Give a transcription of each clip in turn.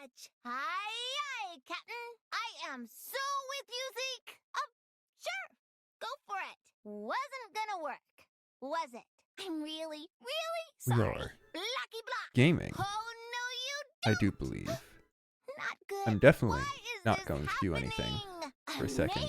much. Aye, Captain. I am so with you, Zeke. Sure. Go for it. Wasn't gonna work, was it? I'm really sorry. We are Blocky block. gaming. Oh, no, you I do believe. Not good. I'm definitely Why is not this going to do anything happening? for a second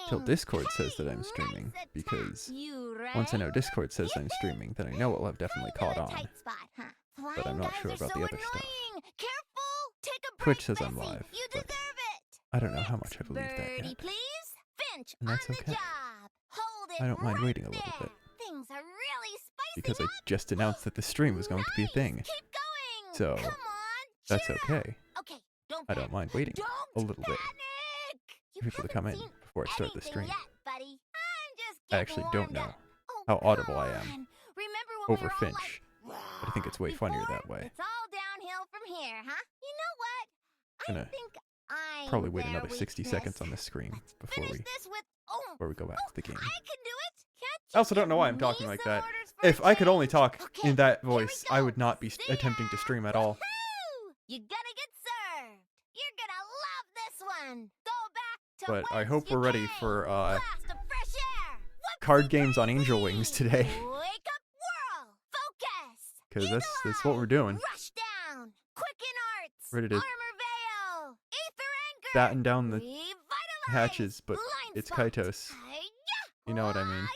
till Amazing. Discord says that I'm Hey, streaming, nice attack, because you once I know right? Discord says I'm streaming, then I know it will have definitely Kind caught of a on. tight spot, huh? But I'm Flying not guys sure are about so the other stuff. annoying. Careful. Take a break, Twitch says I'm Bessie. live, You but deserve it. I don't know how much I believe that Birdie, yet. please. Finch, And that's on the okay. job. Hold it I don't mind right waiting a little there. bit. Things are really spicy Because I up. just announced that the stream was going to be a Nice. thing. Keep going. So, Come on, that's cheer okay. up. Okay, don't I panic. don't mind waiting Don't a little bit panic. You for people to haven't come in seen before I start the anything stream. yet, buddy. I'm just I getting actually don't warmed know up. Oh, how come audible I am on. Remember when we over were all Finch, like, but I think it's way funnier before? that way. It's all downhill from here, huh? You know what? I Gonna think I'm Probably wait their another 60 weakness. seconds on this screen Let's before finish we this with go back to the game. I can do it. Can't I also you don't know why give I'm talking me like some that. orders for a If I could only change? talk Okay, in that here we voice, I go. would not be See attempting to ya. stream at all. Woohoo! You're gonna get served. You're gonna love this one. Go back to But I whence hope you we're ready came. for Blast of fresh air. What's card it games on gonna Angel be? Wings today. Wake up, whirl. Focus. Because Eagle that's what we're doing. Rush down. Quicken arts. Ready to Armor veil. Ether anchor. batten down the Revitalize. hatches, but Blind it's spot. Kaitos. You know what I mean.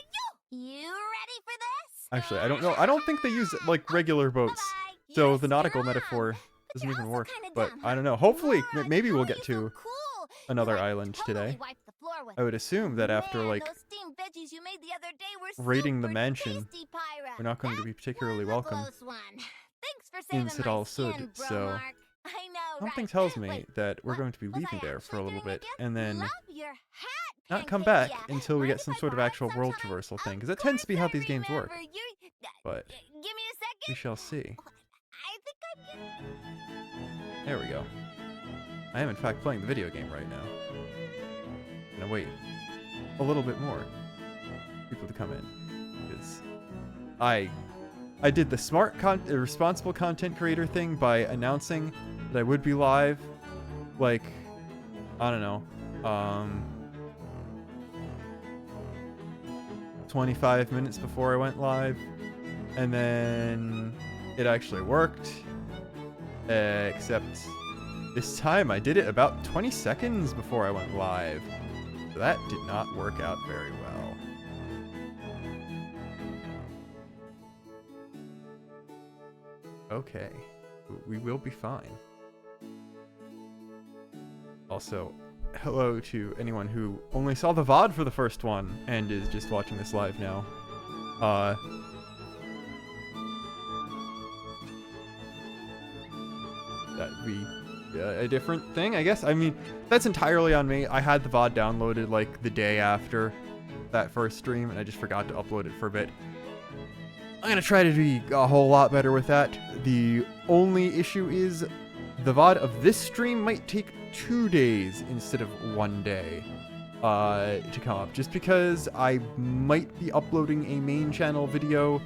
You ready for this? Actually, I don't know. I don't think they use like regular boats. Bye-bye. So Yes, the nautical you're on. metaphor But doesn't you're even also work. kinda But dumb, I huh? don't know. Hopefully, Laura, maybe we'll totally get you to so cool. another You, like, island totally today. wiped the floor with I would assume that after Man, like those steamed veggies you made the other day were raiding the super mansion, tasty, Pyra. we're not going to That be particularly was a welcome. close one. Thanks for saving Instead my all skin, Sud, bro so Mark. I know, something right? tells me Wait, that we're what? going to be Was leaving I there for a actually little doing a bit, gift? and then Love your hat, not come Pancake. back Yeah. until we Mind get if some I sort of borrow it actual world sometime? traversal thing, because Of that tends to be how course these games work. remember. But Give me a second. we shall see. I think I'm getting... There we go. I am in fact playing the video game right now. Gonna wait a little bit more for people to come in, because I did the smart responsible content creator thing by announcing that I would be live, like, I don't know, 25 minutes before I went live, and then it actually worked, except this time I did it about 20 seconds before I went live, so that did not work out very well. Okay, we will be fine. Also, hello to anyone who only saw the VOD for the first one and is just watching this live now. That'd be a different thing, I guess. I mean, that's entirely on me. I had the VOD downloaded like the day after that first stream, and I just forgot to upload it for a bit. I'm gonna try to be a whole lot better with that. The only issue is the VOD of this stream might take 2 days instead of 1 day to come up, just because I might be uploading a main channel video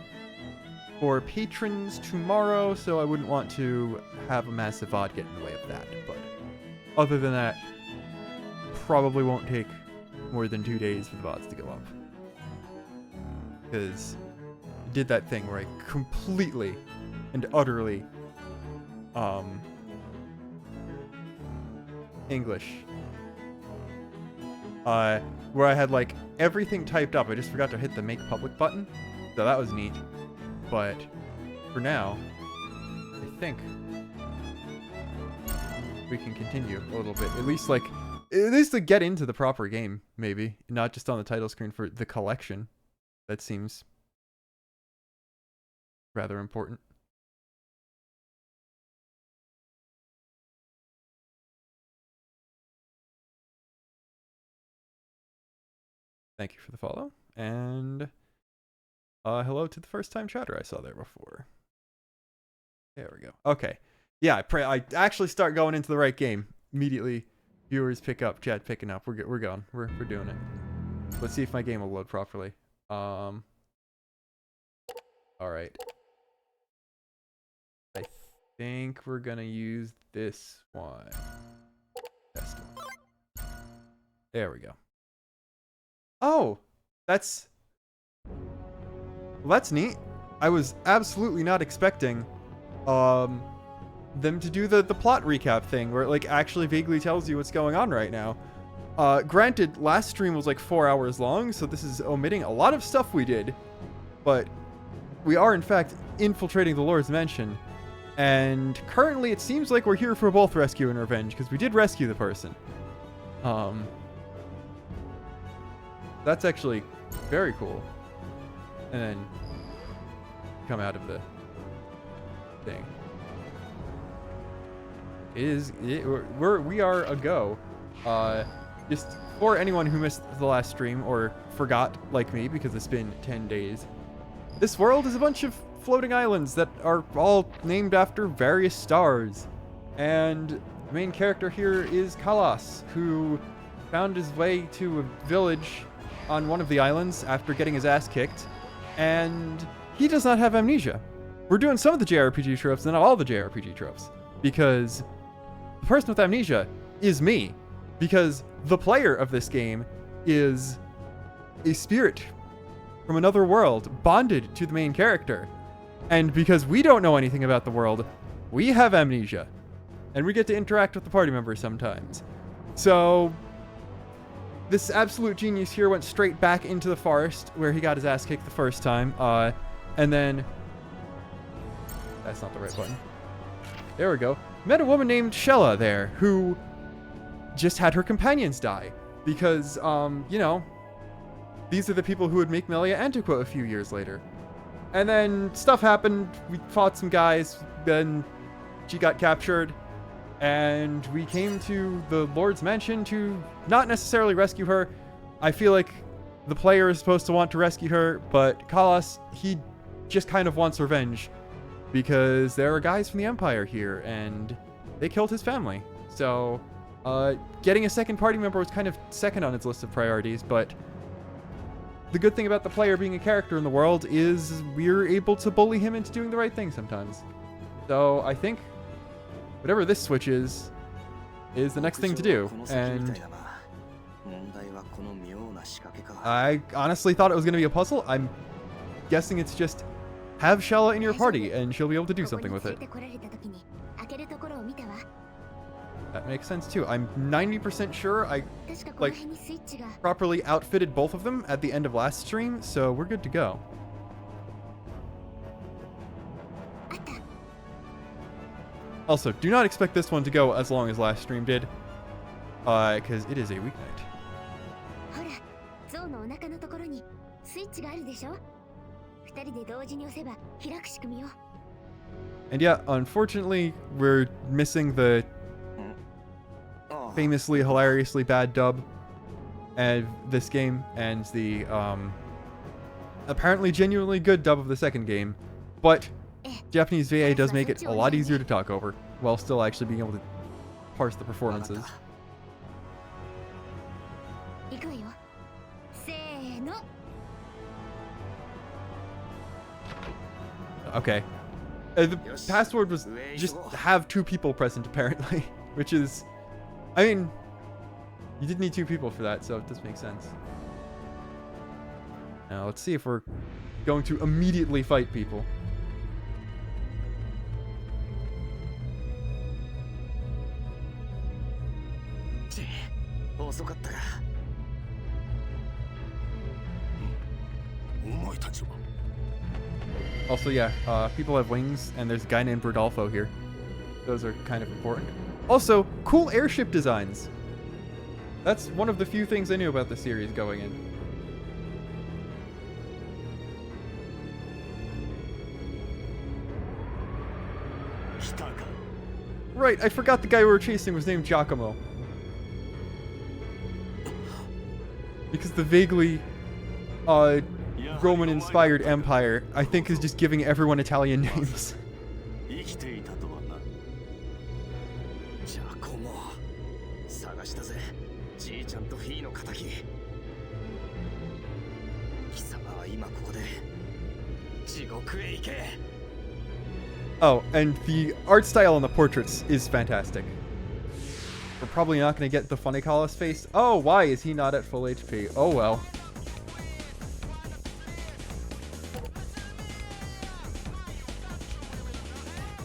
for patrons tomorrow, so I wouldn't want to have a massive VOD get in the way of that. But other than that, probably won't take more than 2 days for the VODs to go up, because I did that thing where I completely and utterly English, where I had like everything typed up. I just forgot to hit the make public button, so that was neat. But for now, I think we can continue a little bit, at least to get into the proper game, maybe not just on the title screen for the collection. That seems rather important. Thank you for the follow, and hello to the first time chatter I saw there before. There we go. Okay, yeah, I actually start going into the right game immediately. Viewers pick up, chat picking up. We're going. We're doing it. Let's see if my game will load properly. All right. think we're gonna use this one. Test one. There we go. Oh, that's neat. I was absolutely not expecting them to do the plot recap thing where it like actually vaguely tells you what's going on right now. Granted, last stream was like 4 hours long, so this is omitting a lot of stuff we did, but we are in fact infiltrating the Lord's Mansion, and currently it seems like we're here for both rescue and revenge, because we did rescue the person. That's actually very cool. And then come out of the thing. We are a go. Just for anyone who missed the last stream or forgot like me because it's been 10 days. This world is a bunch of floating islands that are all named after various stars. And the main character here is Kaitos, who found his way to a village on one of the islands after getting his ass kicked. And he does not have amnesia. We're doing some of the JRPG tropes and not all the JRPG tropes. Because the person with amnesia is me. Because the player of this game is a spirit from another world bonded to the main character. And because we don't know anything about the world, we have amnesia. And we get to interact with the party members sometimes. So this absolute genius here went straight back into the forest where he got his ass kicked the first time. And then... That's not the right button. There we go. Met a woman named Shella there who just had her companions die. Because, you know, these are the people who would make Melia Antiqua a few years later. And then stuff happened. We fought some guys. Then she got captured. And we came to the Lord's Mansion to not necessarily rescue her. I feel like the player is supposed to want to rescue her, but Kaitos, he just kind of wants revenge because there are guys from the Empire here and they killed his family. So getting a second party member was kind of second on its list of priorities, but the good thing about the player being a character in the world is we're able to bully him into doing the right thing sometimes. So I think whatever this switch is the next thing to do. And I honestly thought it was going to be a puzzle. I'm guessing it's just have Shella in your party and she'll be able to do something with it. That makes sense too. I'm 90% sure I properly outfitted both of them at the end of last stream, so we're good to go. Also, do not expect this one to go as long as last stream did, because it is a weeknight. And yeah, unfortunately, we're missing the famously, hilariously bad dub of this game, and the apparently genuinely good dub of the second game, but Japanese VA does make it a lot easier to talk over, while still actually being able to parse the performances. Okay. The password was just have 2 people present, apparently, which is... I mean, you did need 2 people for that, so it does make sense. Now, let's see if we're going to immediately fight people. Also, yeah, people have wings, and there's a guy named Rodolfo here. Those are kind of important. Also, cool airship designs. That's one of the few things I knew about the series going in. Right, I forgot the guy we were chasing was named Giacomo. Because the vaguely Roman-inspired empire, I think, is just giving everyone Italian names. Oh, and the art style on the portraits is fantastic. We're probably not going to get the funny Kaitos face. Oh, why is he not at full HP? Oh, well.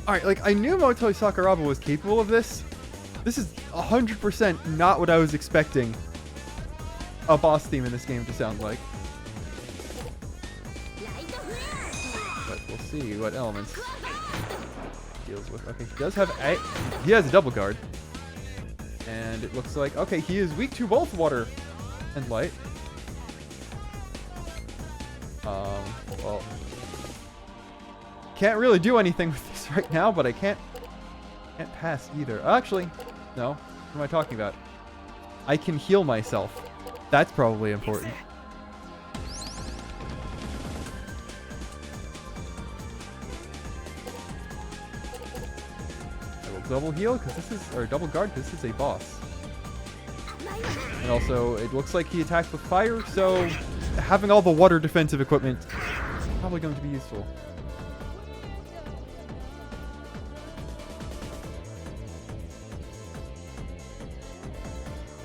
Alright, like, I knew Motoi Sakuraba was capable of this. This is 100% not what I was expecting a boss theme in this game to sound like. But we'll see what elements he deals with. Okay, he does have he has a double guard. And it looks like, okay, he is weak to both water and light. Well, can't really do anything with this right now, but I can't pass either. Actually, no. What am I talking about? I can heal myself. That's probably important. I will double heal because this is, or double guard because this is a boss. And also, it looks like he attacks with fire, so having all the water defensive equipment is probably going to be useful.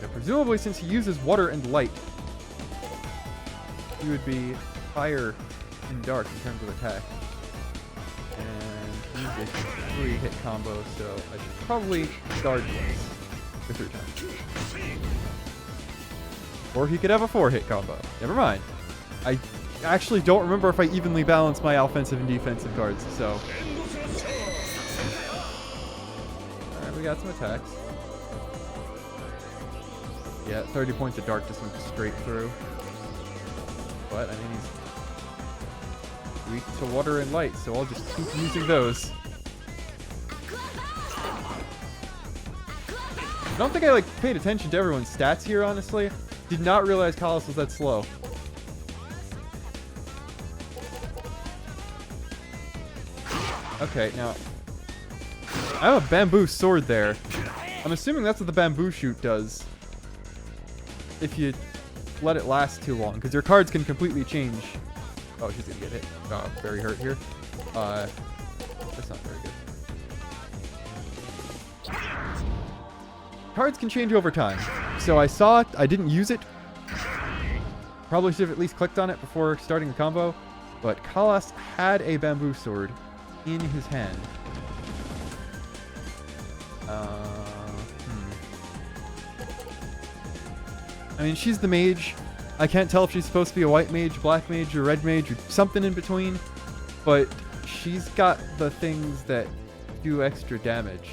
Yeah, presumably, since he uses water and light, he would be fire and dark in terms of attack. And he's a 3-hit combo, so I should probably guard once for 3 times. Or he could have a 4-hit combo. Never mind. I actually don't remember if I evenly balance my offensive and defensive cards, so. Alright, we got some attacks. Yeah, 30 points of dark just went straight through. But, I mean, he's weak to water and light, so I'll just keep using those. I don't think I, paid attention to everyone's stats here, honestly. Did not realize Kaitos was that slow. Okay, now, I have a bamboo sword there. I'm assuming that's what the bamboo shoot does. If you let it last too long, because your cards can completely change. Oh, she's gonna get hit. Oh, very hurt here. That's not very good. Cards can change over time. So I saw it, I didn't use it. Probably should have at least clicked on it before starting the combo. But Kaitos had a bamboo sword in his hand. I mean, she's the mage. I can't tell if she's supposed to be a white mage, black mage, or red mage, or something in between. But she's got the things that do extra damage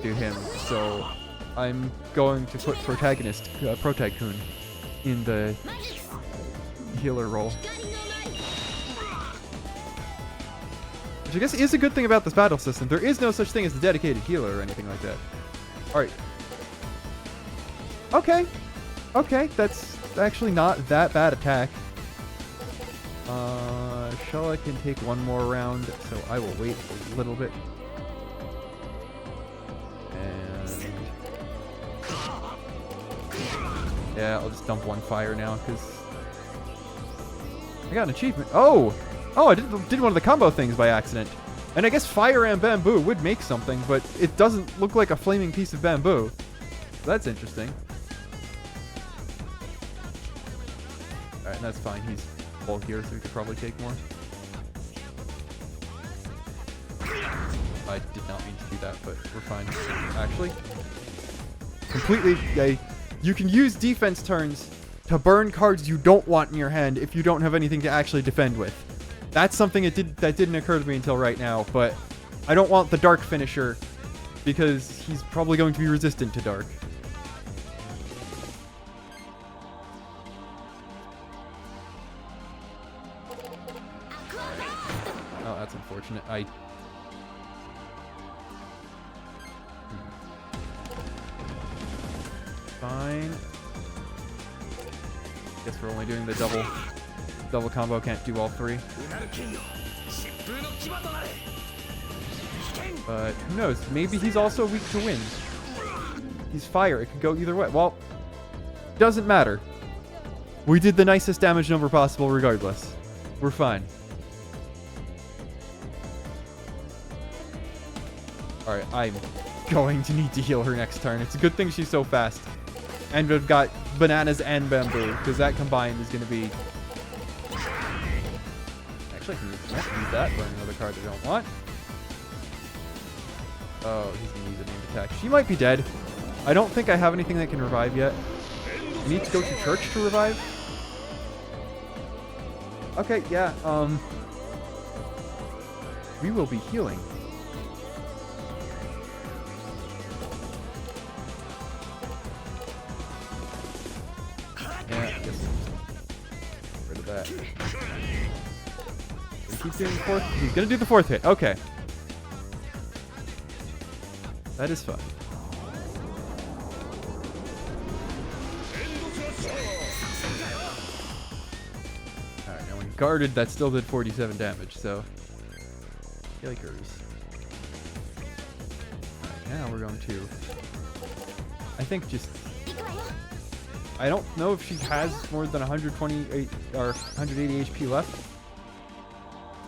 to him. So I'm going to put protagonist, Protag-kun, in the healer role. Which I guess is a good thing about this battle system. There is no such thing as a dedicated healer or anything like that. Alright. Okay. Okay, that's actually not that bad attack. Shella can take one more round, so I will wait a little bit. And yeah, I'll just dump one fire now, because I got an achievement. Oh! Oh, I did one of the combo things by accident. And I guess fire and bamboo would make something, but it doesn't look like a flaming piece of bamboo. So that's interesting. Alright, and that's fine. He's full here, so we could probably take more. I did not mean to do that, but we're fine. Actually, completely, you can use defense turns to burn cards you don't want in your hand if you don't have anything to actually defend with. That's something that didn't occur to me until right now, but I don't want the dark finisher because he's probably going to be resistant to dark. Oh, that's unfortunate. Fine. Guess we're only doing the double combo, can't do all three. But who knows? Maybe he's also weak to wind. He's fire. It could go either way. Well, doesn't matter. We did the nicest damage number possible regardless. We're fine. Alright, I'm going to need to heal her next turn. It's a good thing she's so fast. And we've got bananas and bamboo, because that combined is going to be... Actually, I can use that for another card I don't want. Oh, he's going to use a named attack. She might be dead. I don't think I have anything that can revive yet. I need to go to church to revive. Okay, yeah, we will be healing. Yeah, I guess get rid of that. Keep doing the fourth. He's gonna do the fourth hit. Okay. That is fun. Alright, now when guarded, that still did 47 damage, so... Yikers. Alright, now we're going to... I think just... I don't know if she has more than 128 or 180 HP left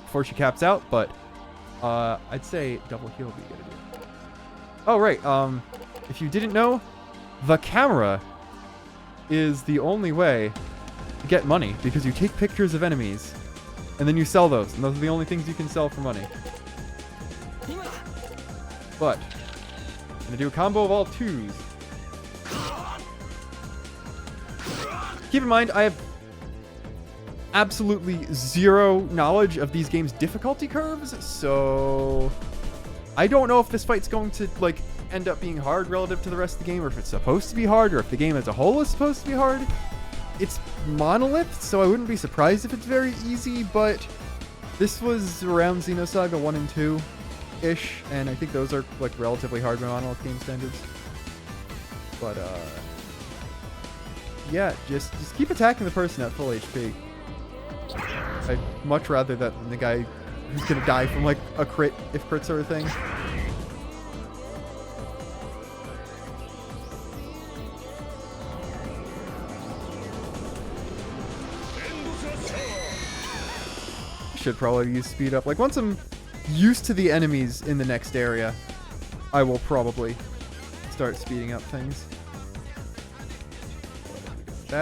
before she caps out, but I'd say double heal would be a good idea. Oh, right. If you didn't know, the camera is the only way to get money because you take pictures of enemies and then you sell those, and those are the only things you can sell for money. But I'm gonna do a combo of all twos. Keep in mind, I have absolutely zero knowledge of these games' difficulty curves, so I don't know if this fight's going to like end up being hard relative to the rest of the game, or if it's supposed to be hard, or if the game as a whole is supposed to be hard. It's Monolith, so I wouldn't be surprised if it's very easy, but this was around Xenosaga 1 and 2-ish, and I think those are like relatively hard by Monolith game standards. But yeah, just keep attacking the person at full HP. I'd much rather that than the guy who's gonna die from like a crit, if crits are a thing. Should probably use speed up. Like once I'm used to the enemies in the next area, I will probably start speeding up things. We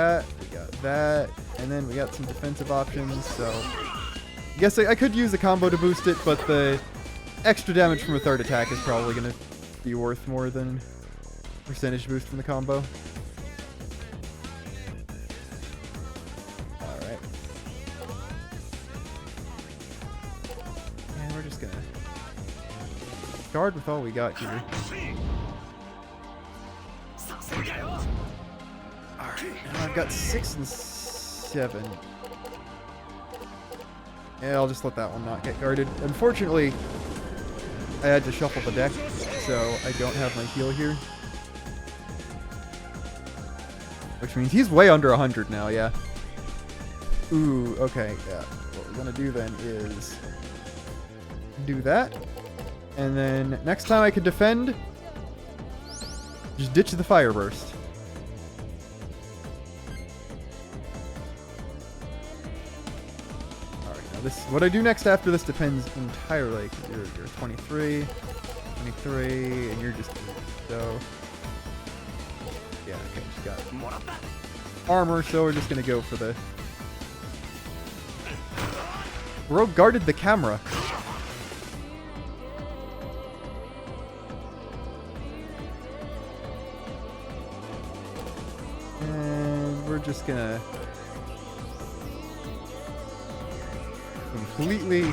got that, and then we got some defensive options, so I guess I could use a combo to boost it, but the extra damage from a third attack is probably going to be worth more than percentage boost from the combo. Alright. And we're just going to guard with all we got here. Now I've got 6 and 7. Yeah, I'll just let that one not get guarded. Unfortunately, I had to shuffle the deck, so I don't have my heal here. Which means he's way under 100 now, yeah. Ooh, okay, yeah. What we're gonna do then is do that. And then next time I can defend, just ditch the fire burst. This, what I do next after this depends entirely. You're 23, and you're just so. Yeah, okay, just got armor, so we're just gonna go for the. Rogue guarded the camera. And we're just gonna. Completely.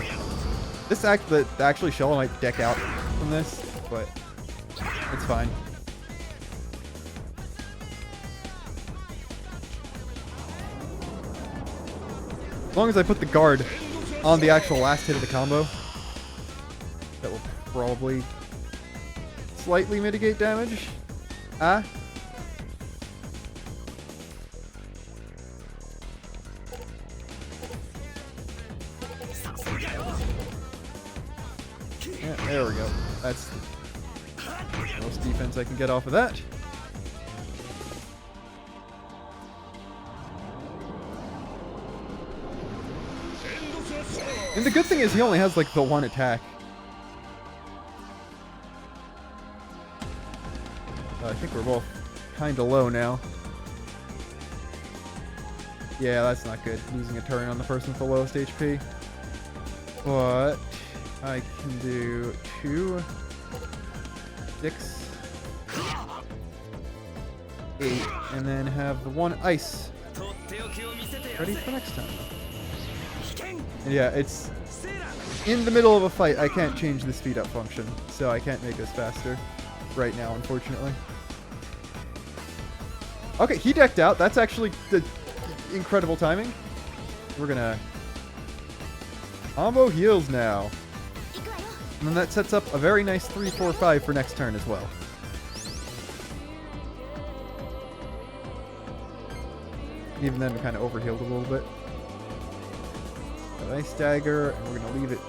This actually Shell might deck out from this, but it's fine. As long as I put the guard on the actual last hit of the combo, that will probably slightly mitigate damage. Ah. Yeah, there we go. That's the most defense I can get off of that. And the good thing is he only has like the one attack. I think we're both kind of low now. Yeah, that's not good. Losing a turn on the person with the lowest HP. But I can do 2, 6, 8, and then have the 1 ice ready for next time. And yeah, it's in the middle of a fight. I can't change the speed up function, so I can't make this faster right now, unfortunately. Okay, he decked out. That's actually the incredible timing. We're gonna combo heals now. And then that sets up a very nice 3-4-5 for next turn as well. Even then, we kind of overhealed a little bit. A nice dagger, and we're gonna leave it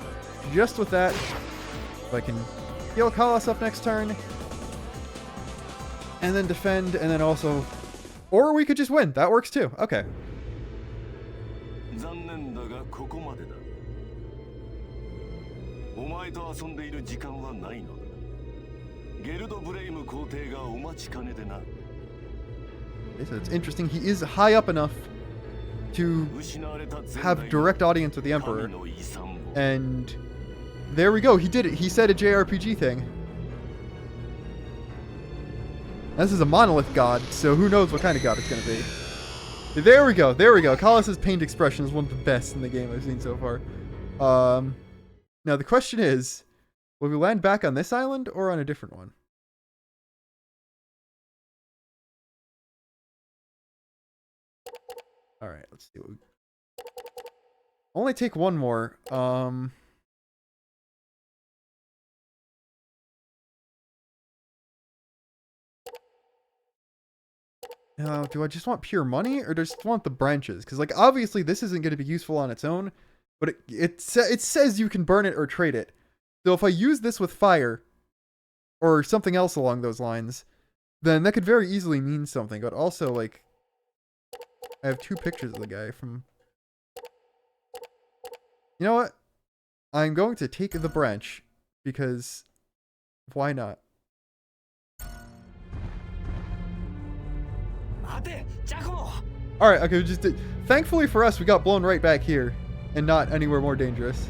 just with that. If I can heal Kaitos up next turn, and then defend, and then also, or we could just win. That works too. Okay. So it's interesting. He is high up enough to have direct audience with the Emperor. And there we go. He did it. He said a JRPG thing. This is a monolith god, so who knows what kind of god it's going to be. There we go. There we go. Kaitos' pained expression is one of the best in the game I've seen so far. Now the question is, will we land back on this island or on a different one? All right, let's see. Only take one more. Do I just want pure money or just want the branches? Because, like, obviously this isn't going to be useful on its own, but it says you can burn it or trade it. So if I use this with fire or something else along those lines, then that could very easily mean something. But also, like, I have 2 pictures of the guy from... You know what? I'm going to take the branch because why not? Alright, okay, we just did. Thankfully for us, we got blown right back here and not anywhere more dangerous.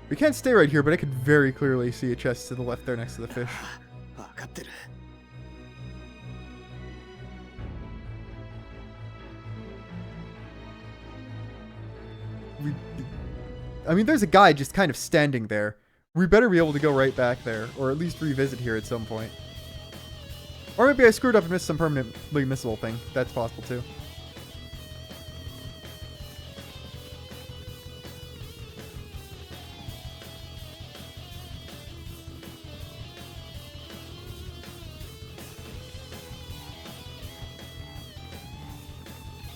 We can't stay right here, but I could very clearly see a chest to the left there next to the fish. I mean, there's a guy just kind of standing there. We better be able to go right back there, or at least revisit here at some point. Or maybe I screwed up and missed some permanently missable thing. That's possible too.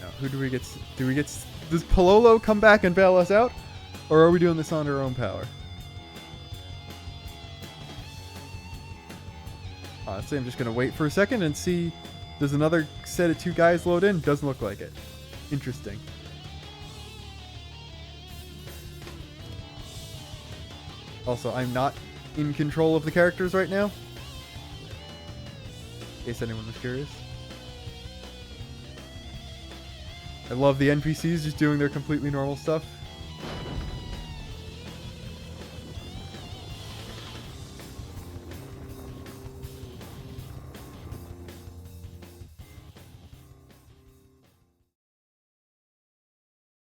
Now, who do we get? Does Pololo come back and bail us out? Or are we doing this on our own power? Honestly, I'm just going to wait for a second and see. Does another set of 2 guys load in? Doesn't look like it. Interesting. Also, I'm not in control of the characters right now. In case anyone was curious. I love the NPCs just doing their completely normal stuff.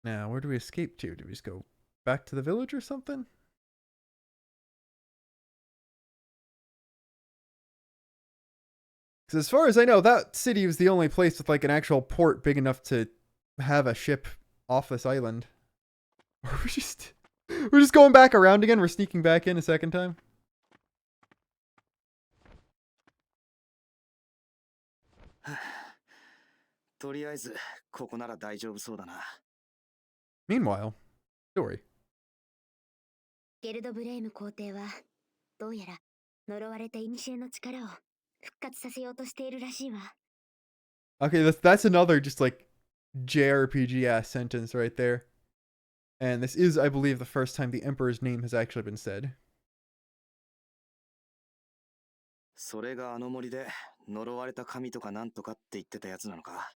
Now, where do we escape to? Do we just go back to the village or something? Because as far as I know, that city was the only place with like an actual port big enough to have a ship off this island. Or we're just going back around again. We're sneaking back in a second time. Meanwhile, story. ゲルドブレイム皇帝はどうやら呪われた古の力を復活させようとしているらしいわ。Okay, that's another just like JRPG ass sentence right there. And this is, I believe, the first time the Emperor's name has actually been said. それがあの森で呪われた神とかなんとかって言ってたやつなのか。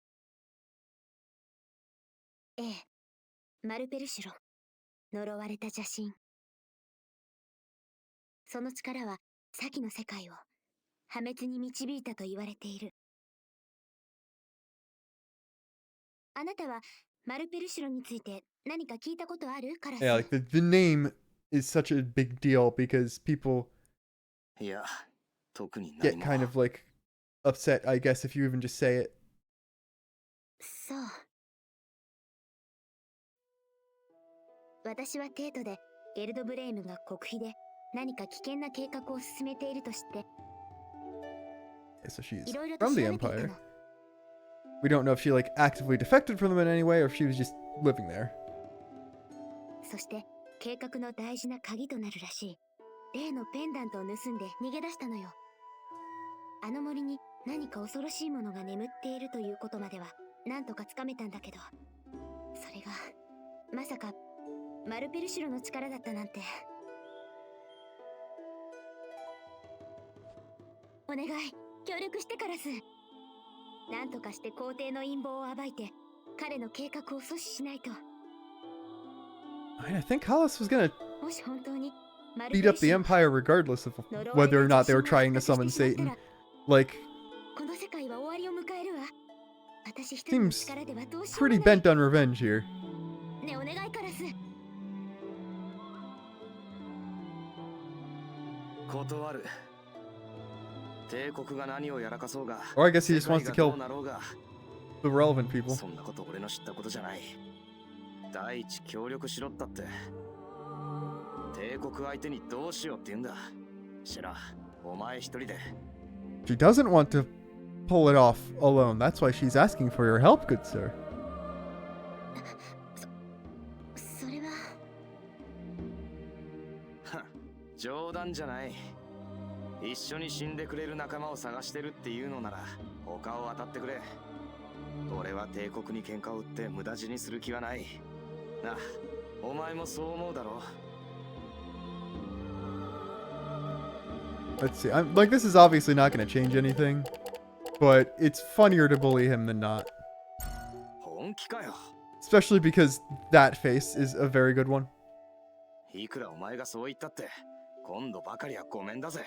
ええ、マルペルシュロ、呪われた邪神。その力は先の世界を破滅に導いたと言われている。あなたはマルペルシュロについて何か聞いたことあるカラス？ Yeah, like the name is such a big deal because people いや、特に何 get も。 kind of like upset, I guess, if you even just say it. そう。私は帝都でゲルドブレームが国費で何か危険な計画を進めていると知って、 Okay, so she's いろいろと from 調 the べていた Empire. の。 We don't know if she like actively defected from them in any way or if she was just living there. そして計画の大事な鍵となるらしい例のペンダントを盗んで逃げ出したのよ。あの森に何か恐ろしいものが眠っているということまではなんとかつかめたんだけど、それがまさかマルペルシュロの力だったなんて。お願い、協力してカラス。なんとかして皇帝の陰謀を暴いて彼の計画を阻止しないと。 I mean, I think Kalas was gonna もし本当にマル beat ペル up シ the ュロ Empire regardless of whether or not they were trying to summon Satan. Like, この世界は終わりを迎えるわ。私一人の seems 力ではどうしようも pretty ない。 bent on revenge here. ねえ、お願いカラス。断る。帝国が何をやらかそうが、 Or I guess he just 世界 wants to がど kill うなろうが、 the relevant people. そんなこと俺の知ったことじゃない。第一協力しろったって。帝国相手にどうしようって言うんだ。シェラ、お前一人で。 She doesn't want to pull it off alone. That's why she's asking for your help, good sir. それは。は、冗談じゃない。一緒に死んでくれる仲間を探してるっていうのなら他を当たってくれ。俺は帝国に喧嘩を売って無駄死にする気はない。なあ、お前もそう思うだろう。 Let's see. I'm like, this is obviously not going to change anything, but it's funnier to bully him than not. 本気かよ。 Especially because that face is a very good one. いくらお前がそう言ったって今度ばかりはごめんだぜ。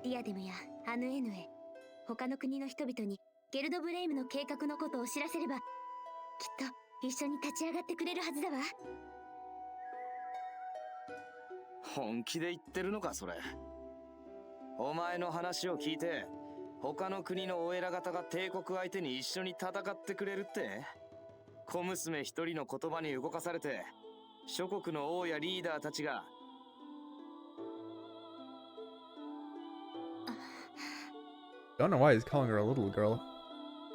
ディアデムやアヌエヌへ他の国の人々にゲルドブレイムの計画のことを知らせればきっと一緒に立ち上がってくれるはずだわ。本気で言ってるのかそれ。お前の話を聞いて他の国のお偉方が帝国相手に一緒に戦ってくれるって。小娘一人の言葉に動かされて諸国の王やリーダーたちが。 Don't know why he's calling her a little girl.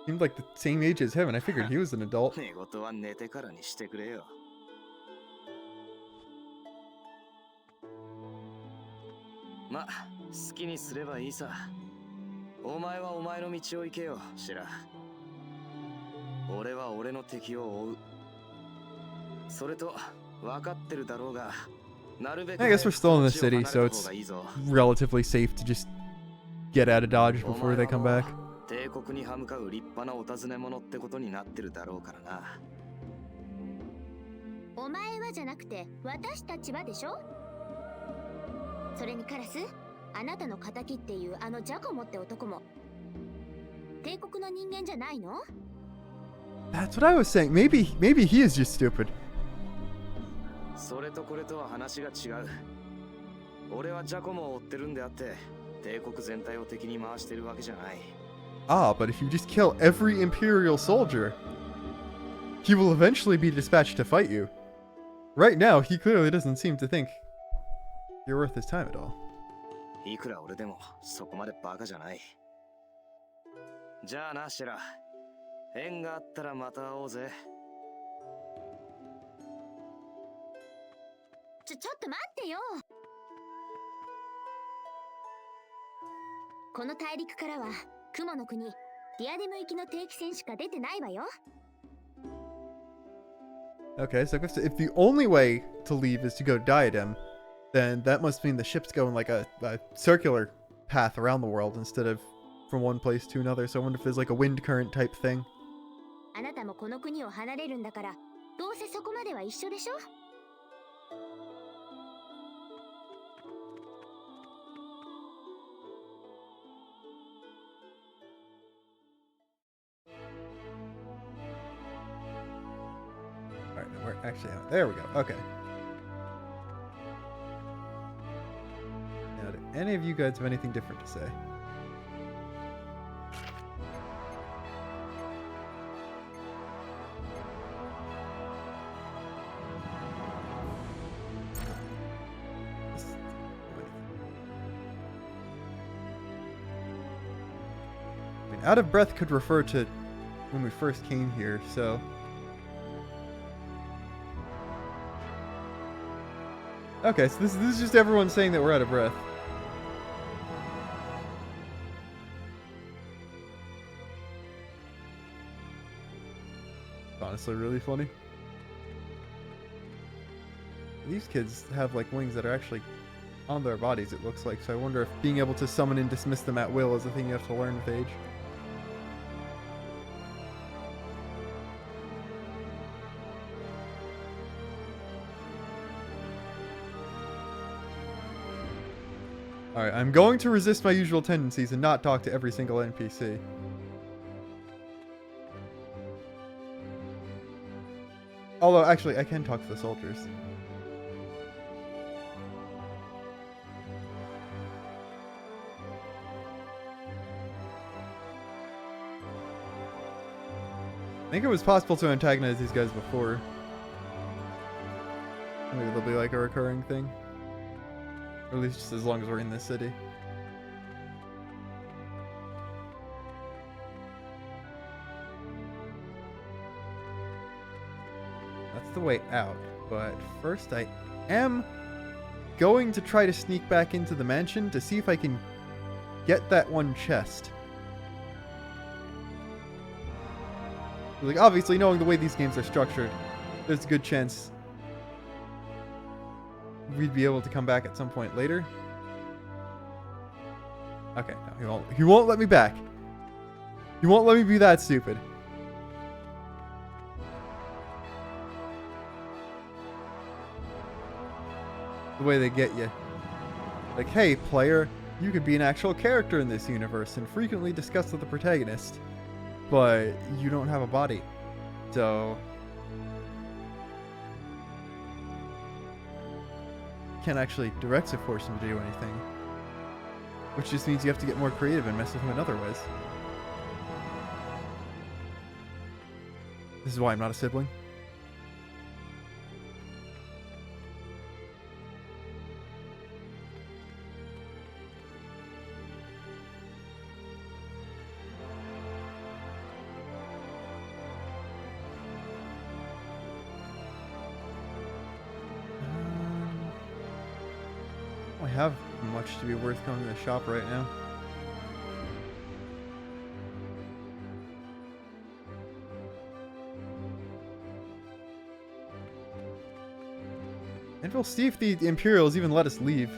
Seemed like the same age as him, and I figured he was an adult. 寝言は寝てからにしてくれよ。ま、好きにすればいいさ。お前はお前の道を行けよ、シェラ。俺は俺の敵を追う。それと、分かってるだろうが、なるべく I guess we're still in the こっちを city, 離 so れた it's 方がいいぞ。 relatively safe to just get out of Dodge before they come back. 帝国に歯向かう立派なお尋ね者ってことになってるだろうからな。お前はじゃなくて私たちはでしょ。それにカラス、あなたの仇っていうあのジャコモって男も帝国の人間じゃないの？ That's what I was saying. Maybe he is just stupid. それとこれとは話が違う。俺はジャコモを追ってるんであって、帝国全体を敵に回してるわけじゃない。 Ah, but if you just kill every Imperial soldier, he will eventually be dispatched to fight you. Right now, he clearly doesn't seem to think you're worth his time at all. いくら俺でもそこまでバカじゃない。じゃあな、シェラ。縁があったらまた会おうぜ。ちょっと待ってよ。この大陸からは雲の国ディアデム行きの定期船しか出てないわよ。 Okay, so if the only way to leave is to go Diadem, then that must mean the ship's going like a circular path around the world instead of from one place to another. So I wonder if there's like a wind current type thing. あなたもこの国を離れるんだから、どうせそこまでは一緒でしょ。 Alright, we're actually out. There we go. Okay. Now, do any of you guys have anything different to say? I mean, out of breath could refer to when we first came here, so... Okay, so this is just everyone saying that we're out of breath. Honestly, really funny. These kids have like wings that are actually on their bodies, it looks like, so I wonder if being able to summon and dismiss them at will is a thing you have to learn with age. Alright, I'm going to resist my usual tendencies and not talk to every single NPC. Although, actually, I can talk to the soldiers. I think it was possible to antagonize these guys before. Maybe they'll be like a recurring thing. Or at least just as long as we're in this city. That's the way out. But first I am going to try to sneak back into the mansion to see if I can get that one chest. Like, obviously, knowing the way these games are structured, there's a good chance we'd be able to come back at some point later. Okay, no, he won't let me back. He won't let me be that stupid. The way they get you. Like, hey, player, you could be an actual character in this universe and frequently discuss with the protagonist, but you don't have a body. So can't actually directly force him to do anything. Which just means you have to get more creative and mess with him in other ways. This is why I'm not a sibling. I don't have much to be worth going to the shop right now. And we'll see if the Imperials even let us leave.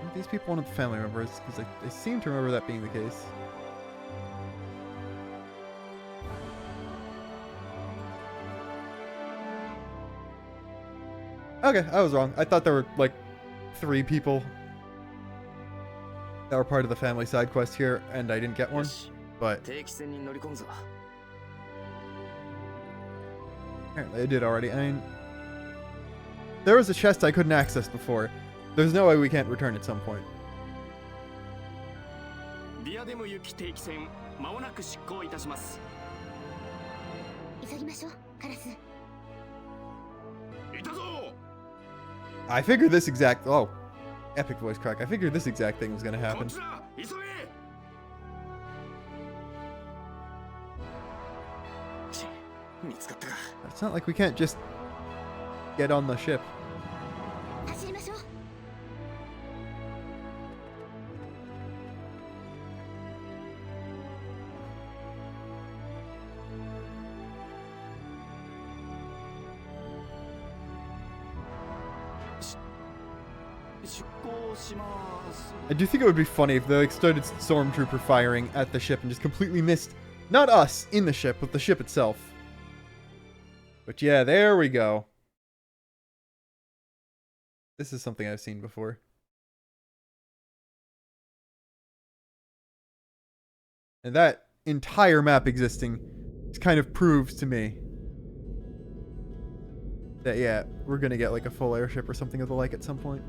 Aren't these people one of the family members? Because I seem to remember that being the case. Okay, I was wrong. I thought there were like 3 people that were part of the family side quest here, and I didn't get one. But apparently I did already. I mean, there was a chest I couldn't access before. There's no way we can't return at some point. ディアデム行き定期船まもなく出港いたします。急ぎましょう、カラス。いたぞ。 I figured this exact... Oh. Epic voice crack. I figured this exact thing was gonna happen. It's not like we can't just get on the ship. 出航します。 I do think it would be funny if they like started stormtrooper firing at the ship and just completely missed not us in the ship, but the ship itself. But yeah, there we go. This is something I've seen before. And that entire map existing kind of proves to me that, yeah, we're gonna get like a full airship or something of the like at some point.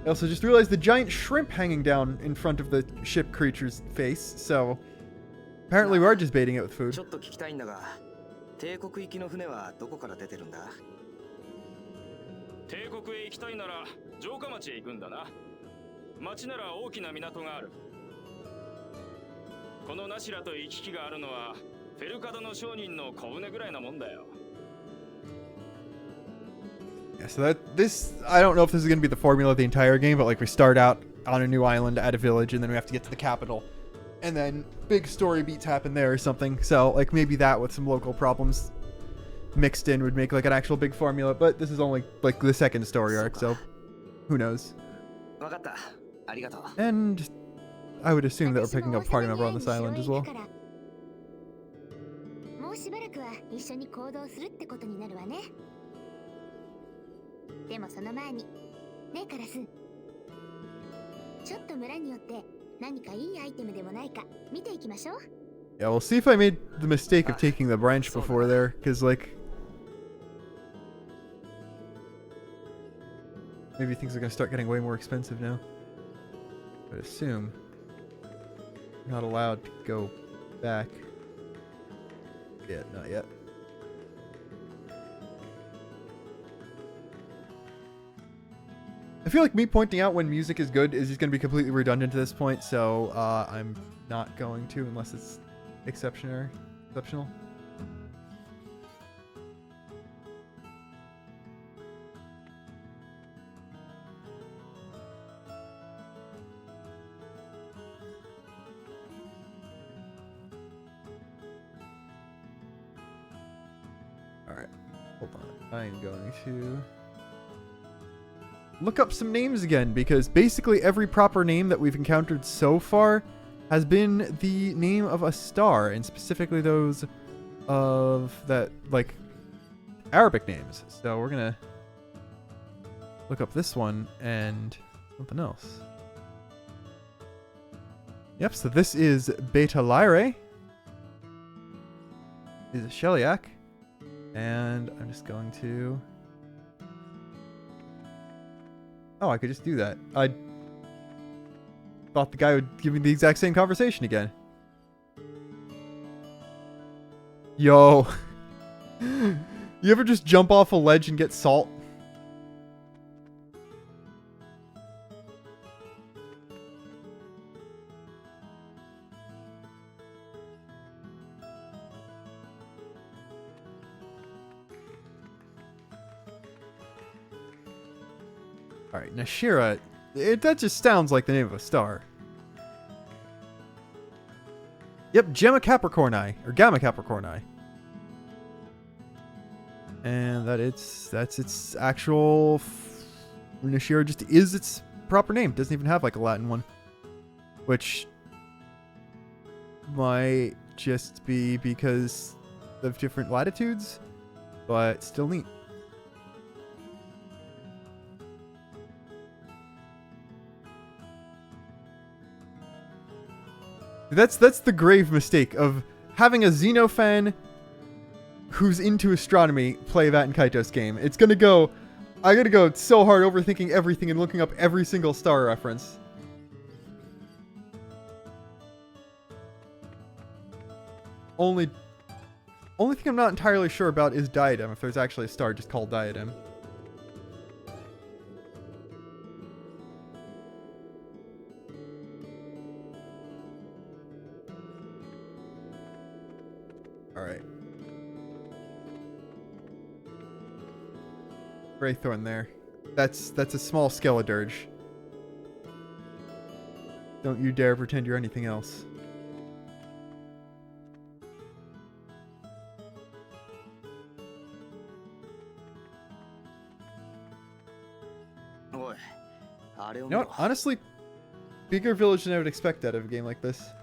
I also just realized the giant shrimp hanging down in front of the ship creature's face, so apparently we are just baiting it with food. ちょっと聞きたいんだが、帝国行きの船はどこから出てるんだ？帝国へ行きたいなら城下町へ行くんだな。町なら大きな港がある。このナシラと行き来があるのはフェルカドの商人の小舟ぐらいなもんだよ。 Yeah, so I don't know if this is going to be the formula of the entire game, but like we start out on a new island at a village and then we have to get to the capital. And then big story beats happen there or something. So like maybe that with some local problems mixed in would make like an actual big formula, but this is only like the second story arc, so who knows. わかった。ありがとう。 And I would assume that we're picking up a party member on this island as well. もうしばらくは一緒に行動するってことになるわね。でもその前に、ねえカラス。ちょっと村によって何かいいアイテムでもないか見ていきましょう。 Yeah, we'll see if I made the mistake of taking the branch before there, because like maybe things are gonna start getting way more expensive now. I'd assume I'm not allowed to go back. Yeah, not yet. I feel like me pointing out when music is good is just going to be completely redundant to this point, so I'm not going to unless it's exceptional. Alright, hold on. I am going to look up some names again, because basically every proper name that we've encountered so far has been the name of a star, and specifically those of that, like, Arabic names. So we're gonna look up this one and something else. Yep, so this is Beta Lyrae. Is a Sheliak. And I'm just going to... Oh, I could just do that. I thought the guy would give me the exact same conversation again. Yo. You ever just jump off a ledge and get salt? Alright, Nashira, that just sounds like the name of a star. Yep, Gemma Capricorni, or Gamma Capricorni. And that's its actual... Nashira just is its proper name. Doesn't even have like a Latin one. Which might just be because of different latitudes, but still neat. That's the grave mistake of having a Xeno fan who's into astronomy play that in Kaitos game. It's gonna go... I gotta go so hard overthinking everything and looking up every single star reference. Only thing I'm not entirely sure about is Diadem, if there's actually a star just called Diadem. Alright. Greythorn there. That's a small Skeledirge. Don't you dare pretend you're anything else. おい、あれを You 見 know ろ what? Honestly, bigger village than I would expect out of a game like this.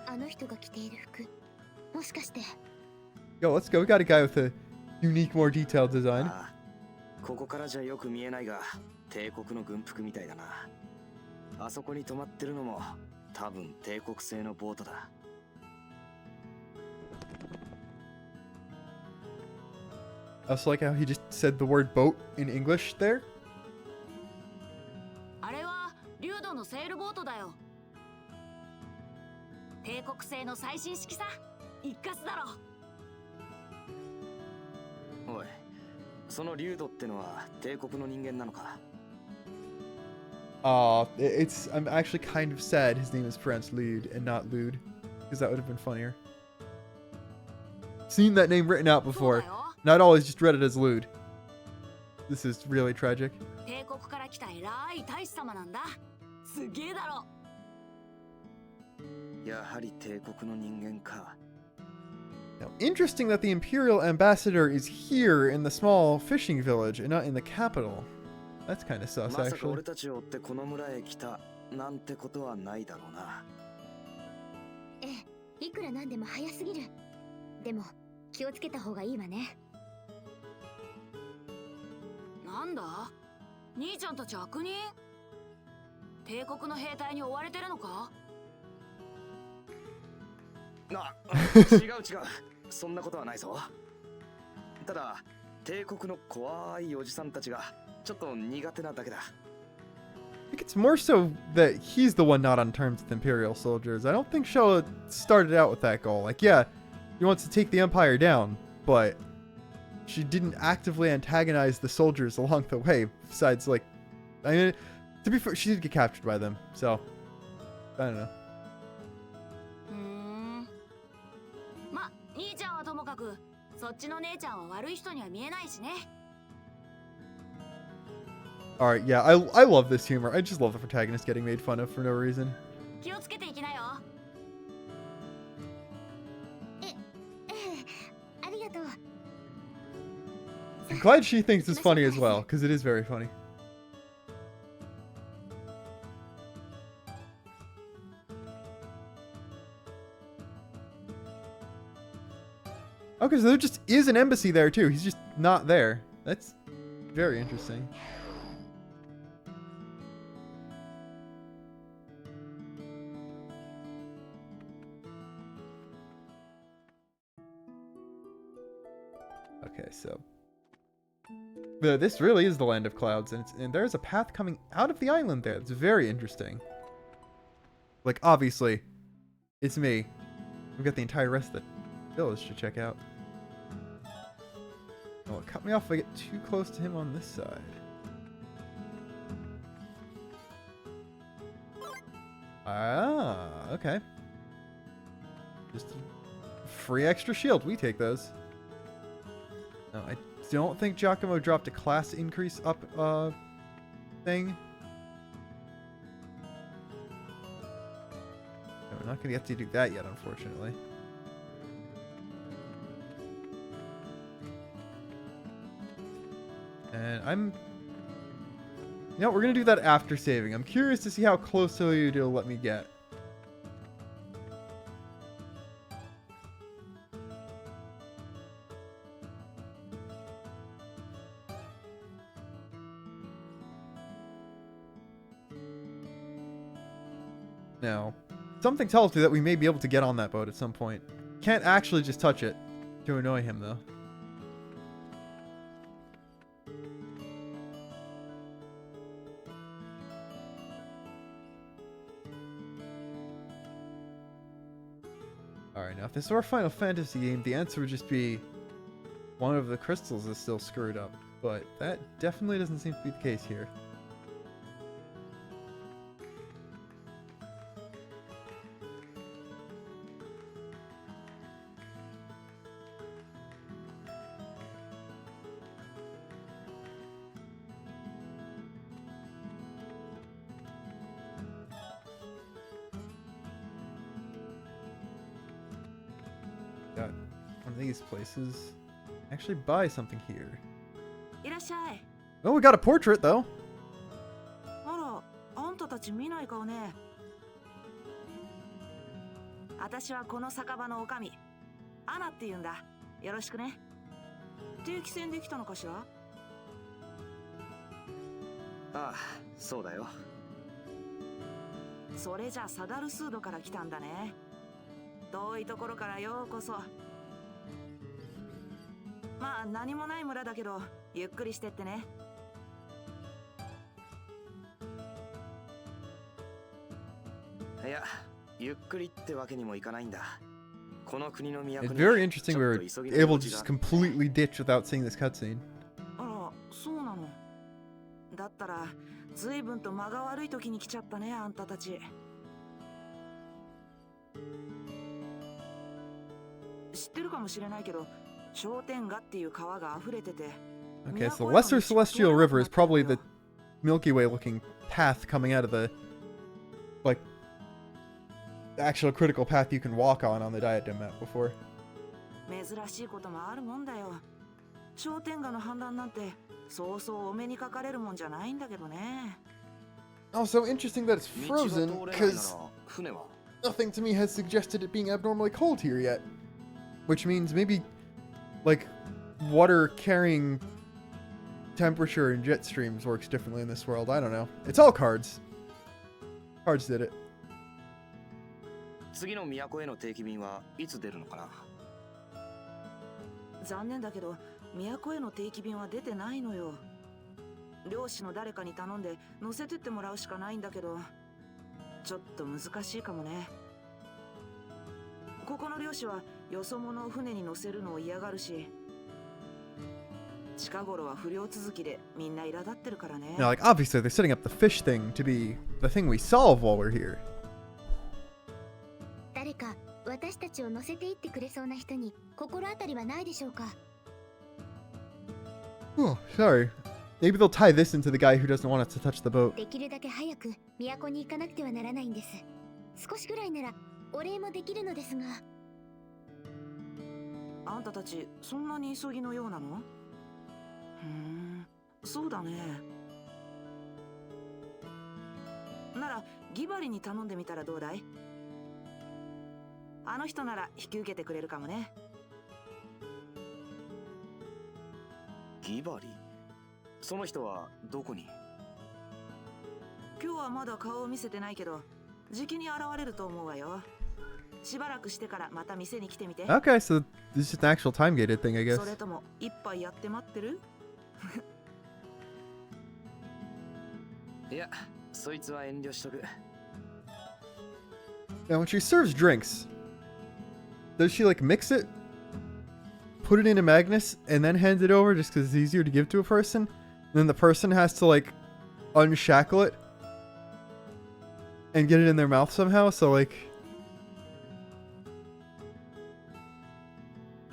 あの人が着ている服、もしかして。 Yo, let's go. We got a guy with a unique, more detailed design. ああ、ここからじゃよく見えないが帝国の軍服みたいだな。あそこに止まってるのも多分帝国製のボートだ。 I also like how he just said the word boat in English there. あれは竜道のセールボートだよ。帝国製の最新式さ。一括だろ。おい、そのリュウドってのは帝国の人間なのか？ I'm actually kind of sad his name is pronounced Lude and not Lude, because that would have been funnier. Seen that name written out そう before. だよ。 Not always just read it as Lude. This is really tragic. 帝国から来た偉い大使様なんだ。すげえだろ。やはり帝国の人間か。 Now, interesting that the Imperial Ambassador is here in the small fishing village and not in the capital. That's kind of sus, まさか actually. 俺たちを追ってこの村へ来たなんてことはないだろうな。ええ、いくらなんでも早すぎる。でも気をつけた方がいいわね。なんだ？兄ちゃんたち悪人？帝国の兵隊に追われてるのか？違う違う、そんなことはないぞ。ただ帝国の怖いおじさんたちがちょっと苦手なだけだ。 I think it's more so that he's the one not on terms with Imperial soldiers. I don't think Showa started out with that goal. Like, yeah, he wants to take the Empire down, but she didn't actively antagonize the soldiers along the way. Besides, like, I mean, to be fair, she did get captured by them, so I don't know. ま、兄ちゃんはともかく、そっちの姉ちゃんは悪い人には見えないしね。 Alright, yeah, I love this humor. I just love the protagonist getting made fun of for no reason. 気をつけていきなよ。ええ、ありがとう。 I'm glad she thinks it's funny as well, because it is very funny. Okay, so there just is an embassy there too. He's just not there. That's very interesting. Okay, so this really is the land of clouds, and there's a path coming out of the island there. It's very interesting. Like, obviously, it's me. We've got the entire rest of the village to check out. Oh, it cut me off if I get too close to him on this side. Ah, okay. Just a free extra shield. We take those. No, I don't think Giacomo dropped a class increase up thing. No, we're not going to get to do that yet, unfortunately. And you know, we're going to do that after saving. I'm curious to see how close to you to let me get. Now, something tells me that we may be able to get on that boat at some point. Can't actually just touch it to annoy him, though. Alright, now if this were a Final Fantasy game, the answer would just be one of the crystals is still screwed up. But that definitely doesn't seem to be the case here. Got one of these places. Actually buy something here. いらっしゃい。 Oh, we got a portrait though. あら、あんたたち見ない顔ね。私はこの酒場の女将、アナって言うんだ。よろしくね。定期船で来たのかしら？ああ、そうだよ。それじゃサダルスードから来たんだね。遠いところからようこそ。まあ何もない村だけど、ゆっくりしてってね。いや、ゆっくりってわけにもいかないんだ。この国の都 It's に very interesting ち we ょ were っと急ぎの able 用 to 事が just completely ditch without seeing this cutscene. あら、そうなの。だったら、ずいぶんと間が悪い時に来ちゃったね、あんたたち。知ってるかもしれないけど、商店街っていう川が溢れてて。 Okay, so the Lesser Celestial River is probably the Milky Way looking path coming out of the, like, the actual critical path you can walk on the diadem map before. 珍しいこともあるもんだよ。商店街の氾濫なんてそうそうお目にかかれるもんじゃないんだけどね。 Also interesting that it's 道が frozen 通れないな because ら船は nothing to me has suggested it being abnormally cold here yet. Which means maybe, like, water carrying temperature and jet streams works differently in this world. I don't know. It's all cards. Cards did it. 次の都への定期便はいつ出るのかな。残念だけど都への定期便は出てないのよ。漁師の誰かに頼んで乗せてってもらうしかないんだけど、ちょっと難しいかもね。ここの漁師はよそ者を船に乗せるのを嫌がるし、近頃は不良続きでみんな苛立ってるからね。 Now, like, obviously they're setting up the fish thing to be the thing we solve while we're here. 誰か私たちを乗せていってくれそうな人に心当たりはないでしょうか？ Oh, sorry. Maybe they'll tie this into the guy who doesn't want us to touch the boat. できるだけ早く都に行かなくてはならないんです。少しぐらいならお礼もできるのですが。あんたたちそんなに急ぎのようなの？そうだね。ならギバリに頼んでみたらどうだい？あの人なら引き受けてくれるかもね。ギバリ？その人はどこに？今日はまだ顔を見せてないけど、じきに現れると思うわよ。しばらくしてからまた店に来てみて。 Okay, so this is just an actual time gated thing, I guess. それとも一杯やって待ってる？いや、そいつは遠慮しとく。 Now, when she serves drinks, does she, like, mix it, put it in a Magnus, and then hand it over just because it's easier to give to a person? And then the person has to, like, unshackle it and get it in their mouth somehow? So, like,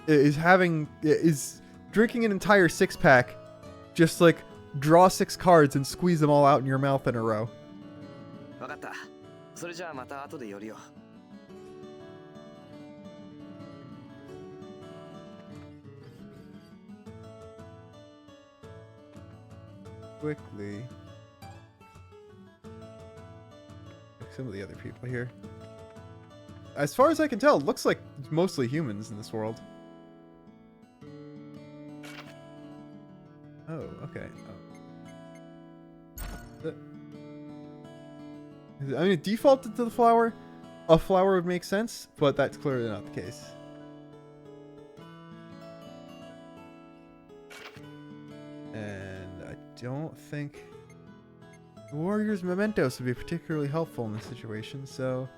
is drinking an entire six-pack just, like, draw 6 cards and squeeze them all out in your mouth in a row? わかった。それじゃあまた後で寄るよ。Quickly. Some of the other people here. As far as I can tell, it looks like it's mostly humans in this world. Oh, okay. I mean, it defaulted to the flower. A flower would make sense, but that's clearly not the case. And I don't think the warrior's mementos would be particularly helpful in this situation, so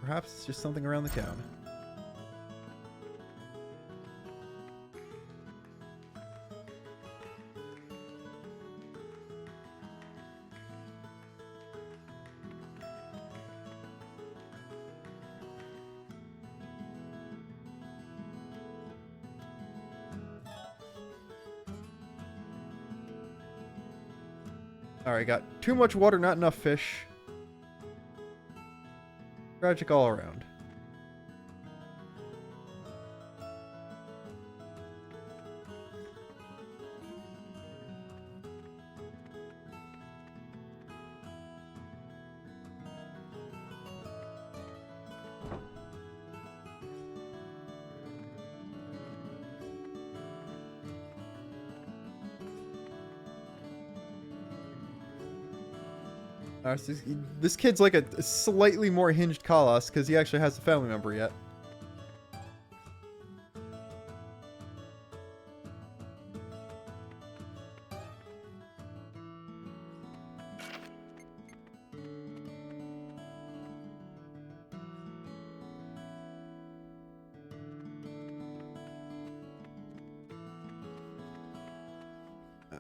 perhaps it's just something around the town. Alright, got too much water, not enough fish. Tragic all around. So this kid's like a slightly more hinged Kalos because he actually has a family member yet.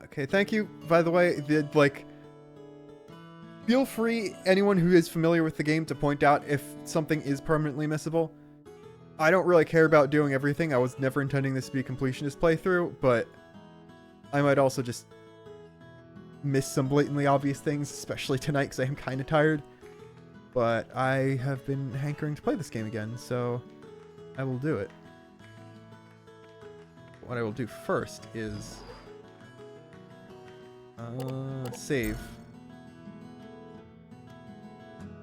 Okay, thank you. By the way, feel free, anyone who is familiar with the game, to point out if something is permanently missable. I don't really care about doing everything. I was never intending this to be a completionist playthrough, but I might also just miss some blatantly obvious things, especially tonight because I am kind of tired. But I have been hankering to play this game again, so I will do it. What I will do first is save.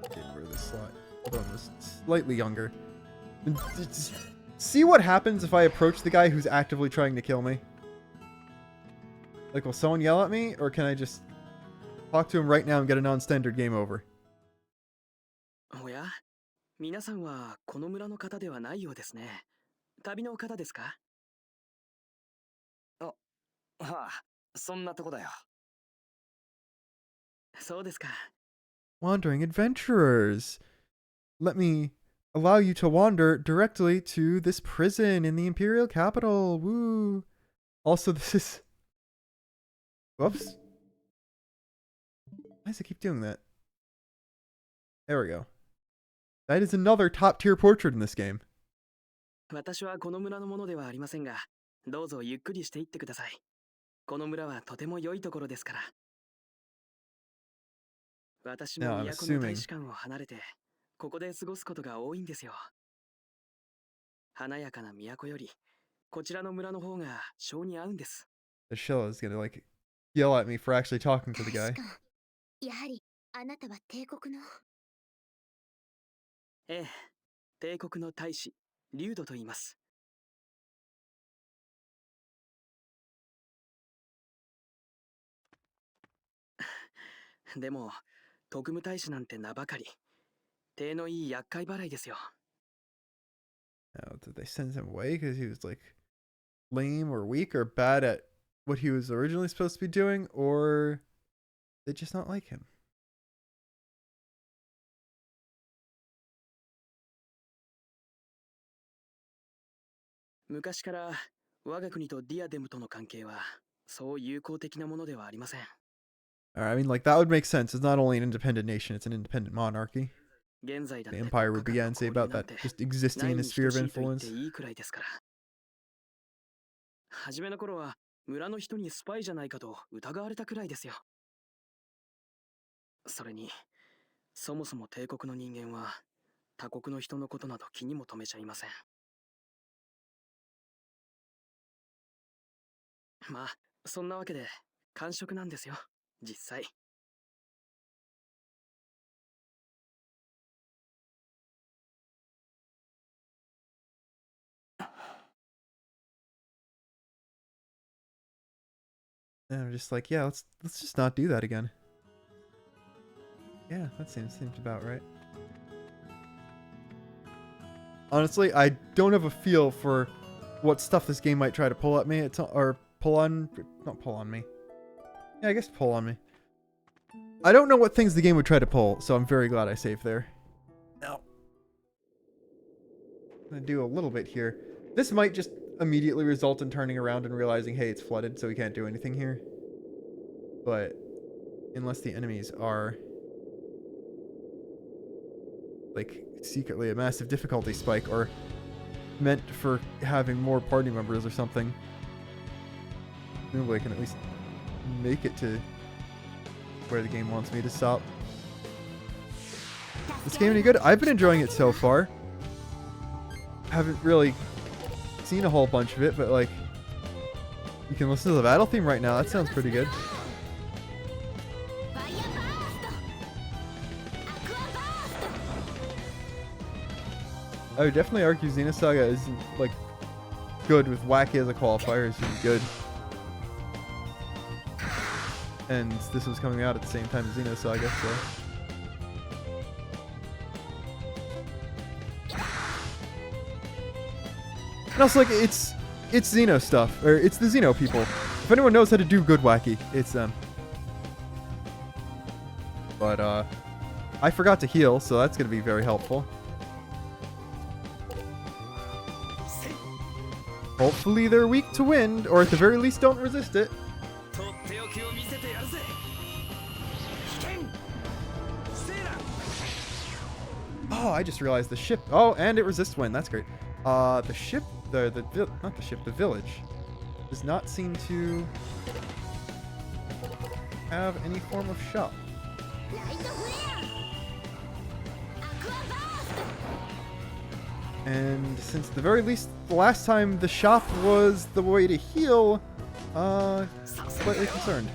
Get rid of this slot. Hold on, this slightly younger. See what happens if I approach the guy who's actively trying to kill me? Like, will someone yell at me, or can I just talk to him right now and get a non-standard game over? おや、皆さんはこの村の方ではないようですね。旅の方ですか？はあ、そんなとこだよ。そうですか。Wandering adventurers. Let me allow you to wander directly to this prison in the Imperial capital. Woo. Also, this is... Whoops. Why does it keep doing that? There we go. That is another top-tier portrait in this game. 私はこの村のものではありませんが、どうぞゆっくりしていってください。この村はとても良いところですから。私も Now, I'm 都の assuming... 大使館を離れて、ここで過ごすことが多いんですよ。華やかな都より、こちらの村の方が性に合うんです。The Shilla is gonna, like, yell at me for actually talking to the guy. 確かやはりあなたは帝国の。ええ、帝国の大使、リュウドと言います。でも、特務大使なんて名ばかり。手のいい厄介払いですよ。Now, did they send him away because he was, like, lame or weak or bad at what he was originally supposed to be doing, or they just not like him? 昔から我が国とディアデムとの関係はそう友好的なものではありません。I mean, like, that would make sense. It's not only an independent nation, it's an independent monarchy. 現在だっ The て Empire would be and say about なん that て just existing ない in に a 等 sphere of しいと言って influence. いいくらいですから。初めの頃は村の人にスパイじゃないかと疑われたくらいですよ。それに、そもそも帝国の人間は他国の人のことなど気にも留めちゃいません。まあ、そんなわけで感触なんですよ、実際。And I'm just like, yeah, let's just not do that again. Yeah, that seems about right. Honestly, I don't have a feel for what stuff this game might try to pull at me. Or pull on... Not pull on me. Yeah, I guess pull on me. I don't know what things the game would try to pull, so I'm very glad I saved there. Now, I'm going to do a little bit here. This might just immediately result in turning around and realizing, hey, it's flooded, so we can't do anything here. But unless the enemies are... like, secretly a massive difficulty spike, or meant for having more party members or something. Maybe I can at least make it to where the game wants me to stop. This game any good? I've been enjoying it so far. Haven't really seen a whole bunch of it, but like, you can listen to the battle theme right now. That sounds pretty good. I would definitely argue Xenosaga isn't like good with wacky as a qualifier. It's really good. And this was coming out at the same time as Xenosaga, so And also, like, it's Xeno stuff, or it's the Xeno people. If anyone knows how to do good wacky, it's them. But I forgot to heal, so that's gonna be very helpful. Hopefully they're weak to wind, or at the very least don't resist it. とっておきを見せてやるぜ。危険。せーな。 Oh, I just realized the ship. Oh, and it resists wind. That's great. The ship, not the ship, the village, does not seem to have any form of shop. And since at the very least, the last time the shop was the way to heal, slightly concerned.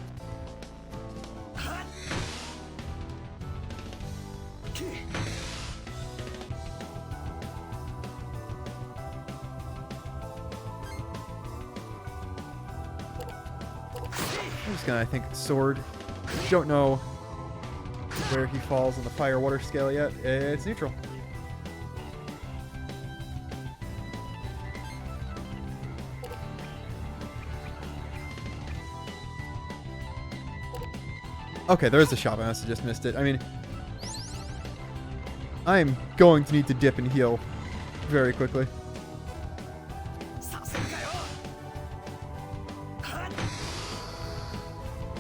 I'm just gonna, I think, sword. Don't know where he falls on the fire water scale yet. It's neutral. Okay, there is a shop. I must have just missed it. I mean, I am going to need to dip and heal very quickly.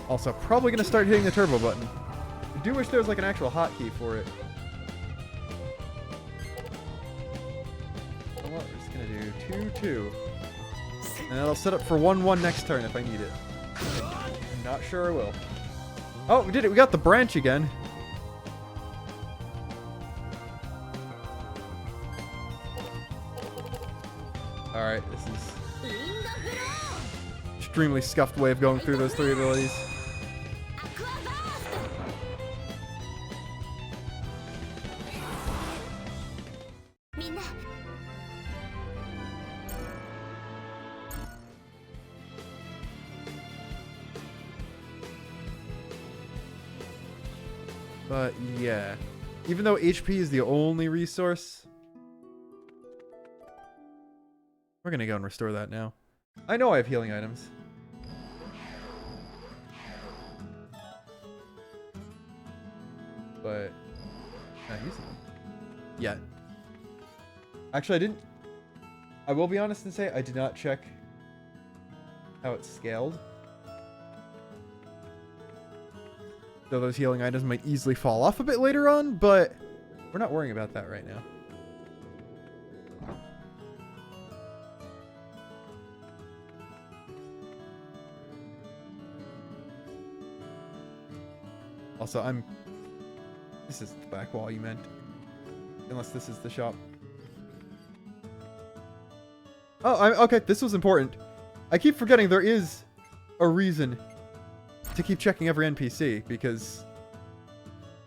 Also, probably going to start hitting the turbo button. I do wish there was like an actual hotkey for it. Oh, well, we're just going to do 2-2. And that'll set up for 1-1 next turn if I need it. I'm not sure I will. Oh, we did it. We got the branch again. Alright, this is extremely scuffed way of going through those 3 abilities. But yeah, even though HP is the only resource, we're gonna go and restore that now. I know I have healing items. But not using them yet. Actually, I will be honest and say I did not check how it's scaled. So those healing items might easily fall off a bit later on, but we're not worrying about that right now. Also, this is the back wall you meant. Unless this is the shop. Oh, okay, this was important. I keep forgetting there is a reason to keep checking every NPC, because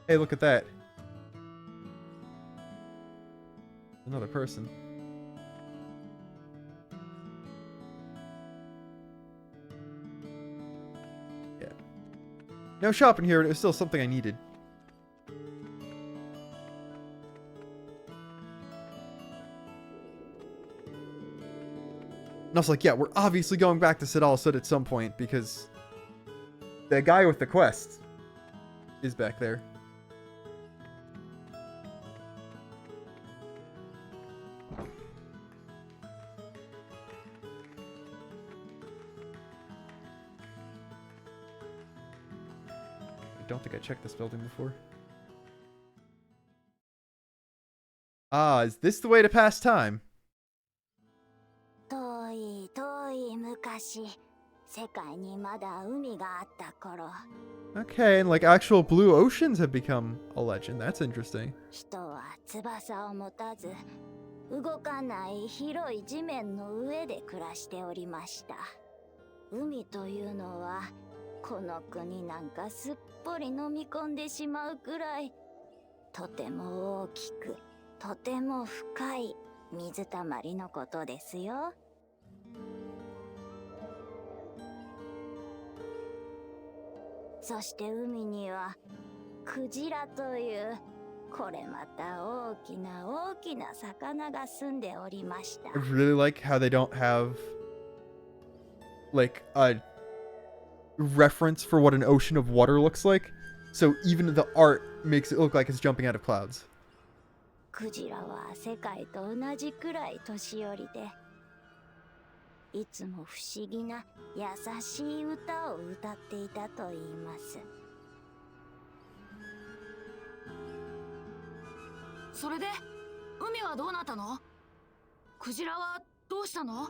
hey, look at that. Another person. Yeah. No shop in here, but it was still something I needed. And I was like, yeah, we're obviously going back to Sidal Sud at some point, because the guy with the quest is back there. I don't think I checked this building before. Ah, is this the way to pass time? 遠い遠い昔、世界にまだ海があった頃、 Okay, and like actual blue oceans have become a legend. That's interesting. 人は翼を持たず、動かない広い地面の上で暮らしておりました。海というのは、この国なんかすっぽり飲み込んでしまうくらい、とても大きく、とても深い水たまりのことですよ。そして海にはクジラというこれまた大きな大きな魚が住んでおりました。 I really like how they don't have like a reference for what an ocean of water looks like. So even the art makes it look like it's jumping out of clouds. クジラは世界と同じくらい年寄りで、いつも不思議な優しい歌を歌っていたと言います。それで海はどうなったの？クジラはどうしたの？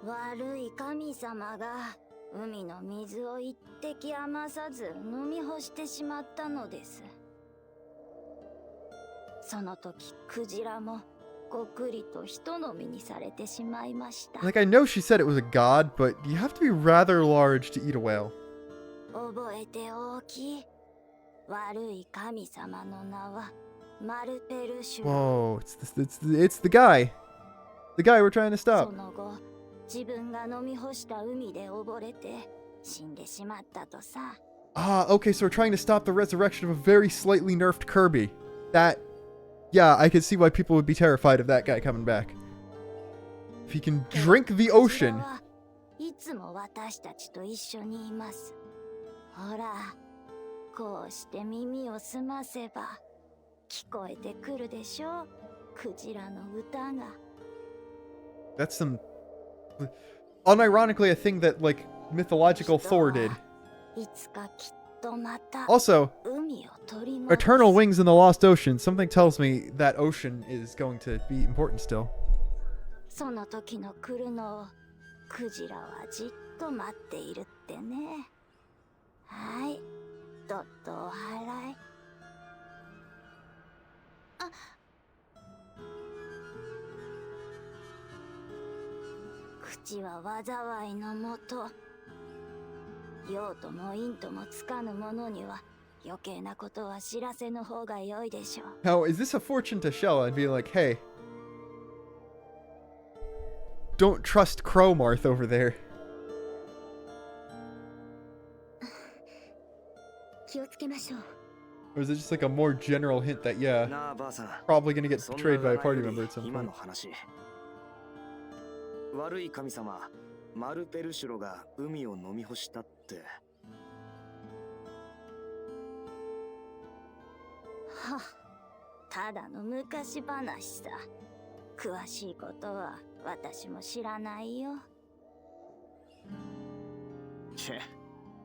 悪い神様が海の水を一滴余さず飲み干してしまったのです。その時クジラもごくりと人飲みにされてしまいました。 Like, I know she said it was a god, but you have to be rather large to eat a whale. 覚えておき。悪い神様の名はマルペルシュ。 Whoa, it's the guy. The guy we're trying to そ stop. の後、自分が飲み干した海で溺れて死んでしまったとさ。 Ah, okay, so we're trying to stop the resurrection of a very slightly nerfed Kirby. That, yeah, I could see why people would be terrified of that guy coming back. If he can drink the クジラ ocean. はいつも私たちと一緒にいます。ほら、こうして耳を澄ませば聞こえてくるでしょ、クジラの歌が。 That's some, unironically, a thing that, like, mythological Thor did. いつかきっとまた Also, 海を取り戻す。 Eternal Wings in the Lost Ocean. Something tells me that ocean is going to be important still. その時の来るのをクジラはじっと待っているってね。はい、どっとお払い。あ、口は災いのもと。用とも陰ともつかぬ者には余計なことは知らせぬ方が良いでしょう。 Now, is this a fortune to Shella and being like, hey, don't trust Cromarth over there? 気をつけましょう。 Or is it just like a more general hint that, yeah, なあばあさん、 probably gonna get そんな betrayed by a 占い party より member at some 今 point? の話。悪い神様マルペルシュロが海を飲み干したって。は、ただの昔話さ。詳しいことは私も知らないよ。チェ、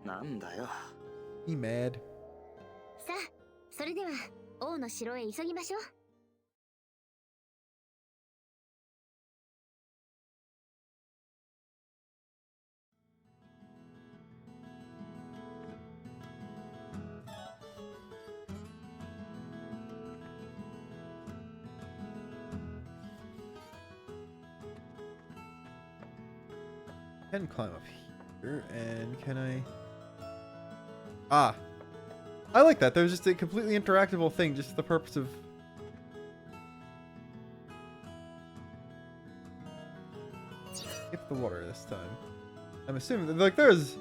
なんだよ。 He mad. さあ、それでは王の城へ急ぎましょう。Can climb up here, and can I... Ah. I like that. There's just a completely interactable thing just for the purpose of... Skip the water this time. I'm assuming that, like, there's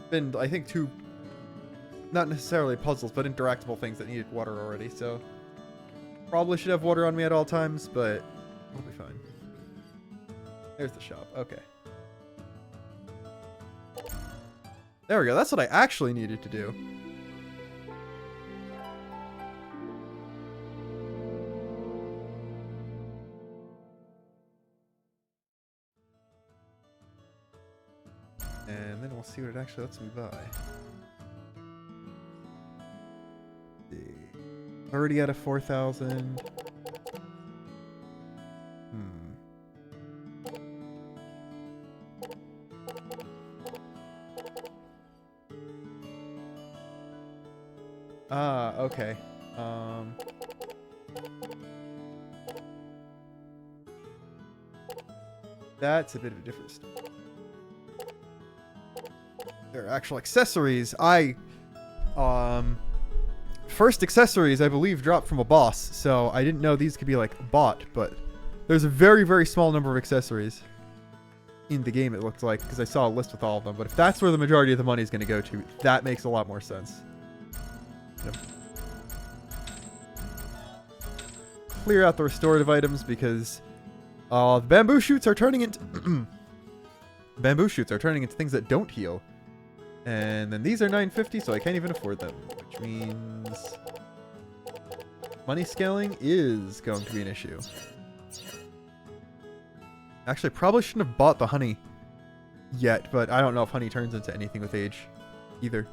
been, I think, 2... Not necessarily puzzles, but interactable things that needed water already, so... Probably should have water on me at all times, but... I'll be fine. There's the shop. Okay. There we go. That's what I actually needed to do. And then we'll see what it actually lets me buy. Already out of 4,000. Ah, okay. That's a bit of a difference. There are actual accessories. First accessories, I believe, dropped from a boss, so I didn't know these could be, like, bought, but there's a very, very small number of accessories in the game, it looked like, because I saw a list with all of them, but if that's where the majority of the money is going to go to, that makes a lot more sense. clear out the restorative items because the bamboo shoots are turning into bamboo shoots are turning into things that don't heal. And then these are 950, so I can't even afford them, which means money scaling is going to be an issue. Actually, probably shouldn't have bought the honey yet, but I don't know if honey turns into anything with age either.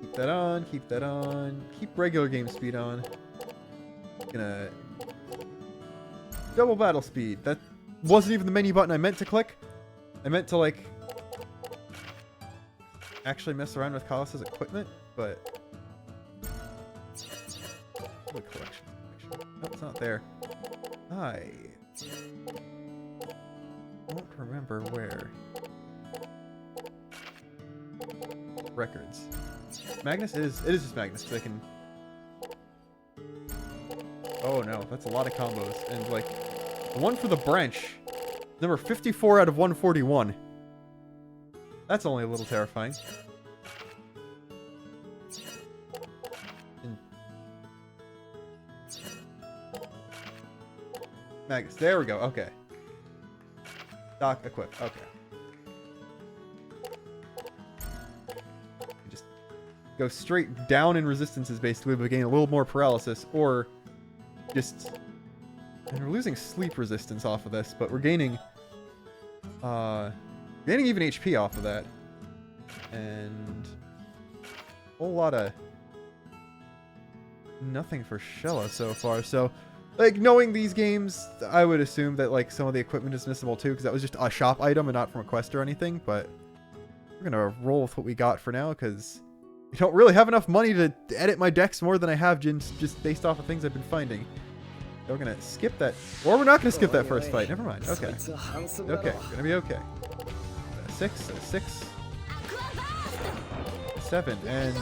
Keep that on, keep that on, keep regular game speed on. Gonna double battle speed. That wasn't even the menu button I meant to click. I meant to, like, actually mess around with Kaitos' equipment, but collection. No, it's not there. I don't remember where. Records. Magnus? It is just Magnus, so I can... Oh no, that's a lot of combos. And, like, the one for the branch, number 54 out of 141. That's only a little terrifying. And Magnus, there we go, okay. Dock, equip, okay. Just go straight down in resistances basically, but gain a little more paralysis, or just... And we're losing sleep resistance off of this, but we're gaining... gaining even HP off of that. And... a whole lot of... nothing for Shella so far, so... Like, knowing these games, I would assume that, like, some of the equipment is missable too, because that was just a shop item and not from a quest or anything, but... We're gonna roll with what we got for now, because... I don't really have enough money to edit my decks more than I have just based off of things I've been finding. So we're gonna skip that, or we're not gonna skip that first fight. Never mind. Okay. Okay, gonna be okay. 6, 6, 7, and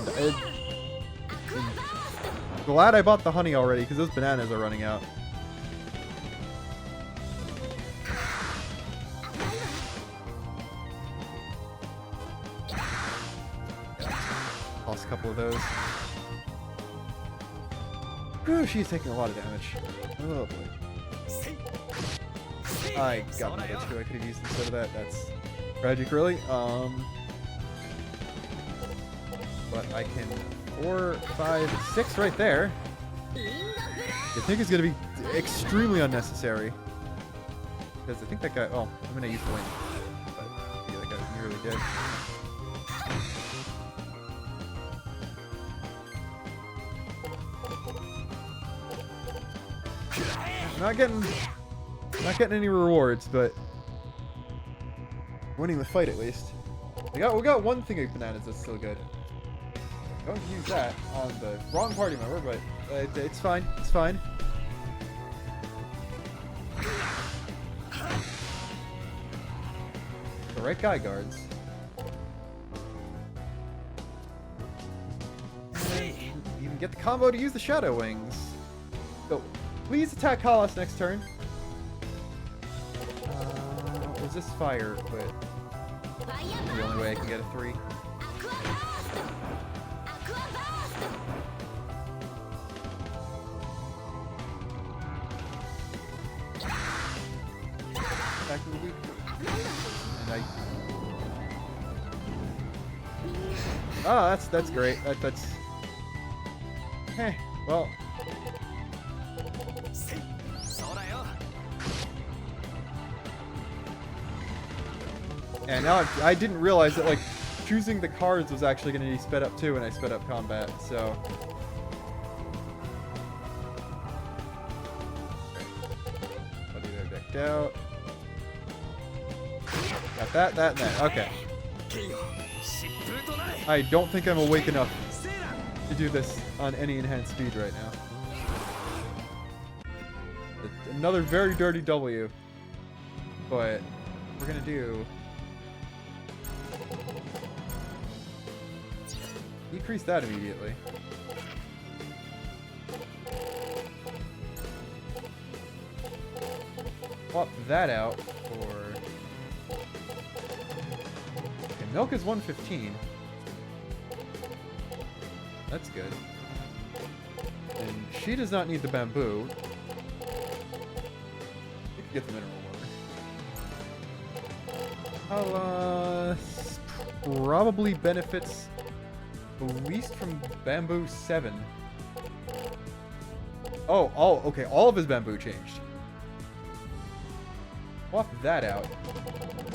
glad I bought the honey already because those bananas are running out. Lost a couple of those. Whew, she's taking a lot of damage. Oh boy. I got another 2 I could have used instead of that. That's tragic, really. But I can 4, 5, 6 right there. I think it's gonna be extremely unnecessary. Because I think that guy. Oh, I'm gonna use the wing. But yeah, that guy's nearly dead. Not getting any rewards, but winning the fight at least. We got one thing of bananas that's still good. Don't use that on the wrong party member, but it's fine. It's fine. The right guy guards. And even get the combo to use the Shadow Wings. So please attack Kaitos next turn. Resist fire, but the only way I can get a 3. Back to the weak. And I... Oh, that's great. That's... Heh, well... And now I didn't realize that, like, choosing the cards was actually going to be sped up too when I sped up combat, so... Buddy, they're decked out. Got that, and that. Okay. I don't think I'm awake enough to do this on any enhanced speed right now. Another very dirty W. But we're going to do... Decrease that immediately. Swap that out for... Okay, milk is 115. That's good. she does not need the bamboo. You can get the mineral water. Probably benefits the least from bamboo 7. Oh, okay. All of his bamboo changed. Swap that out.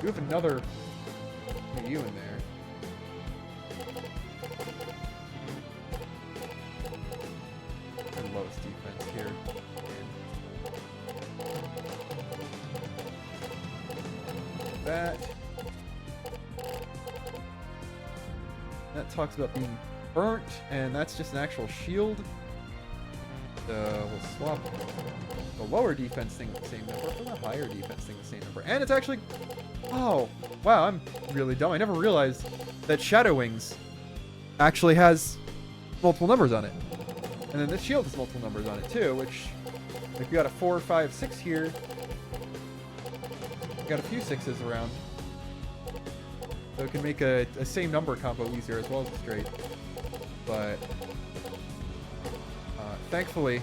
You have another you in there. The lowest defense here. That. That talks about being burnt, and that's just an actual shield. We'll swap the lower defense thing with the same number for the higher defense thing with the same number. And it's actually... Oh, wow, I'm really dumb. I never realized that Shadow Wings actually has multiple numbers on it. And then this shield has multiple numbers on it too, which... Like, we got a 4, 5, 6 here. We got a few 6s around. So it can make a same number combo easier as well as a straight. But... thankfully,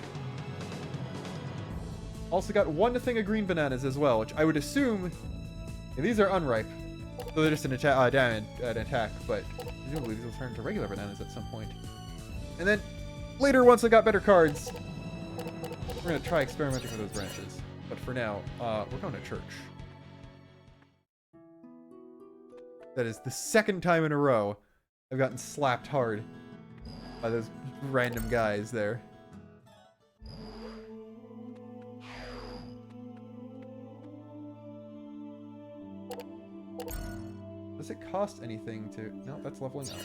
also got one thing of green bananas as well, which I would assume these are unripe, so they're just an attack. But presumably these will turn into regular bananas at some point. And then later, once I got better cards, we're gonna try experimenting with those branches. But for now, we're going to church. That is the second time in a row I've gotten slapped hard by those random guys there. Does it cost anything to... No, that's leveling up.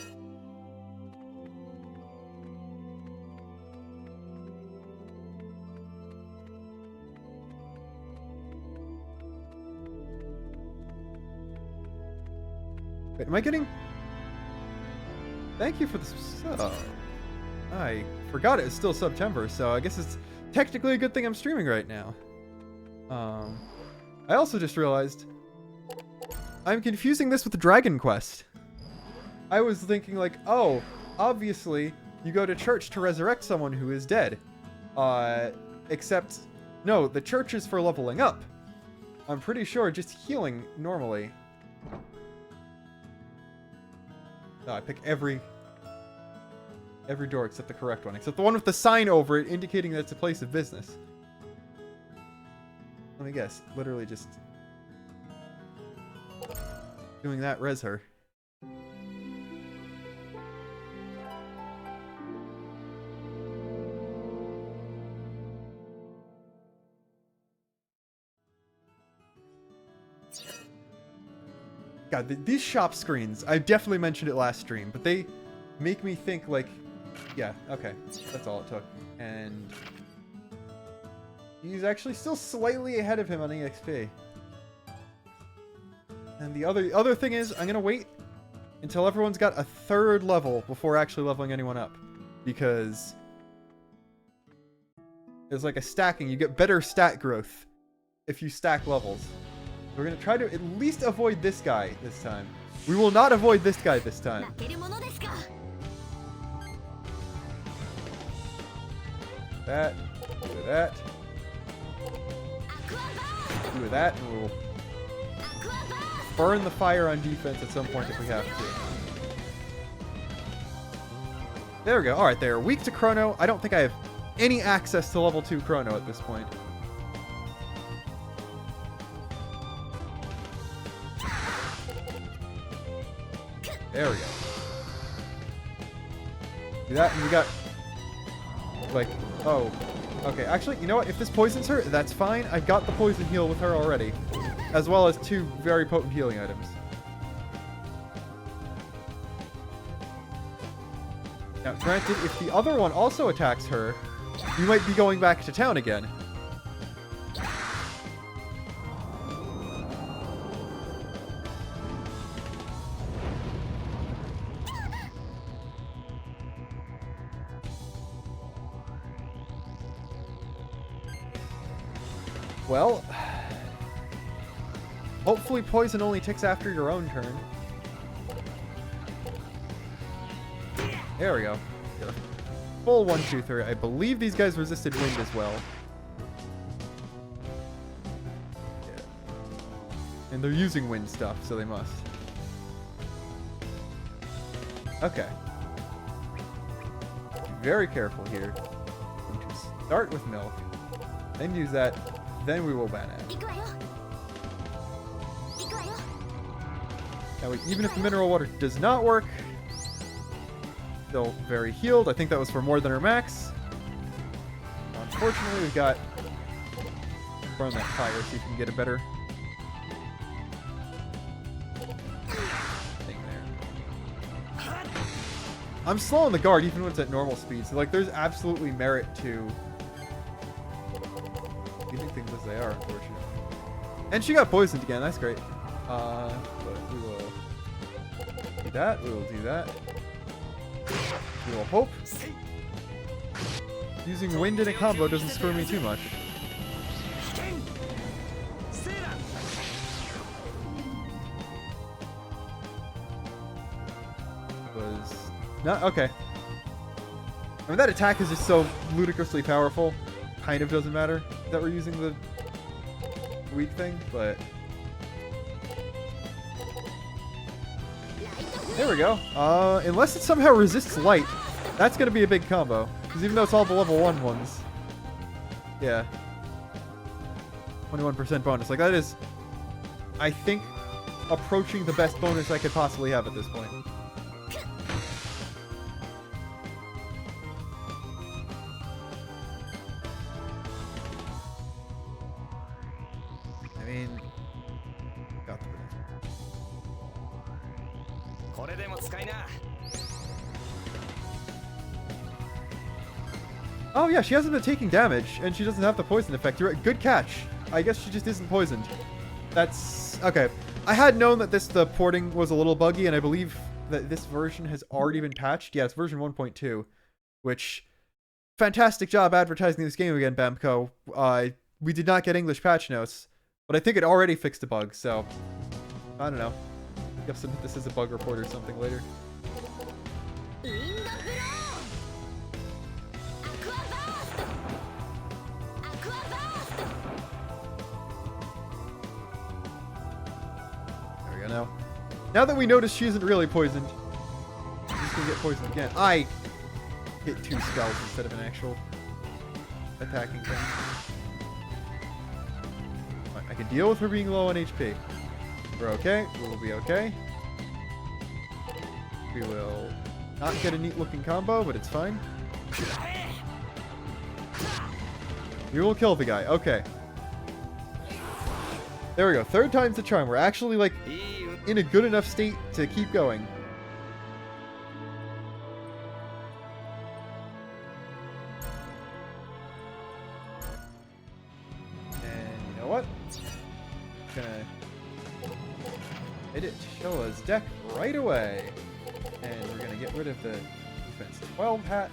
Wait, am I getting... Thank you for the sub. I forgot it was still September, so I guess it's technically a good thing I'm streaming right now. I also just realized I'm confusing this with Dragon Quest. I was thinking like, oh, obviously you go to church to resurrect someone who is dead. Except, no, the church is for leveling up. I'm pretty sure just healing normally. No, I pick every door except the correct one. Except the one with the sign over it indicating that it's a place of business. Let me guess. Literally just... doing that res her. God, these shop screens, I definitely mentioned it last stream, but they make me think like, yeah, okay, that's all it took. And he's actually still slightly ahead of him on EXP. And the other thing is, I'm gonna wait until everyone's got a 3rd level before actually leveling anyone up, because there's like a stacking. You get better stat growth if you stack levels. We're gonna try to at least avoid this guy this time. We will not avoid this guy this time. That, do that, do that, and we'll burn the fire on defense at some point if we have to. There we go. Alright, they're weak to Chrono. I don't think I have any access to level 2 Chrono at this point. There we go. Do that, and we got... like, oh. Okay, actually, you know what? If this poisons her, that's fine. I've got the poison heal with her already. As well as 2 very potent healing items. Now, granted, if the other one also attacks her, we might be going back to town again. Well, hopefully poison only ticks after your own turn. There we go. full 1, 2, 3. I believe these guys resisted wind as well. Yeah. And they're using wind stuff, so they must. Okay. Be very careful here. I'm going to start with milk, then use that, then we will ban it. 行くわよ行くわよ Now, even if the mineral water does not work, still very healed. I think that was for more than her max. Unfortunately, we've got burn that fire so you can get a better thing there. I'm slow on the guard even when it's at normal speed, so like there's absolutely merit to leaving things as they are, unfortunately. And she got poisoned again. That's great. But we will do that. We will do that. We will hope. Using wind in a combo doesn't screw me too much. Was not okay. I mean, that attack is just so ludicrously powerful. Kind of doesn't matter that we're using the weak thing, but there we go. Unless it somehow resists light, that's gonna be a big combo. Because even though it's all the level 1 ones, yeah, 21% bonus. Like that is, I think, approaching the best bonus I could possibly have at this point. I mean, got the Oh yeah, she hasn't been taking damage, and she doesn't have the poison effect. You're right. Good catch. I guess she just isn't poisoned. That's okay. I had known that the porting was a little buggy, and I believe that this version has already been patched. Yeah, it's version 1.2, which fantastic job advertising this game again, Bamco. We did not get English patch notes, but I think it already fixed a bug. So I don't know. I guess submit this as a bug report or something later. Now that we notice she isn't really poisoned, she's just gonna get poisoned again. I hit 2 spells instead of an actual attacking thing. I can deal with her being low on HP. We're okay. We will be okay. We will not get a neat looking combo, but it's fine. We will kill the guy. Okay. There we go. 3rd time's the charm. We're actually like in a good enough state to keep going. And you know what? Gonna hit it to show us deck right away. And we're gonna get rid of the defense 12 hat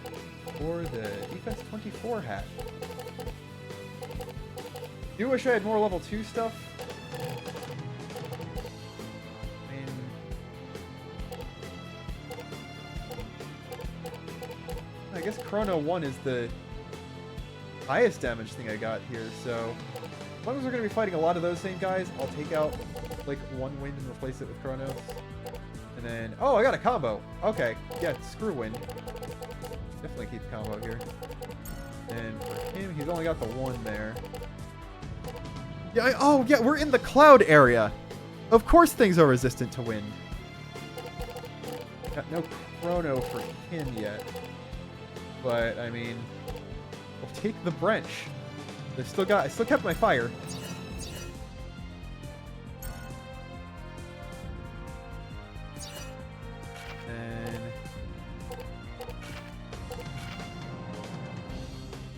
or the defense 24 hat. Do wish I had more level 2 stuff. I guess Chrono 1 is the highest damage thing I got here, so as long as we're going to be fighting a lot of those same guys, I'll take out like 1 wind and replace it with Chronos. And then, oh, I got a combo. Okay, yeah, screw wind. Definitely keep the combo here. And for him, he's only got the 1 there. Yeah, oh yeah, we're in the cloud area. Of course things are resistant to wind. Got no Chrono for him yet. But I mean, we'll take the branch. I still kept my fire. And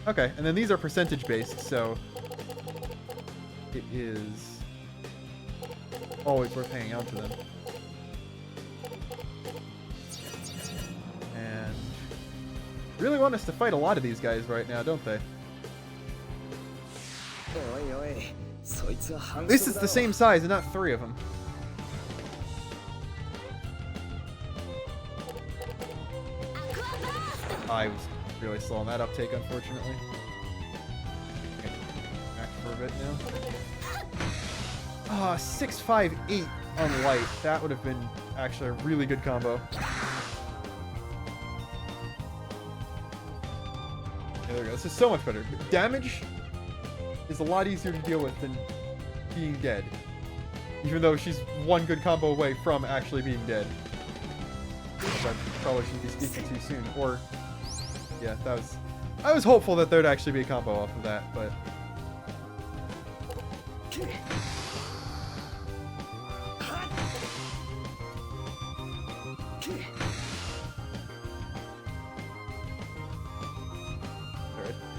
okay, and then these are percentage based, so it is always worth hanging on to them. And really want us to fight a lot of these guys right now, don't they? This is the same size and not 3 of them. I was Really slow on that uptake, unfortunately. Okay, back for a bit now. 658 on light. That would have been actually a really good combo. Yeah, there we go. This is so much better. Damage is a lot easier to deal with than being dead. Even though she's one good combo away from actually being dead. I probably shouldn't be speaking too soon. Or, yeah, that was... I was hopeful that there'd actually be a combo off of that, but...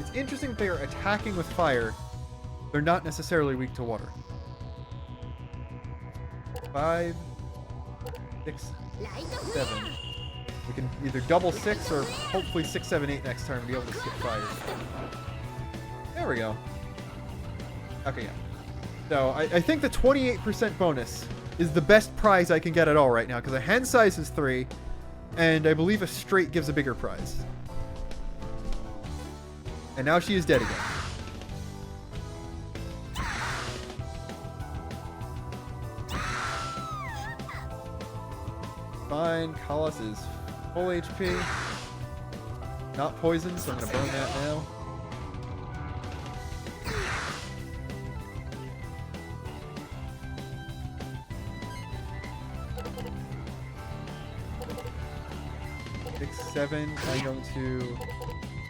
It's interesting that they are attacking with fire. They're not necessarily weak to water. 5, 6, 7. We can either double 6 or hopefully 6, 7, 8 next turn and be able to skip fire. There we go. Okay, yeah. So I think the 28% bonus is the best prize I can get at all right now because a hand size is 3 and I believe a straight gives a bigger prize. And now she is dead again. Fine, Kaitos is full HP. Not poisoned, so I'm gonna burn that now. Six, 7. I'm going to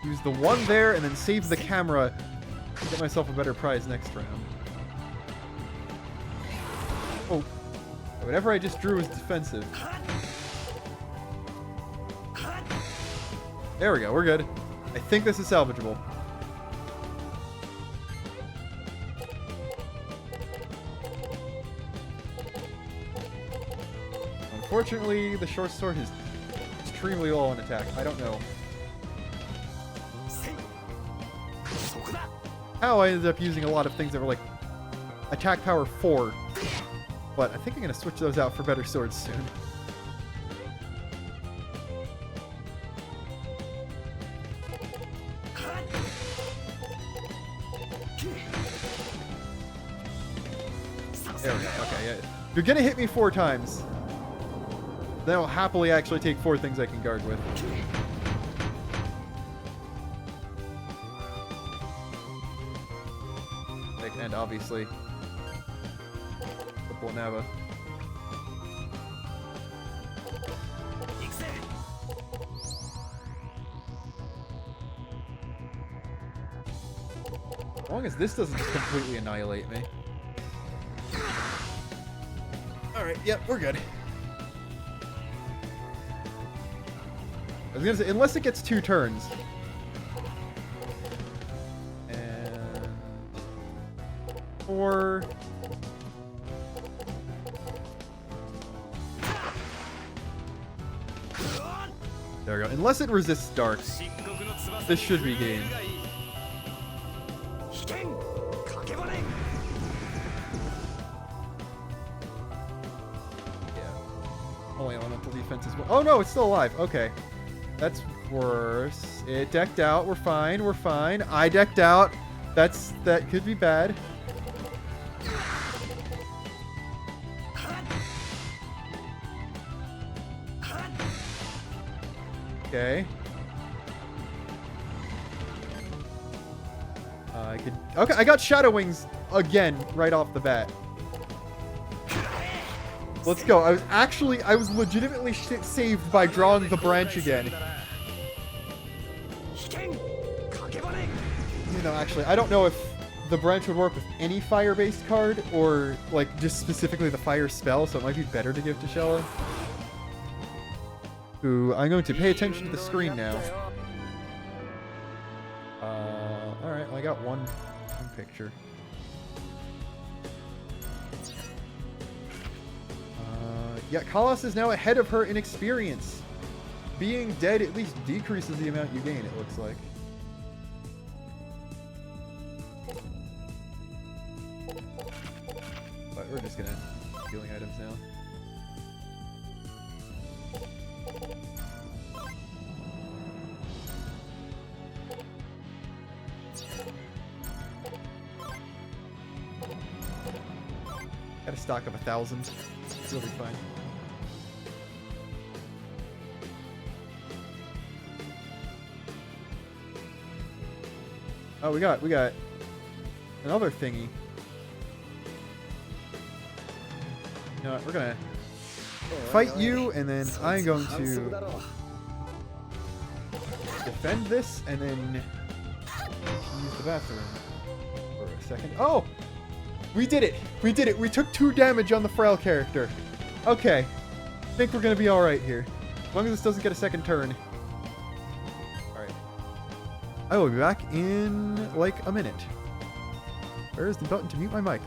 use the 1 there and then save the camera to get myself a better prize next round. Oh, whatever I just drew is defensive. There we go, we're good. I think this is salvageable. Unfortunately, the short sword is extremely low on attack. I don't know how I ended up using a lot of things that were like attack power 4, but I think I'm going to switch those out for better swords soon. There we go. Okay, yeah. You're gonna hit me 4 times. Then I'll happily actually take 4 things I can guard with. And obviously, the Bonava. As long as this doesn't just completely annihilate me. Alright, yep, we're good. I was gonna say, unless it gets 2 turns. And 4. There we go. Unless it resists dark, this should be game. Only elemental defense as well. Oh no, it's still alive. Okay. That's worse. It decked out. We're fine. We're fine. I decked out. That could be bad. Okay. Okay, I got Shadow Wings again right off the bat. Let's go. I was legitimately saved by drawing the branch again. You know, actually, I don't know if the branch would work with any fire-based card or, like, just specifically the fire spell, so it might be better to give to Shella. Ooh, I'm going to pay attention to the screen now. Alright, well, I got one picture. Yeah, Kaitos is now ahead of her in experience. Being dead at least decreases the amount you gain, it looks like. But we're just gonna healing items now. stock of 1,000. It'll be fine. Oh, we got another thingy. You know what, we're gonna fight you, and then I'm going to defend this, and then use the bathroom for a second. Oh! We did it! We did it! We took 2 damage on the frail character. Okay. I think we're gonna be alright here. As long as this doesn't get a second turn. Alright. I will be back in, like, a minute. Where is the button to mute my mic?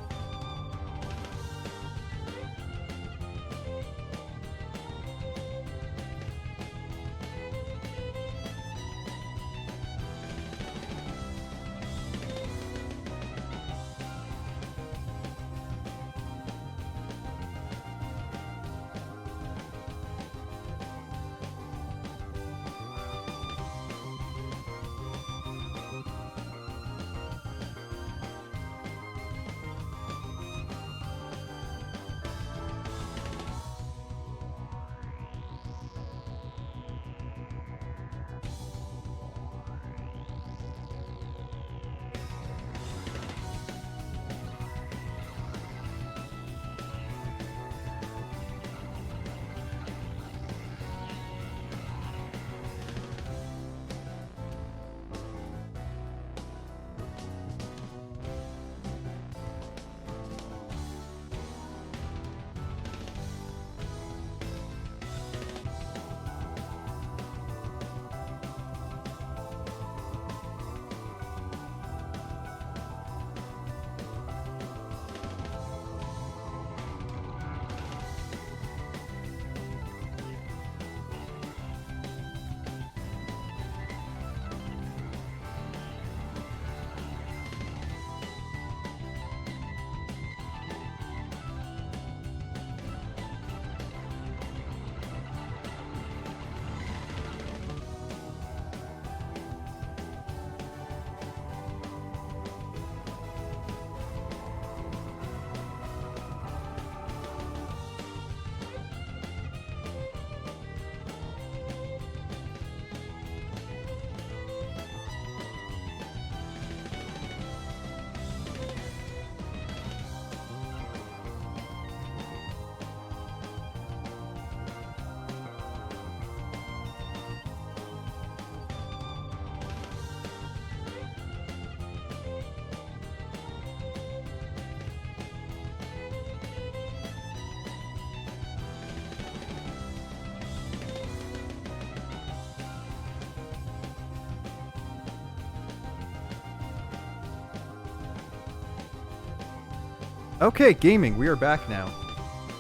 Okay, gaming, we are back now.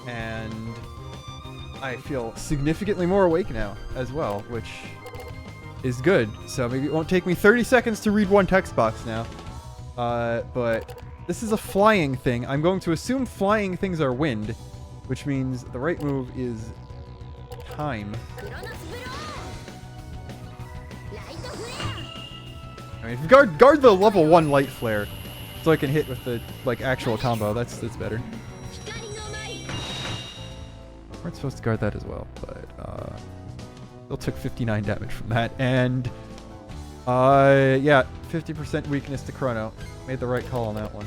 And I feel significantly more awake now as well, which is good. So maybe it won't take me 30 seconds to read one text box now. But this is a flying thing. I'm going to assume flying things are wind, which means the right move is time. I mean, if you guard the level 1 light flare, so I can hit with the like actual combo. That's better. Weren't supposed to guard that as well, but still took 59 damage from that, and yeah, 50% weakness to Chrono. Made the right call on that one.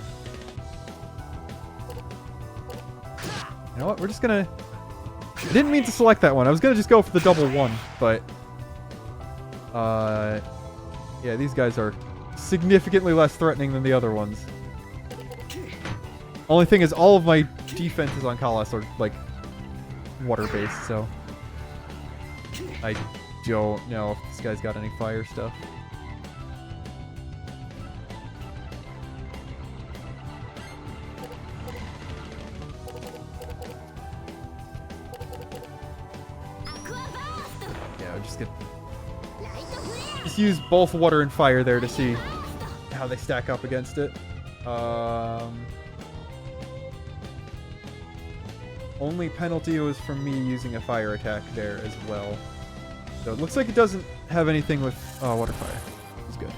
You know what? We're just gonna. I didn't mean to select that one. I was gonna just go for the double 1, but yeah, these guys are significantly less threatening than the other ones. Only thing is, all of my defenses on Kalas are like water-based, so I don't know if this guy's got any fire stuff. Yeah, I'll just use both water and fire there to see how they stack up against it. Only penalty was from me using a fire attack there as well. So it looks like it doesn't have anything with water fire. It's good.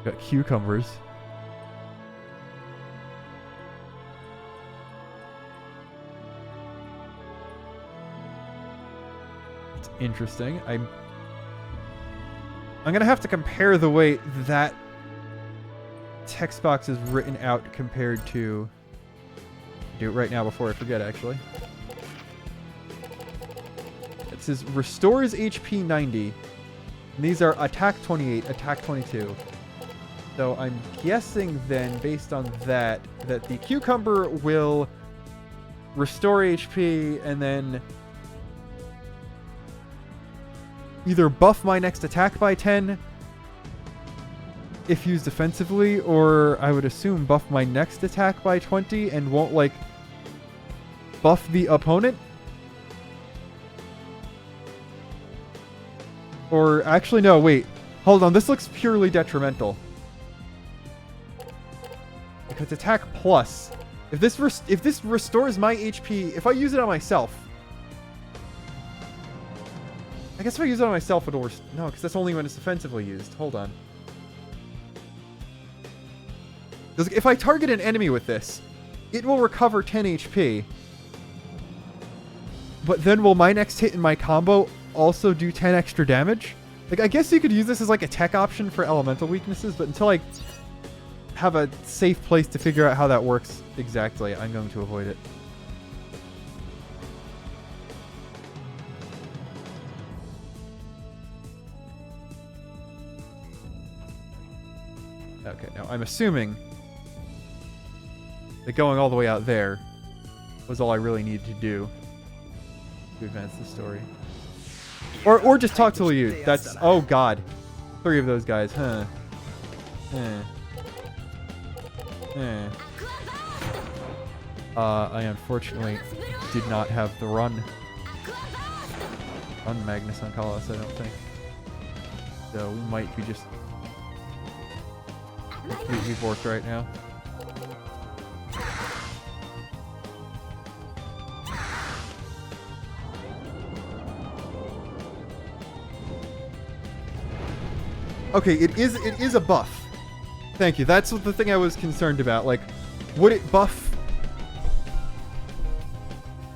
Got cucumbers. It's interesting. I'm gonna have to compare the way that text box is written out compared to... Do it right now before I forget, actually. It says restores HP 90. And these are attack 28, attack 22. So I'm guessing then, based on that, that the cucumber will restore HP and then either buff my next attack by 10 if used defensively, or I would assume buff my next attack by 20 and won't, like, buff the opponent. Or actually, no, wait. Hold on, this looks purely detrimental. Because attack plus. If this restores my HP, if I use it on myself. I guess if I use it on myself, it'll no, because that's only when it's defensively used. Hold on. If I target an enemy with this, it will recover 10 HP. But then will my next hit in my combo also do 10 extra damage? Like, I guess you could use this as like a tech option for elemental weaknesses, but until I have a safe place to figure out how that works exactly, I'm going to avoid it. Okay, now I'm assuming that going all the way out there was all I really needed to do to advance the story. Or just talk to Liu. That's... Oh, God. 3 of those guys, huh? I unfortunately did not have the run Magnus on Kalos, I don't think. So we might be just completely borked right now. Okay, it is a buff. Thank you. That's the thing I was concerned about. Like, would it buff?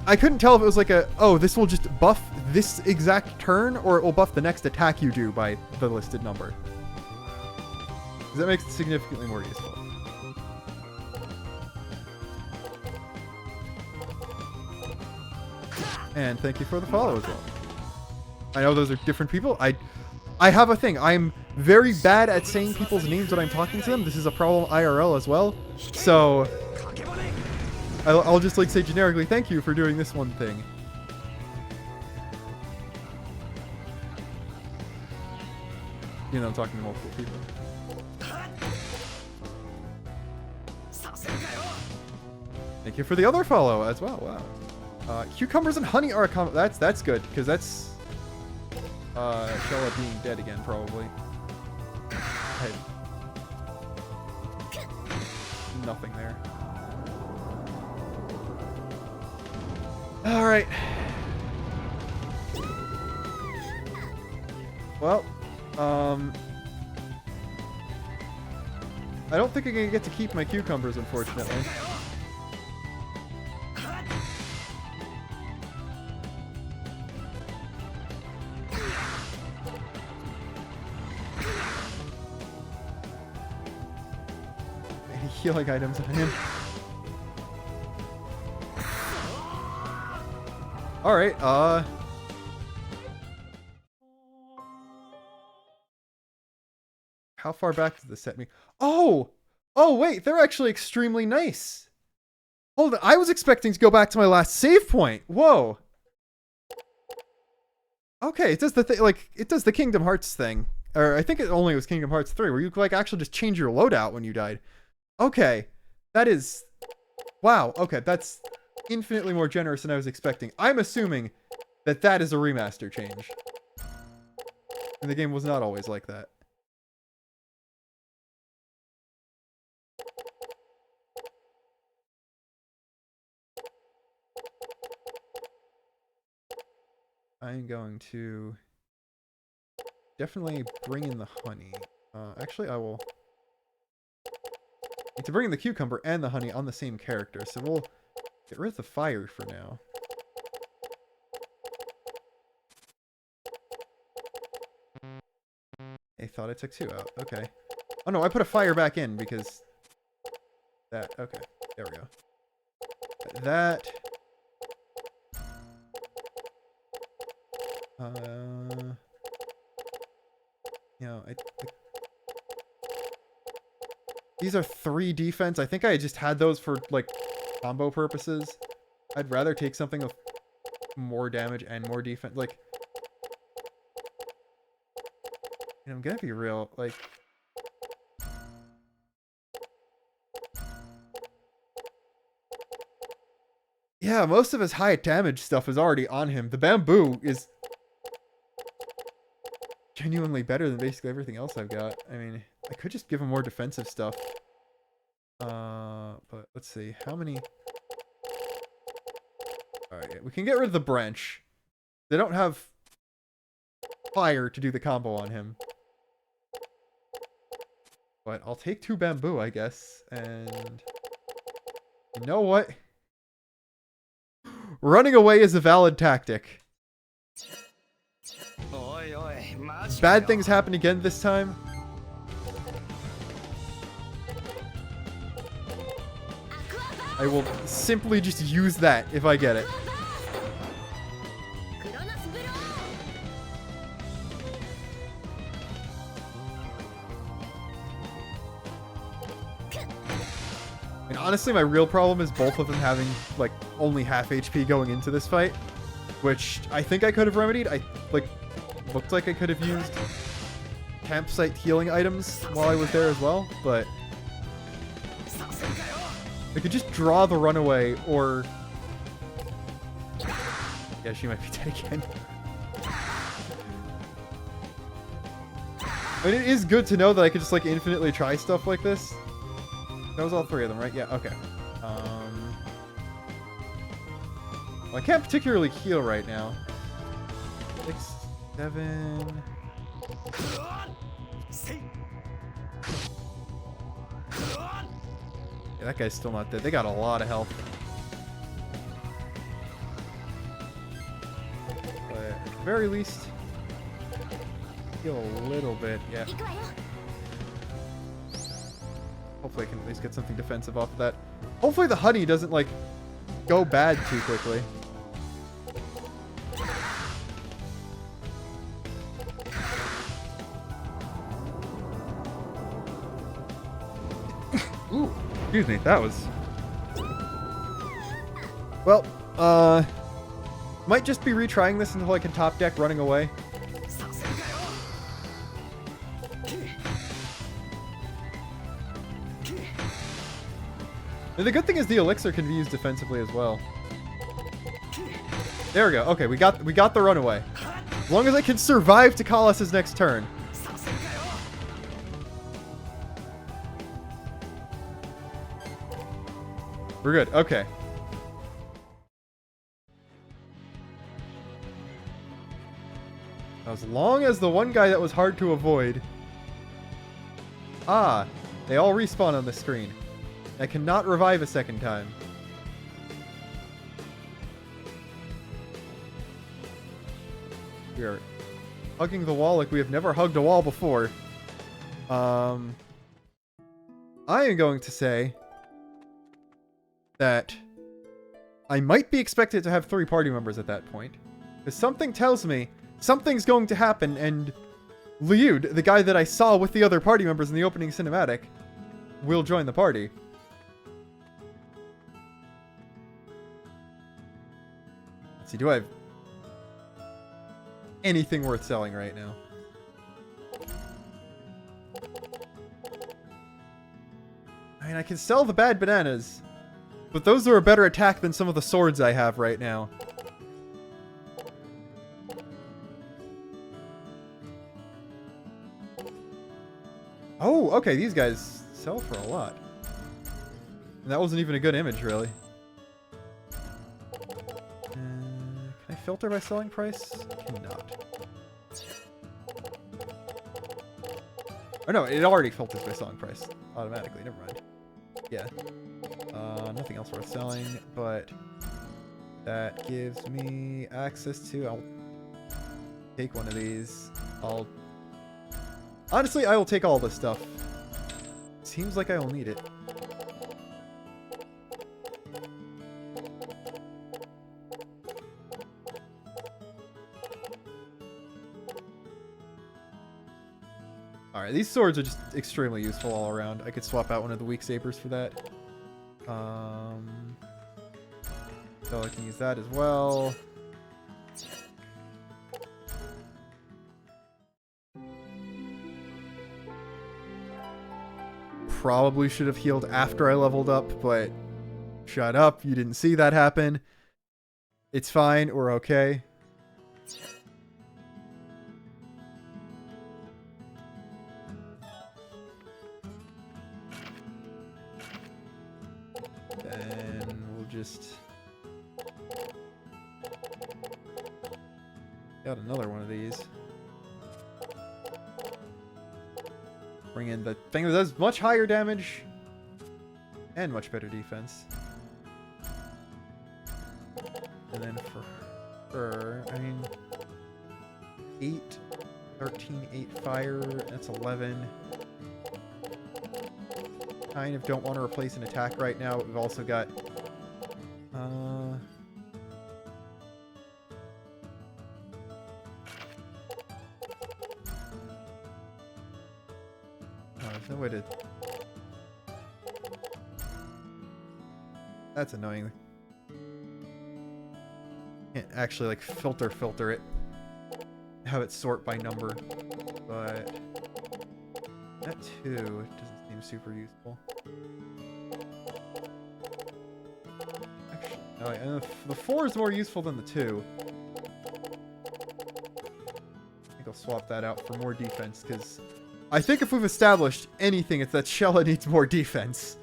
I couldn't tell if it was like a, oh, this will just buff this exact turn, or it will buff the next attack you do by the listed number. Because that makes it significantly more useful. And thank you for the follow as well. I know those are different people. I have a thing. I'm very bad at saying people's names when I'm talking to them. This is a problem IRL as well. So I'll just like say generically, thank you for doing this one thing. You know, I'm talking to multiple people. Thank you for the other follow as well. Wow. Cucumbers and honey are a combo. That's good, because that's Shella being dead again, probably. I had nothing there. Alright. Well, I don't think I'm gonna get to keep my cucumbers, unfortunately. Any healing items on him? Alright, how far back does this set me? Oh! Oh, wait, they're actually extremely nice. Hold on, I was expecting to go back to my last save point. Whoa. Okay, it does the thing, like, it does the Kingdom Hearts thing. Or I think it only was Kingdom Hearts 3, where you could, like, actually just change your loadout when you died. Okay, that is... Wow, okay, that's infinitely more generous than I was expecting. I'm assuming that that is a remaster change. And the game was not always like that. I'm going to definitely bring in the honey. Actually, I will Need to bring the cucumber and the honey on the same character, so we'll get rid of the fire for now. I thought I took 2 out. Okay. Oh no, I put a fire back in because that. Okay, there we go. That. You know, these are 3 defense. I think I just had those for like combo purposes. I'd rather take something with more damage and more defense. Like, you know, I'm gonna be real. Like, yeah, most of his high damage stuff is already on him. The bamboo is genuinely better than basically everything else I've got. I mean, I could just give him more defensive stuff. But let's see. How many... Alright, we can get rid of the branch. They don't have fire to do the combo on him. But I'll take 2 bamboo, I guess. And... you know what? Running away is a valid tactic. Bad things happen again this time. I will simply just use that if I get it. And honestly, my real problem is both of them having, like, only half HP going into this fight. Which I think I could have remedied. I, like, looked like I could have used campsite healing items while I was there as well, but... I could just draw the runaway, or... yeah, she might be dead again. I mean, it is good to know that I could just, like, infinitely try stuff like this. That was all 3 of them, right? Yeah, okay. Well, I can't particularly heal right now. 6, 7... yeah, that guy's still not dead. They got a lot of health. But at the very least, heal a little bit. Yeah. Hopefully I can at least get something defensive off of that. Hopefully the honey doesn't, like, go bad too quickly. Ooh, excuse me, that was... well, might just be retrying this until I can top deck running away. And the good thing is the elixir can be used defensively as well. There we go. Okay, we got the runaway. As long as I can survive to Kalos' next turn. We're good. Okay. As long as the one guy that was hard to avoid... ah, they all respawn on the screen. I cannot revive a second time. We are hugging the wall like we have never hugged a wall before. I am going to say that I might be expected to have 3 party members at that point. Because something tells me something's going to happen, and Liud, the guy that I saw with the other party members in the opening cinematic, will join the party. Let's see, do I have anything worth selling right now? I mean, I can sell the bad bananas, but those are a better attack than some of the swords I have right now. Oh, okay, these guys sell for a lot. And that wasn't even a good image, really. Can I filter by selling price? Cannot. Oh no, it already filters by selling price automatically. Never mind. Yeah. Nothing else worth selling, but that gives me access to. I'll take one of these. Honestly, I will take all this stuff. Seems like I will need it. Alright, these swords are just extremely useful all around. I could swap out one of the weak sabers for that. So I can use that as well. Probably should have healed after I leveled up, but shut up, you didn't see that happen. It's fine, we're okay. And we'll just... Got another one of these. Bring in the thing that does much higher damage and much better defense. And then for her, I mean, 8, 13, 8 fire, that's 11. Kind of don't want to replace an attack right now, but we've also got there's no way to... That's annoying. Can't actually like filter it. Have it sort by number. But that too doesn't seem super useful. Actually, no, and the 4 is more useful than the 2. I think I'll swap that out for more defense, because I think if we've established anything, it's that Shella needs more defense.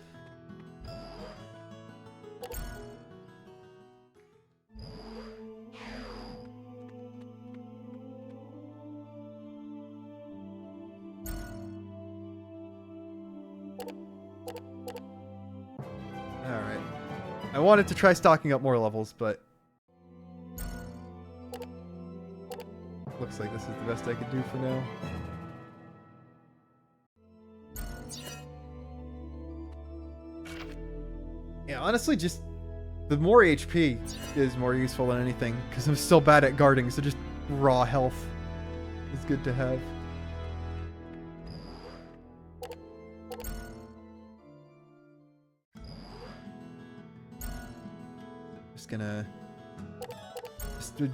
Alright. I wanted to try stocking up more levels, but looks like this is the best I could do for now. Yeah, honestly, just the more HP is more useful than anything, because I'm still bad at guarding, so just raw health is good to have. Just gonna...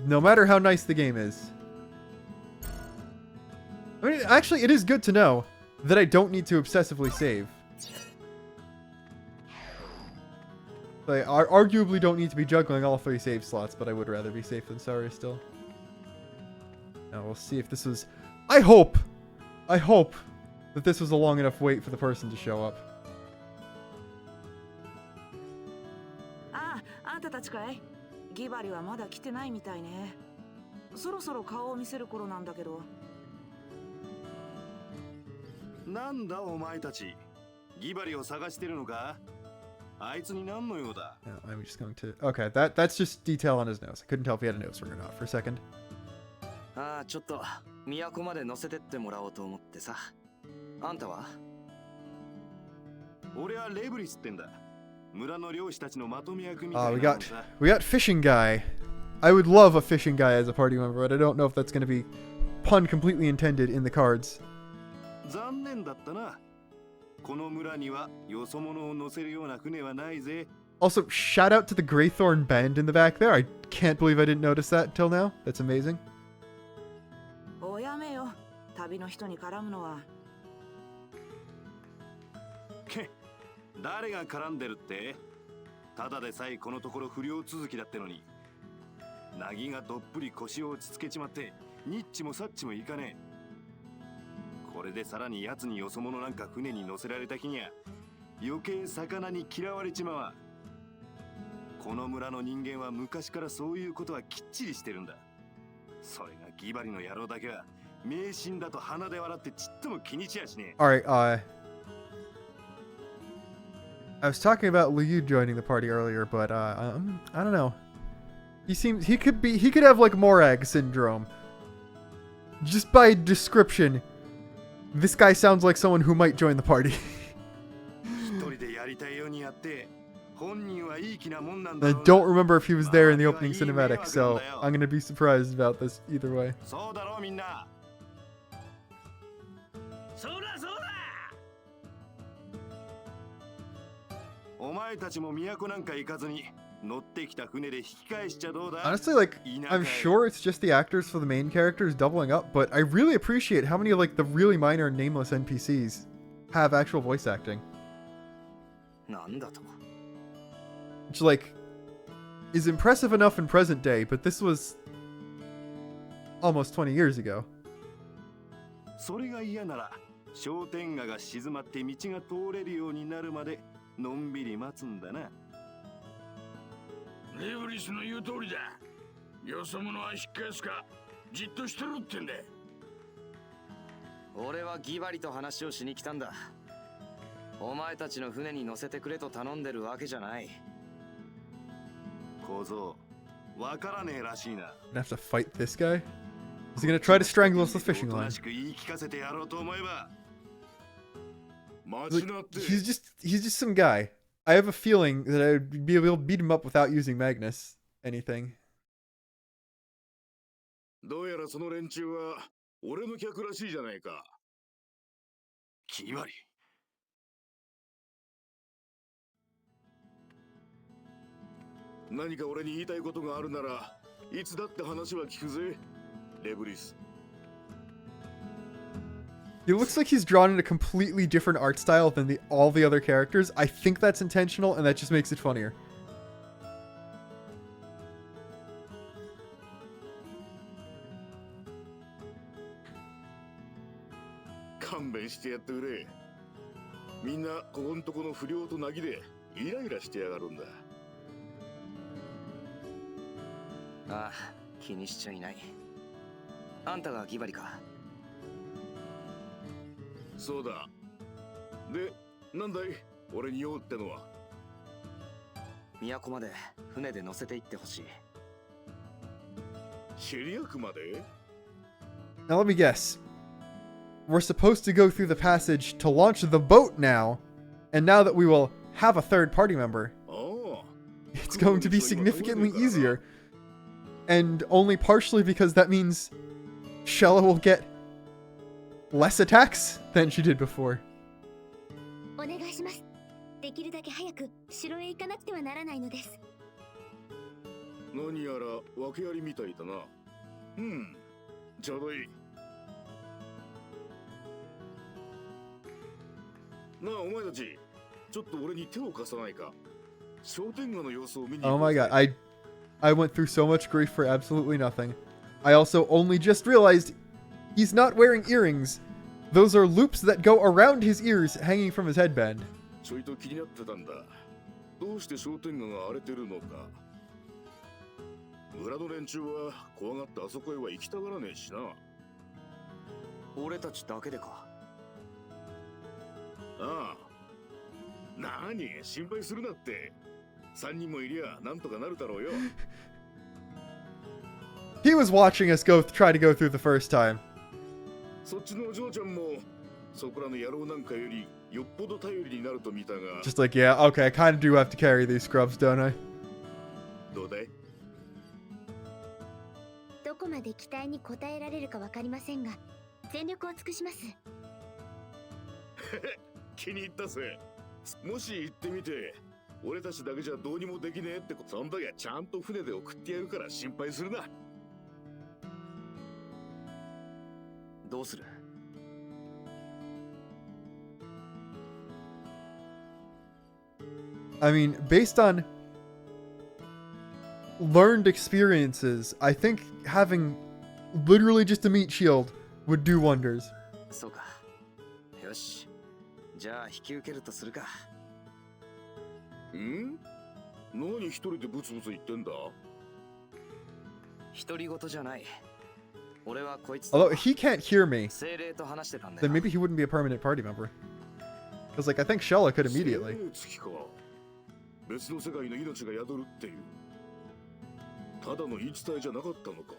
no matter how nice the game is. I mean, actually, it is good to know that I don't need to obsessively save. I arguably don't need to be juggling all 3 save slots, but I would rather be safe than sorry still. Now we'll see if this was... I hope that this was a long enough wait for the person to show up. ああ、あんたたちかい？ギバリはまだ来てないみたいね。そろそろ顔を見せる頃なんだけど。なんだお前たち。ギバリを探してるのか？あいつに何の用だ？ No, I'm just going to... Okay, that's just detail on his nose. I couldn't tell if he had a nose ring or not for a second. ああ、ちょっと都まで乗せてってもらおうと思ってさ。あんたは？俺はレブリスってんだ。村の漁師たちのまとめ役みたいなもんさ。we got fishing guy. I would love a fishing guy as a party member, but I don't know if that's going to be pun completely intended in the cards. 残念だったな。この村にはよそ者を乗せるような船はないぜ。 Also, shout out to the Greythorn Bend in the back there. I can't believe I didn't notice that until now. That's amazing. おやめよ。旅の人に絡むのは。け、誰が絡んでるって？ただでさえこのところ不良続きだってのに。ナギがどっぷり腰を落ち着けちまって、ニッチもサッチもいかねえ。これでさらに奴によそ者なんか船に乗せられた日には余計魚に嫌われちまわ。この村の人間は昔からそういうことはきっちりしてるんだ。それがギバリの野郎だけは迷信だと鼻で笑ってちっとも気にしやしねえ。Alright, I was talking about Liu joining the party earlier, but I don't know. He could have like Morag syndrome. Just by description, this guy sounds like someone who might join the party. I don't remember if he was there in the opening cinematic, so I'm gonna be surprised about this either way. そうだろみんな。そうだそうだ。お前たちも都なんか行かずに乗ってきた船で引き返しちゃどうだ。 Honestly, like, I'm sure it's just the actors for the main characters doubling up, but I really appreciate how many of like the really minor nameless NPCs have actual voice acting. なんだと。 Which, like, is impressive enough in present day, but this was almost 20 years ago. それが嫌なら商店街が静まって道が通れるようになるまでのんびり待つんだな。レブリスの言う通りだ。よそ者は引っ返すかじっとしてろってんだ。俺はギバリと話をしに来たんだ。お前たちの船に乗せてくれと頼んでるわけじゃない。小僧、わからねえらしいな。 Gonna have to fight this guy? Is he gonna try to strangle us with the fishing おと line? なしく言い聞かせてやろうと思えば。待 Like, ちなって。 he's just some guy. I have a feeling that I would be able to beat him up without using Magnus anything. どうやらその連中は俺の客らしいじゃないか。ギバリ。何か俺に言いたいことがあるならいつだって話は聞くぜ、レブリス。 He looks like he's drawn in a completely different art style than all the other characters. I think that's intentional, and that just makes it funnier. 勘弁してやってくれ。みんなここんとこの不良となぎでイライラしてやがるんだ。ああ、気にしちゃいない。あんたがギバリか。そうだ。で、なんだい俺に用ってのは。都まで船で乗せて行ってほしい。シェリアクまで Now let me guess. We're supposed to go through the passage to launch the boat now, and now that we will have a third party member, ああ。 it's going to be significantly easier. And only partially because that means Shella will get less attacks than she did before. お願いします。できるだけ早く城へ行かなくてはならないのです。何やら訳ありみたいだな。うん、ちょうどいい。なあお前たち、ちょっと俺に手を貸さないか。商店街の様子を見に行こう。 Oh my god, I went through so much grief for absolutely nothing. I also only just realized he's not wearing earrings. Those are loops that go around his ears hanging from his headband. ちょいと気になってたんだ。どうして商店街が荒れてるのか。村の連中は怖がってあそこへは行きたがらねえしな。俺たちだけでか。ああ。なに心配するなって。3人もいりゃなんとかなるだろうよ。He was watching us try to go through the first time. そっちのお嬢ちゃんもそこらの野郎なんかよりよっぽど頼りになると見たが。 Just like, yeah, okay, I kind of do have to carry these scrubs, don't I? どうだい？どこまで期待に応えられるかわかりませんが、全力を尽くします。気に入ったぜ。もし行ってみて、俺たちだけじゃどうにもできねえってこと、そん時はちゃんと船で送ってやるから心配するな。どうする？ I mean, based on learned experiences, I think having literally just a meat shield would do wonders. そうか。よし。じゃあ引き受けるとするか。ん？何一人でブツブツ言ってんだ？独り言じゃない。俺はこいつ Although he can't hear me, 精霊と話してたんだよ。 then maybe he wouldn't be a permanent party member. Because, like, I think Shella could immediately. 月か。別の世界の命が宿るっていう。ただの言い伝えじゃなかったのか。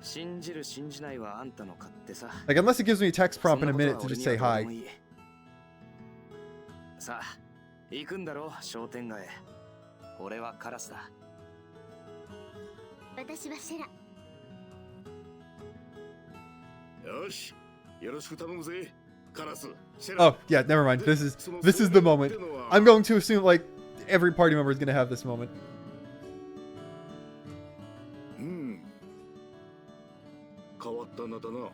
信じる信じないはあんたの勝手さ。 Like, unless it gives me a text prompt in a minute to just say hi. さあ、行くんだろ、商店街へ。俺はカラスだ。私はシェラ。よし、よろしく頼むぜ、カラス。 Oh, yeah, never mind. This is the moment. I'm going to assume, like, every party member is going to have this moment. 変わった名だな。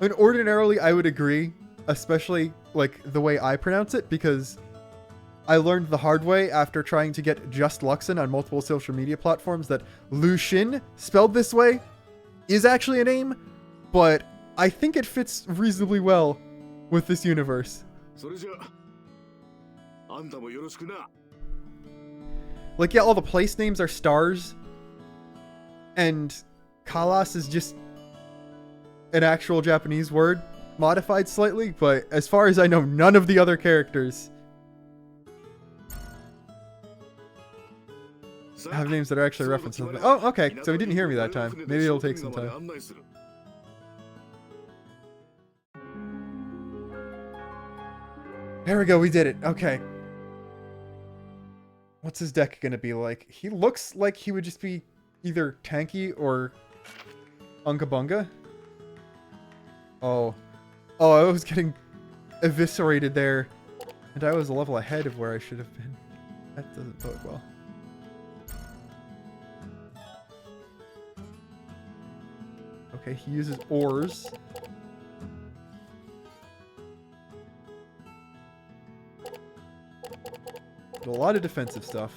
I mean, ordinarily, I would agree, especially, like, the way I pronounce it, because I learned the hard way after trying to get Just Luxon on multiple social media platforms that Lucian, spelled this way, is actually a name, but I think it fits reasonably well with this universe. それじゃあ、あんたもよろしくな。 Like, yeah, all the place names are stars, and Kalas is just an actual Japanese word, modified slightly, but as far as I know, none of the other characters have names that are actually referenced. Oh, okay, so he didn't hear me that time. Maybe it'll take some time. There we go, we did it. Okay. What's his deck gonna be like? He looks like he would just be either tanky or Unga Bunga. Oh. Oh, I was getting eviscerated there. And I was a level ahead of where I should have been. That doesn't bode well. Okay, he uses ores. A lot of defensive stuff.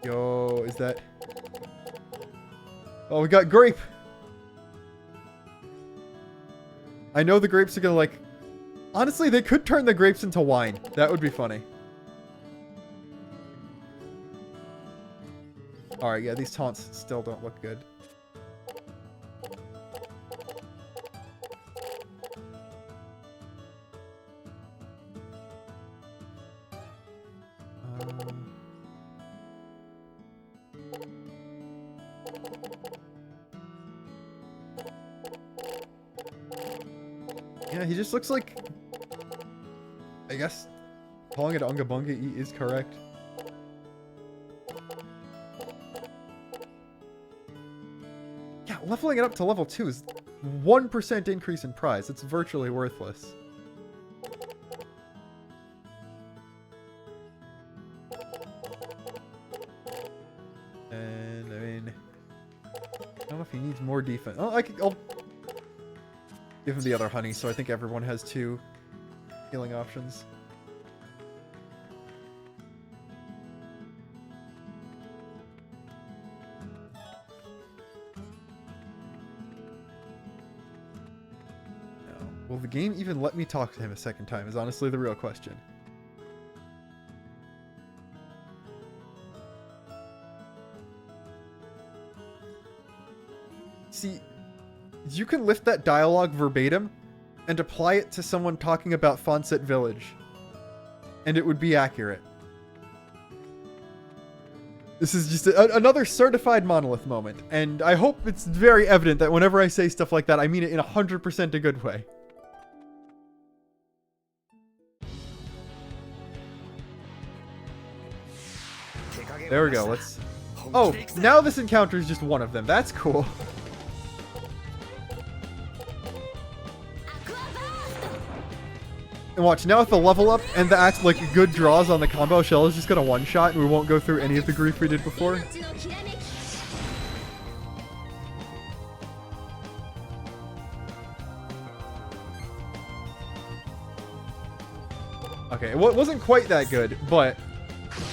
Yo, is that... Oh, we got grape! I know the grapes are gonna, like... Honestly, they could turn the grapes into wine. That would be funny. Alright, yeah, these taunts still don't look good. Yeah, he just looks like... I guess calling it Unga Bunga is correct. Yeah, leveling it up to level 2 is 1% increase in prize. It's virtually worthless. And, I mean... I don't know if he needs more defense. Oh, I'll give him the other honey, so I think everyone has 2 healing options. Now, will the game even let me talk to him a second time is honestly the real question. See, you can lift that dialogue verbatim and apply it to someone talking about Fonset Village, and it would be accurate. This is just another certified Monolith moment, and I hope it's very evident that whenever I say stuff like that, I mean it in 100% a good way. There we go, let's... Oh, now this encounter is just one of them. That's cool. And watch, now with the level up and the act like good draws on the combo, Shell is just gonna one-shot and we won't go through any of the grief we did before. Okay, it wasn't quite that good, but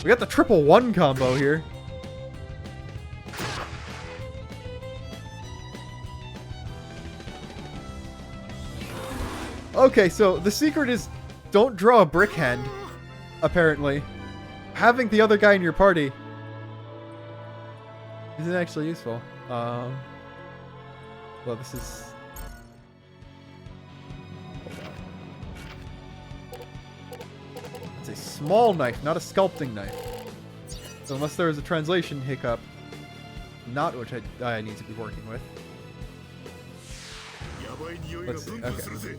we got the triple one combo here. Okay, so the secret is don't draw a brick hand, apparently. Having the other guy in your party Isn't actually useful. Well, this is. It's a small knife, not a sculpting knife. So unless there is a translation hiccup, not which I need to be working with. Let's see. Okay.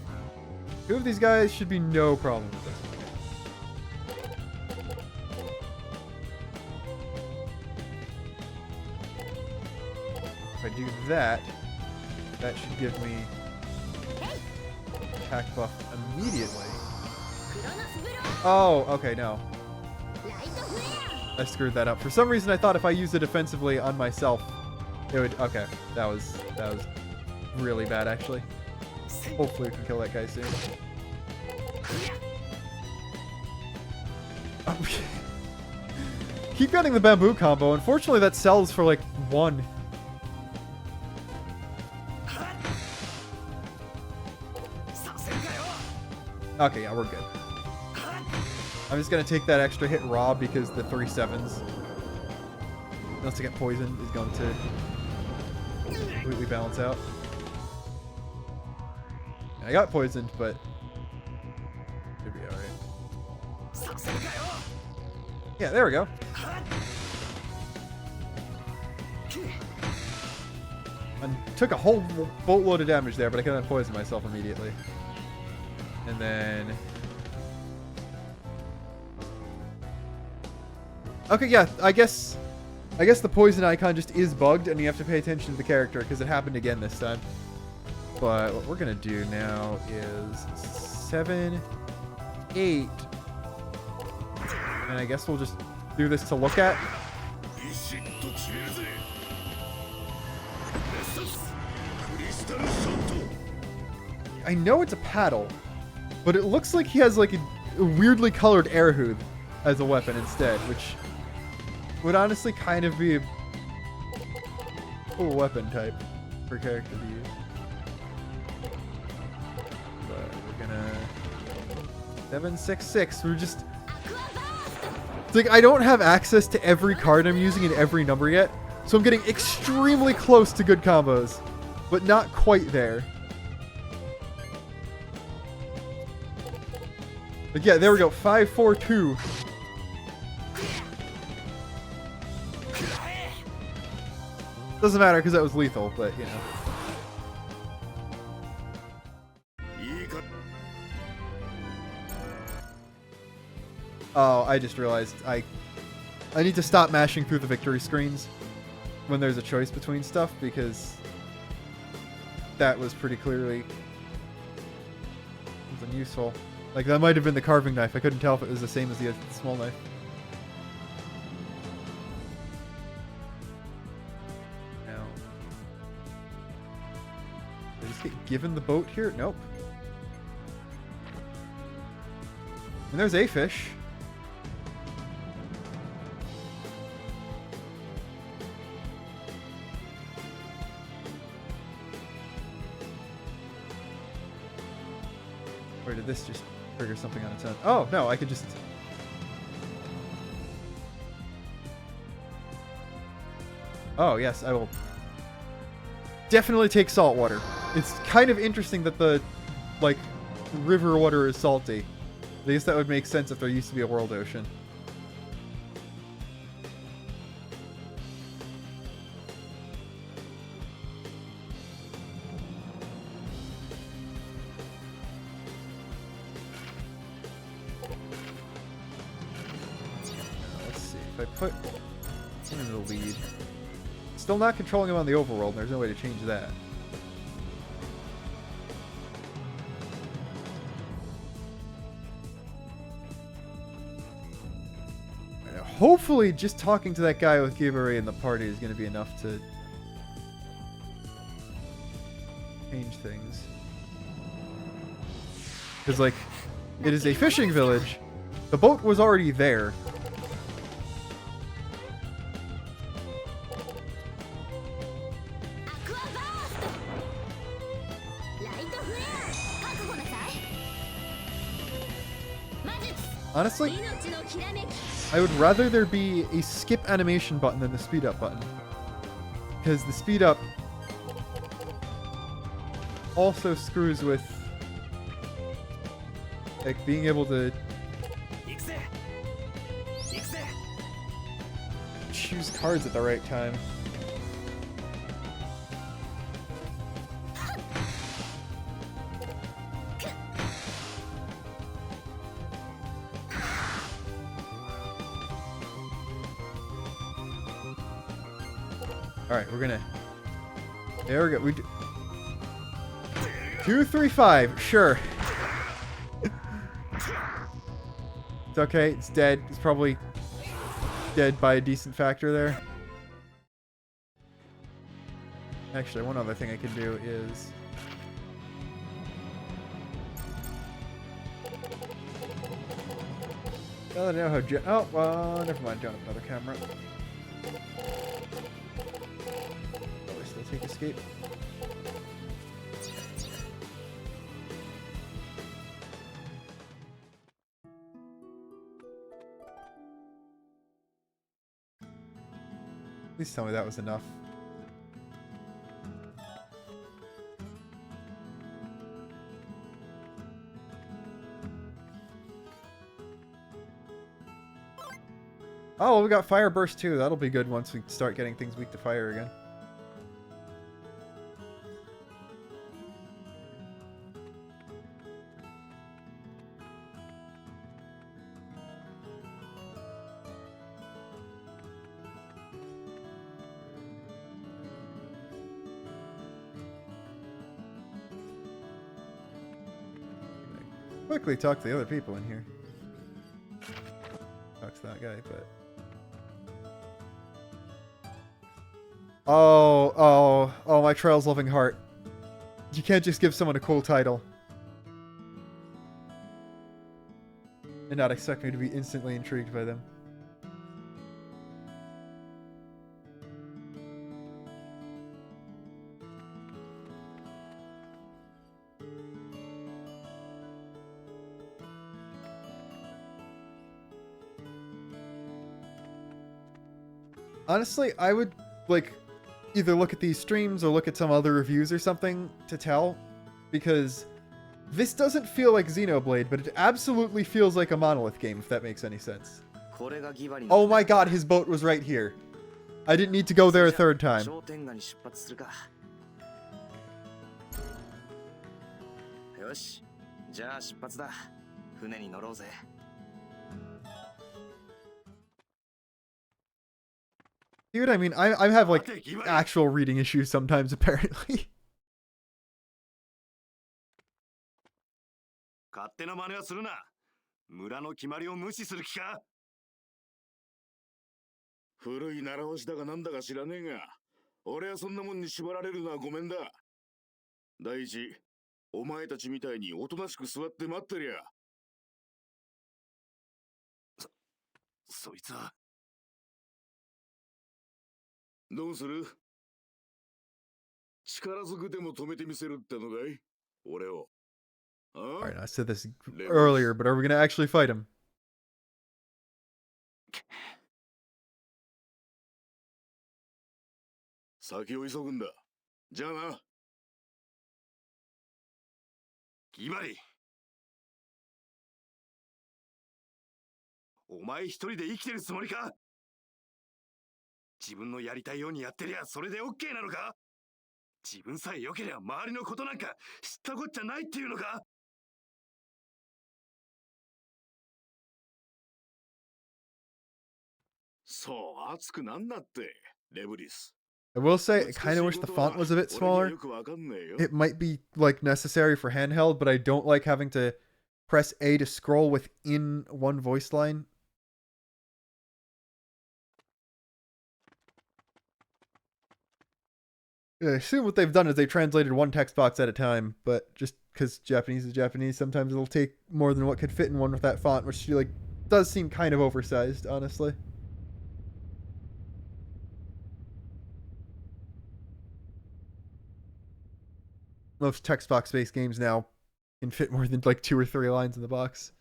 2 of these guys should be no problem with this. If I do that, that should give me attack buff immediately. Oh, okay, no. I screwed that up. For some reason, I thought if I used it defensively on myself, it would. Okay, that was really bad, actually. Hopefully, we can kill that guy soon. Keep getting the bamboo combo. Unfortunately, that sells for like 1. Okay, yeah, we're good. I'm just gonna take that extra hit raw because the 3 7s, unless I get poisoned, is going to completely balance out. I got poisoned, but should be alright. Yeah, there we go. I took a whole boatload of damage there, but I couldn't poison myself immediately. And then... Okay, yeah, I guess the poison icon just is bugged, and you have to pay attention to the character, because it happened again this time. But what we're going to do now is 7, 8... And I guess we'll just do this to look at. I know it's a paddle, but it looks like he has like a weirdly colored air hood as a weapon instead, which would honestly kind of be a cool weapon type for character to use. But we're gonna 766. We're just. It's like I don't have access to every card I'm using in every number yet, so I'm getting extremely close to good combos, but not quite there. Like, yeah, there we go. 5, 4, 2. Doesn't matter because that was lethal, but you know. Oh, I just realized I need to stop mashing through the victory screens when there's a choice between stuff, because that was pretty clearly unuseful. Like, that might have been the carving knife. I couldn't tell if it was the same as the small knife. Now, did I just get given the boat here? Nope. And there's a fish. Or did this just trigger something on its own? Oh, no, I could just... Oh, yes, I will definitely take salt water. It's kind of interesting that the, like, river water is salty. I guess that would make sense if there used to be a world ocean. If I put him in the lead, still not controlling him on the overworld, and there's no way to change that. Hopefully, just talking to that guy with Gibari in the party is going to be enough to change things. Because, like, it is a fishing village. The boat was already there. Honestly, I would rather there be a skip animation button than the speed up button. because the speed up also screws with like being able to choose cards at the right time. Alright, we're gonna... There we go. We do... 2, 3, 5. Sure. It's okay. It's dead. It's probably dead by a decent factor there. Actually, one other thing I could do is... Now that I know how... Oh, well, never mind. Don't have another camera. Take escape. Please tell me that was enough. Oh, well, we got Fire Burst too. That'll be good once we start getting things weak to fire again. Quickly talk to the other people in here. Talk to that guy, but... Oh, my Trail's Loving Heart. You can't just give someone a cool title and not expect me to be instantly intrigued by them. Honestly, I would, like, either look at these streams or look at some other reviews or something to tell, because this doesn't feel like Xenoblade, but it absolutely feels like a Monolith game, if that makes any sense. Oh my god, his boat was right here. I didn't need to go there a third time. Dude, I mean, I have, like, actual reading issues sometimes, apparently. 勝手な真似はするな。村の決まりを無視する気か。古い習わしだがなんだか知らねえが、俺はそんなもんに縛られるのはごめんだ。第一、お前たちみたいにおとなしく座って待ってりゃ。そいつは。どうする？力ずくでも止めてみせるってのかい？俺を。Alright, I said this earlier, but are we gonna actually fight him? 先を急ぐんだ。じゃあな。ギバリ。お前一人で生きてるつもりか？自分のやりたいようにやってりゃそれで OK なのか？自分さえ良けりゃ周りのことなんか知ったこっちゃないっていうのか？そう、熱くなんなって、レブリス。I will say, I kind of wish the font was a bit smaller. It might be, like, necessary for handheld, but I don't like having to press A to scroll within one voice line. I assume what they've done is they translated one text box at a time, but just because Japanese is Japanese, sometimes it'll take more than what could fit in one with that font, which, like, does seem kind of oversized, honestly. Most text box based games now can fit more than like 2 or 3 lines in the box.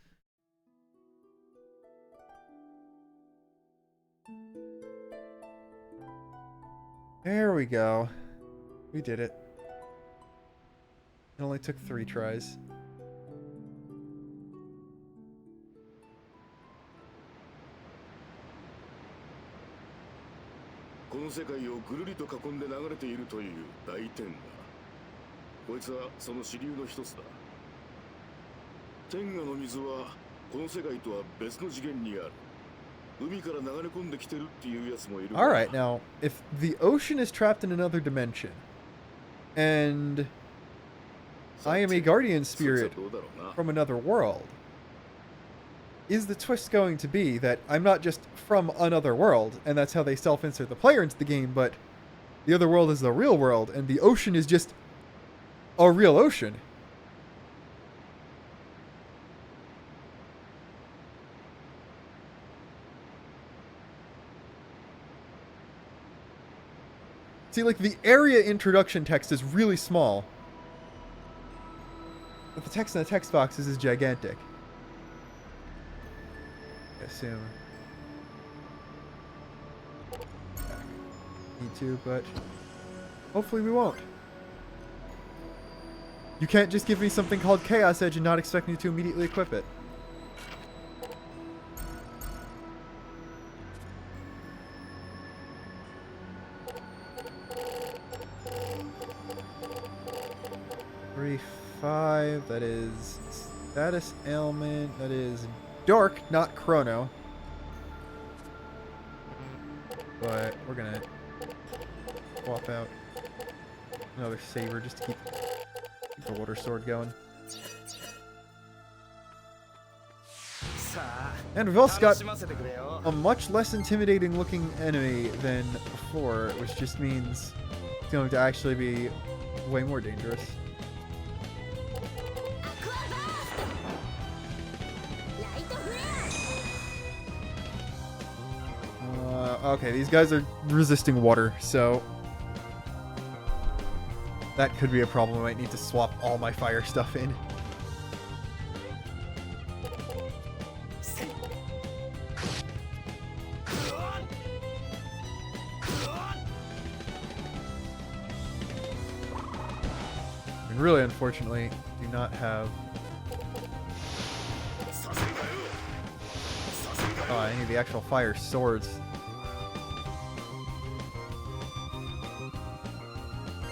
There we go. We did it. It only took 3 tries.この世界をぐるりと囲んで流れているという大天河。こいつはその支流の一つだ。天河の水はこの世界とは別の次元にある。海から流れ込んできてるっていうやつもいる。Alright, now, if the ocean is trapped in another dimension, and I am a guardian spirit from another world, is the twist going to be that I'm not just from another world, and that's how they self-insert the player into the game, but the other world is the real world, and the ocean is just a real ocean? See, like, the area introduction text is really small, but the text in the text boxes is gigantic. I assume. Need to, but hopefully we won't. You can't just give me something called Chaos Edge and not expect me to immediately equip it. Five, that is status ailment, that is dark, not chrono. But we're gonna swap out another saber just to keep the water sword going. And we've also got a much less intimidating looking enemy than before, which just means it's going to actually be way more dangerous. Okay, these guys are resisting water, so that could be a problem. I might need to swap all my fire stuff in. And really, unfortunately, do not have... Oh, I need the actual fire swords.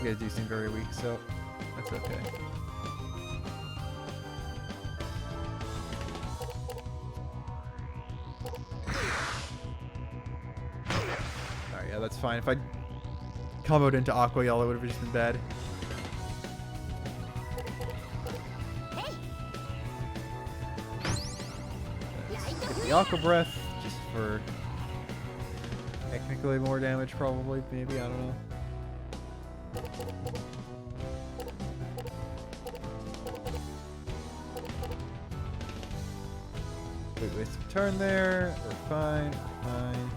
You guys do seem very weak, so that's okay. Alright, yeah, that's fine. If I comboed into Aqua Yell, it would have just been bad. Get the Aqua Breath, just for technically more damage, probably, maybe, I don't know. Waste of turn there. We're fine. We're fine.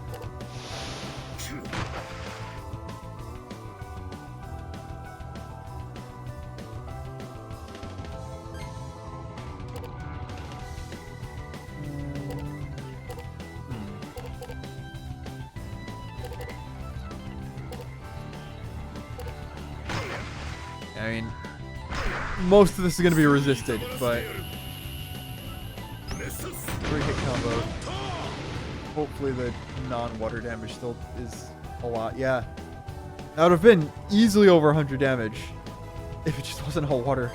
I mean, most of this is going to be resisted, but 3-hit combo. Hopefully the non-water damage still is a lot. Yeah. That would have been easily over 100 damage if it just wasn't all water.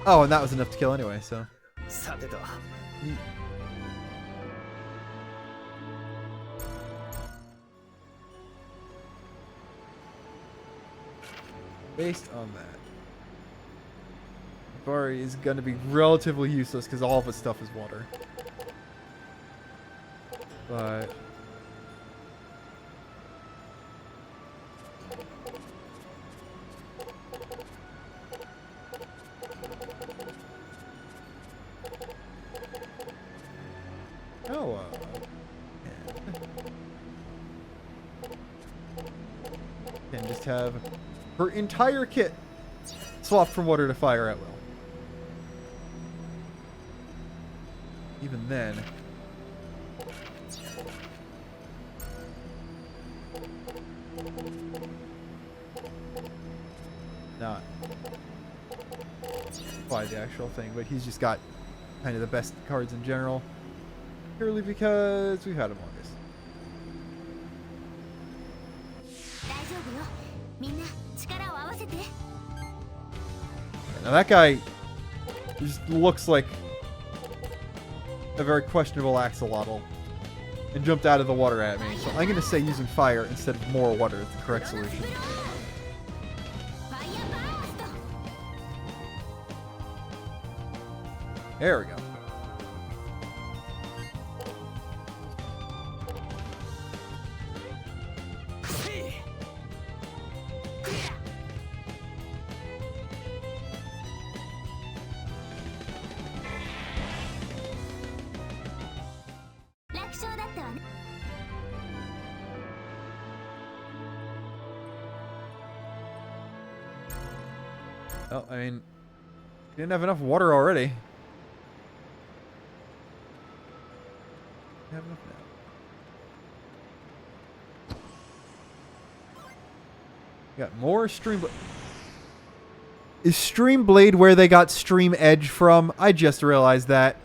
Oh, and that was enough to kill anyway, so. Based on that, Bari is going to be relatively useless because all of his stuff is water. But can just have her entire kit swapped from water to fire at will. even then. Not by the actual thing, but he's just got kind of the best cards in general. Purely because we've had him longest. 大丈夫よ。みんな力を合わせて。 Now that guy just looks like a very questionable axolotl and jumped out of the water at me. So I'm going to say using fire instead of more water is the correct solution. ファイヤーバースト。 There we go. Hey! 楽勝だったわね。 Well, I mean, he didn't have enough water already. Have enough now. Got more stream. Is Stream Blade where they got Stream Edge from? I just realized that.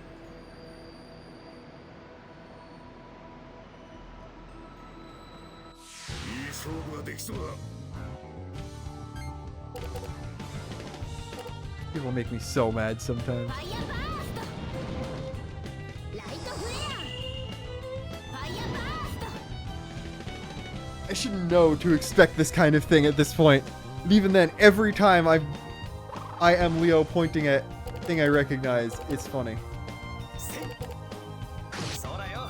People make me so mad sometimes. ファイヤーバースト。ライトフレア。ファイヤーバースト。 I should know to expect this kind of thing at this point. And even then, every time I am Leo pointing at thing I recognize, it's funny. そうだよ。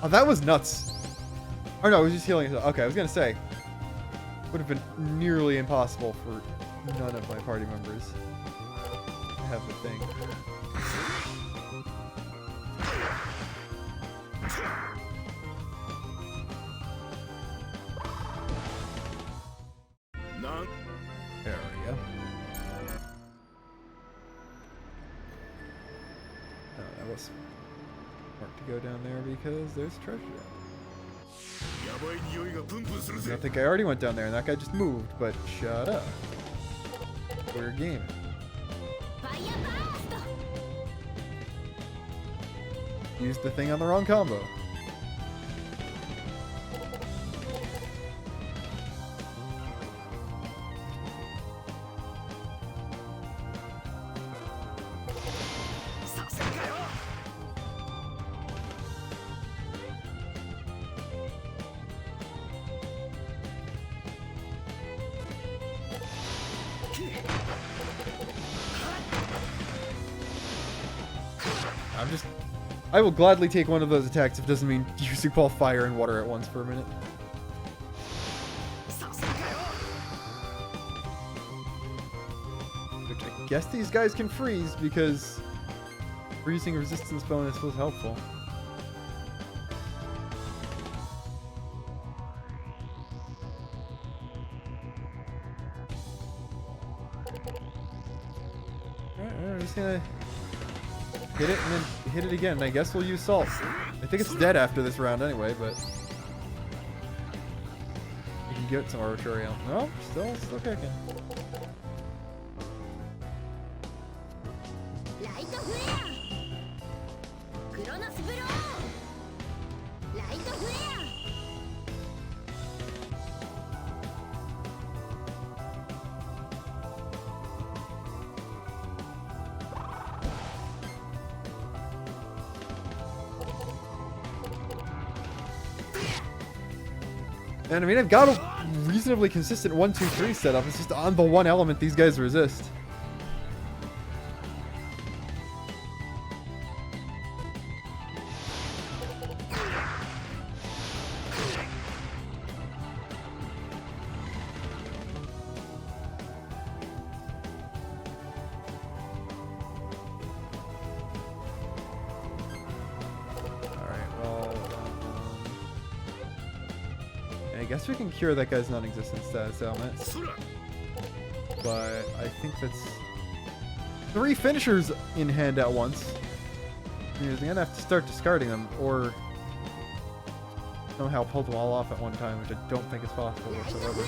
Oh, that was nuts. Or no, it was just healing himself. Okay, I was gonna say. Would have been nearly impossible for none of my party members to have the thing. There we go. Oh, that was smart to go down there because there's treasure. I don't think I already went down there and that guy just moved, but shut up. We're gaming. ファイヤーバースト。 Used the thing on the wrong combo. I will gladly take one of those attacks if it doesn't mean using both fire and water at once for a minute. Which I guess these guys can freeze because freezing resistance bonus was helpful. Alright, I'm just gonna hit it and then hit it again. I guess we'll use salt. I think it's dead after this round anyway, but you can get some arbitrary out. No, still kicking. ライトフレア。クロノスブロー。ライトフレア。 And I mean, I've got a reasonably consistent 1-2-3 setup. It's just on the one element these guys resist. Alright, well, guess we can cure that guy's non-existent status ailment. But I think that's 3 finishers in hand at once. You're gonna have to start discarding them, or somehow pull them all off at one time, which I don't think is possible whatsoever.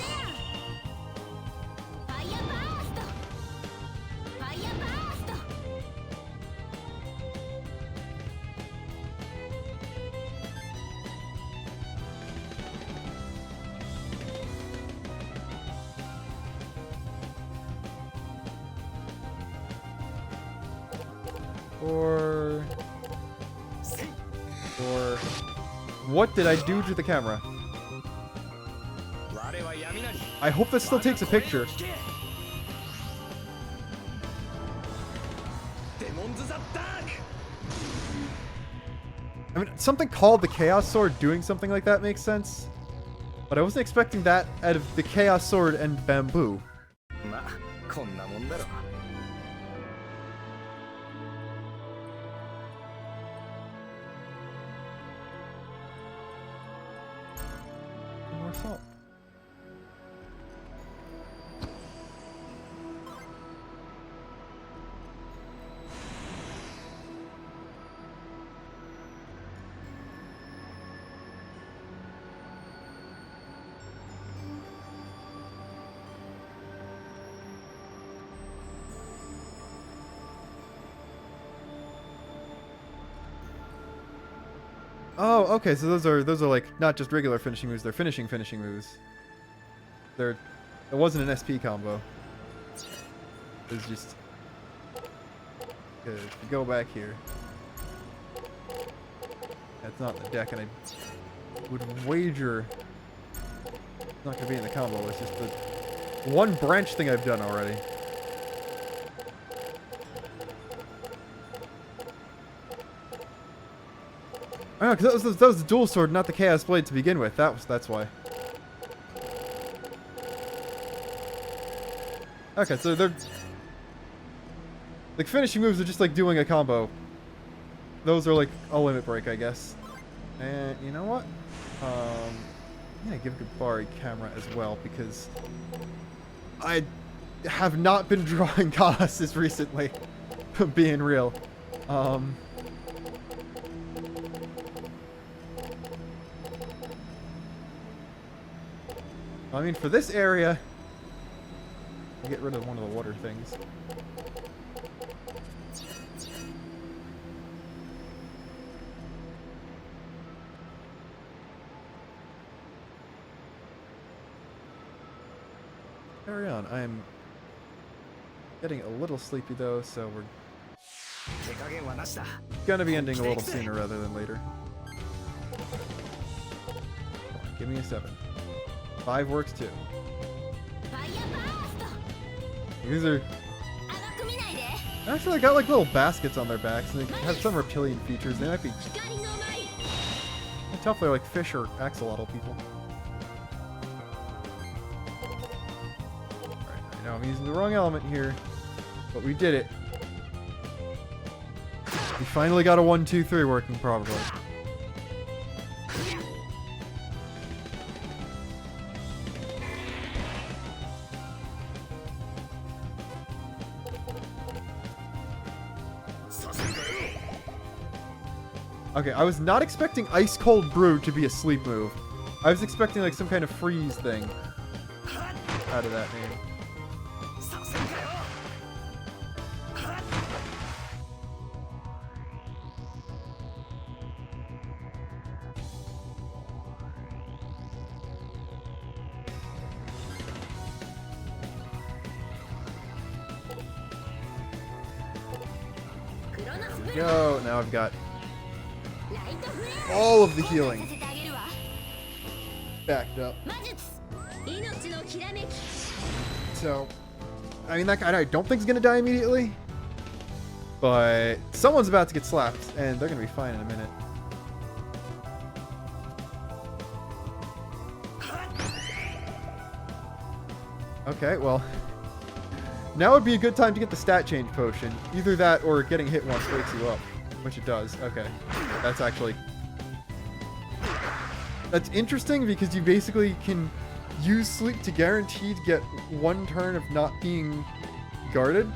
Or what did I do to the camera? I hope this still takes a picture. I mean, something called the Chaos Sword doing something like that makes sense. But I wasn't expecting that out of the Chaos Sword and bamboo. More salt. Oh, okay. So those are like not just regular finishing moves; they're finishing moves. It wasn't an SP combo. It was just. If you go back here, that's not in the deck, and I would wager it's not gonna be in the combo. It's just the one branch thing I've done already. Oh, because that was the dual sword, not the Chaos Blade to begin with. That's why. Okay, so they're like finishing moves are just like doing a combo. Those are like a limit break, I guess. And you know what? Yeah, give Gabari camera as well because I have not been drawing Colossus recently. Being real. I mean, for this area, I'll get rid of one of the water things. Carry on. I'm getting a little sleepy though, so we're gonna be ending a little sooner rather than later. Come on, give me a 7. 5 works too. These are actually got like little baskets on their backs, and they have some reptilian features. They might be tough. They're like fish or axolotl people. Alright, I know I'm using the wrong element here, but we did it. We finally got a 1, 2, 3 working properly. Okay, I was not expecting Ice Cold Brew to be a sleep move. I was expecting like some kind of freeze thing out of that name. There we go. Now I've got all of the healing backed up. So, I mean, that guy I don't think is gonna die immediately, but someone's about to get slapped, and they're gonna be fine in a minute. Okay, well, now would be a good time to get the stat change potion. Either that or getting hit once wakes you up, which it does. Okay, that's actually That's interesting because you basically can use sleep to guarantee to get one turn of not being guarded.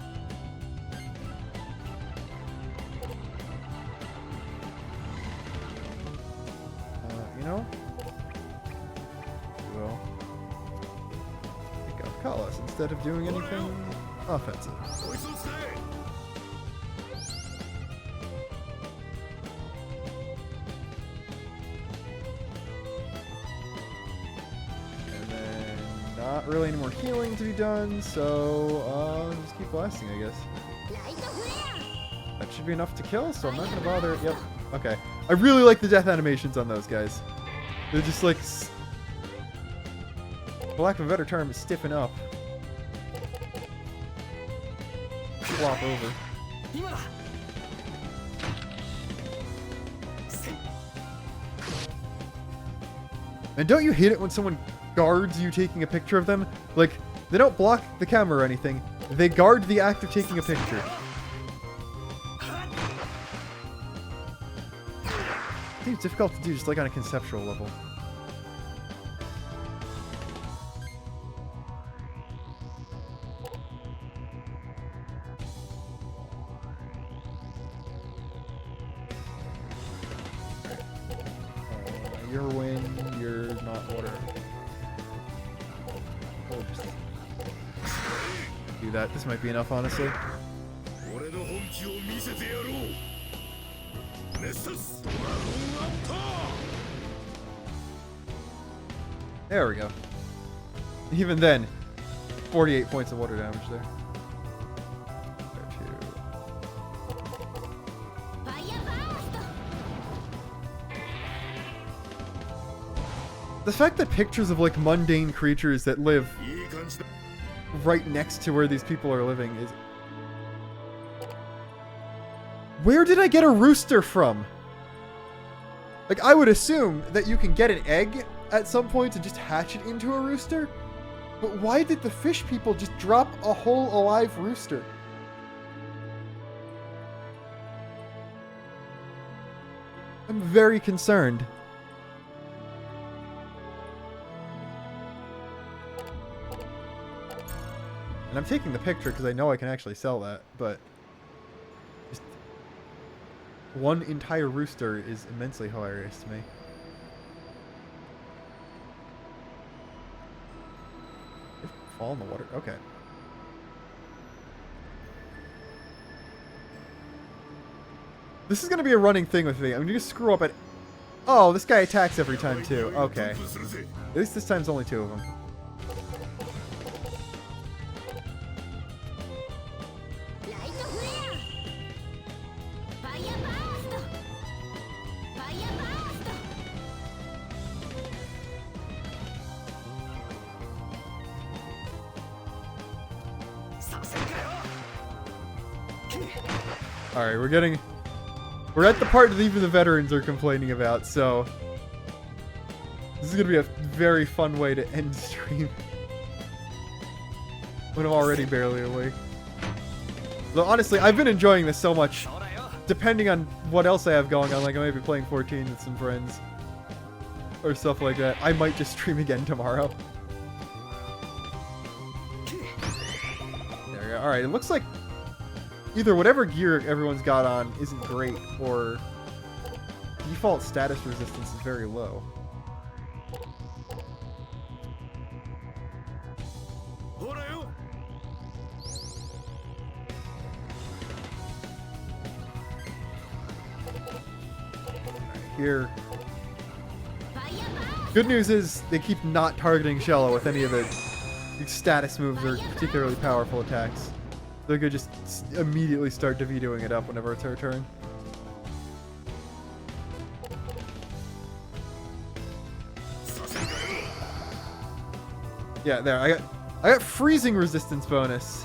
You know? Well, pick up Kalas instead of doing anything offensive. Not really any more healing to be done, so just keep blasting, I guess. That should be enough to kill, so I'm not gonna bother. Yep. Okay. I really like the death animations on those guys. They're just like, for lack of a better term, stiffen up. Flop over. And don't you hate it when someone guards you taking a picture of them? Like, they don't block the camera or anything. They guard the act of taking a picture. Seems difficult to do just like on a conceptual level. You're wind, you're not water. We'll just do that. This might be enough, honestly. There we go. Even then, 48 points of water damage there. The fact that pictures of like mundane creatures that live right next to where these people are living is... Where did I get a rooster from? Like, I would assume that you can get an egg at some point and just hatch it into a rooster. But why did the fish people just drop a whole alive rooster? I'm very concerned. And I'm taking the picture because I know I can actually sell that, but just one entire rooster is immensely hilarious to me. Fall in the water. Okay. This is going to be a running thing with me. I'm going to screw up at... Oh, this guy attacks every time too. Okay. At least this time's only 2 of them. Alright, we're at the part that even the veterans are complaining about, so this is gonna be a very fun way to end stream when I'm already barely awake. Though honestly, I've been enjoying this so much. Depending on what else I have going on, like I might be playing 14 with some friends or stuff like that, I might just stream again tomorrow. There we go. Alright, it looks like either whatever gear everyone's got on isn't great, or default status resistance is very low. Here. Good news is they keep not targeting Shello with any of the status moves or particularly powerful attacks. They're gonna just immediately start DeVitoing it up whenever it's her turn. Yeah, there. I got freezing resistance bonus.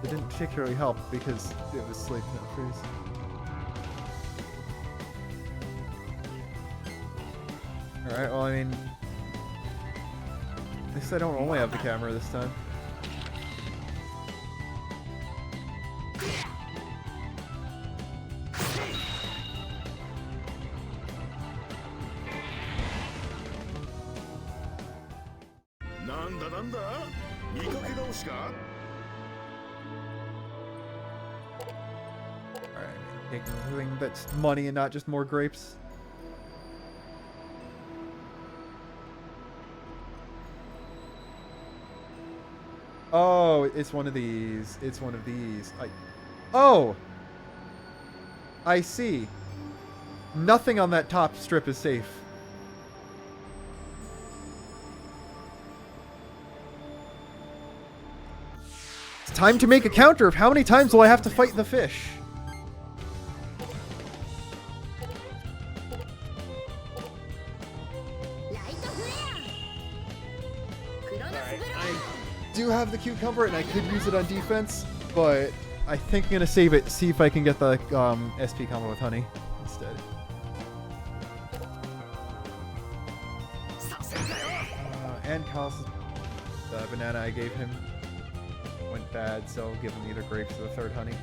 It didn't particularly help because it was sleep, not freeze. Alright, well, I mean, at least I don't only have the camera this time. しか Alright, taking something that's money and not just more grapes. Oh, it's one of these. It's one of these. Oh! I see. Nothing on that top strip is safe. It's time to make a counter of how many times will I have to fight the fish. I do have the cucumber and I could use it on defense, but I think I'm gonna save it, see if I can get the SP combo with honey instead. And Kaitos, the banana I gave him went bad, so I'll give him either grapes or the third honey.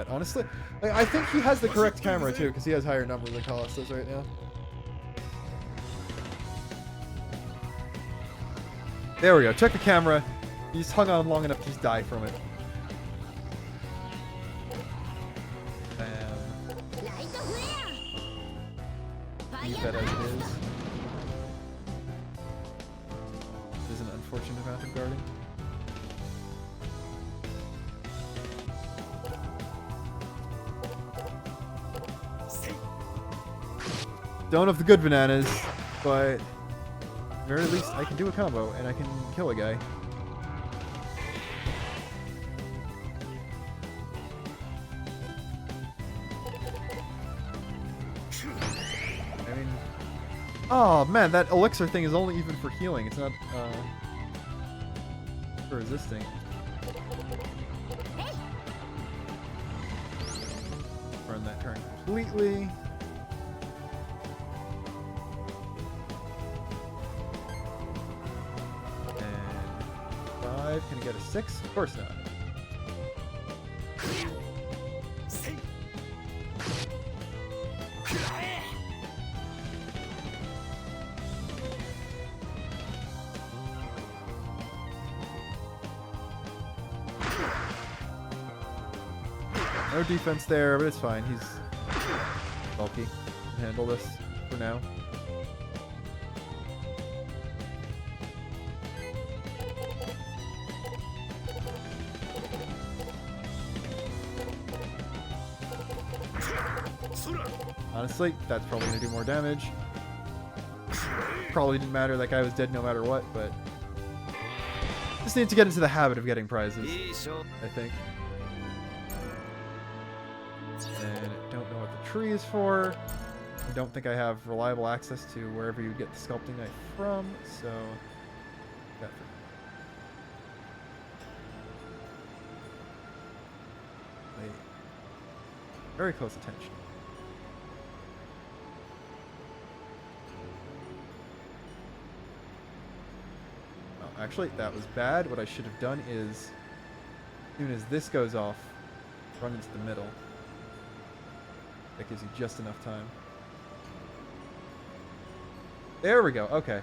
Honestly, I think he has the correct camera too, because he has higher numbers than Kaitos does right now. There we go. Check the camera. He's hung on long enough to just die from it. Leave that as it is. This is an unfortunate amount of guarding. Don't have the good bananas, but at the very least I can do a combo and I can kill a guy. I mean, oh man, that elixir thing is only even for healing. It's not for resisting. Burn that turn completely. Can I get a 6? Of course not. No defense there, but it's fine. He's bulky. Can handle this for now. Honestly, that's probably going to do more damage. Probably didn't matter, that guy was dead no matter what, but... just need to get into the habit of getting prizes, I think. And I don't know what the tree is for. I don't think I have reliable access to wherever you get the sculpting knife from, so... that for pay very close attention. Actually, that was bad. What I should have done is, as soon as this goes off, run into the middle. That gives you just enough time. There we go. Okay.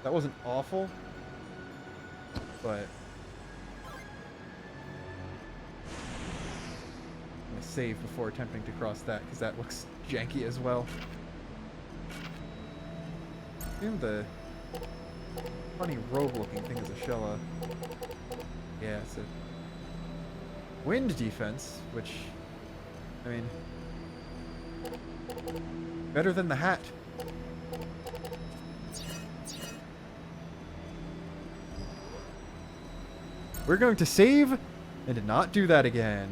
That wasn't awful, but I'm going to save before attempting to cross that, because that looks janky as well. Assume the funny robe-looking thing is a Shella. Yeah, it's a wind defense, which, I mean, better than the hat. We're going to save and not do that again.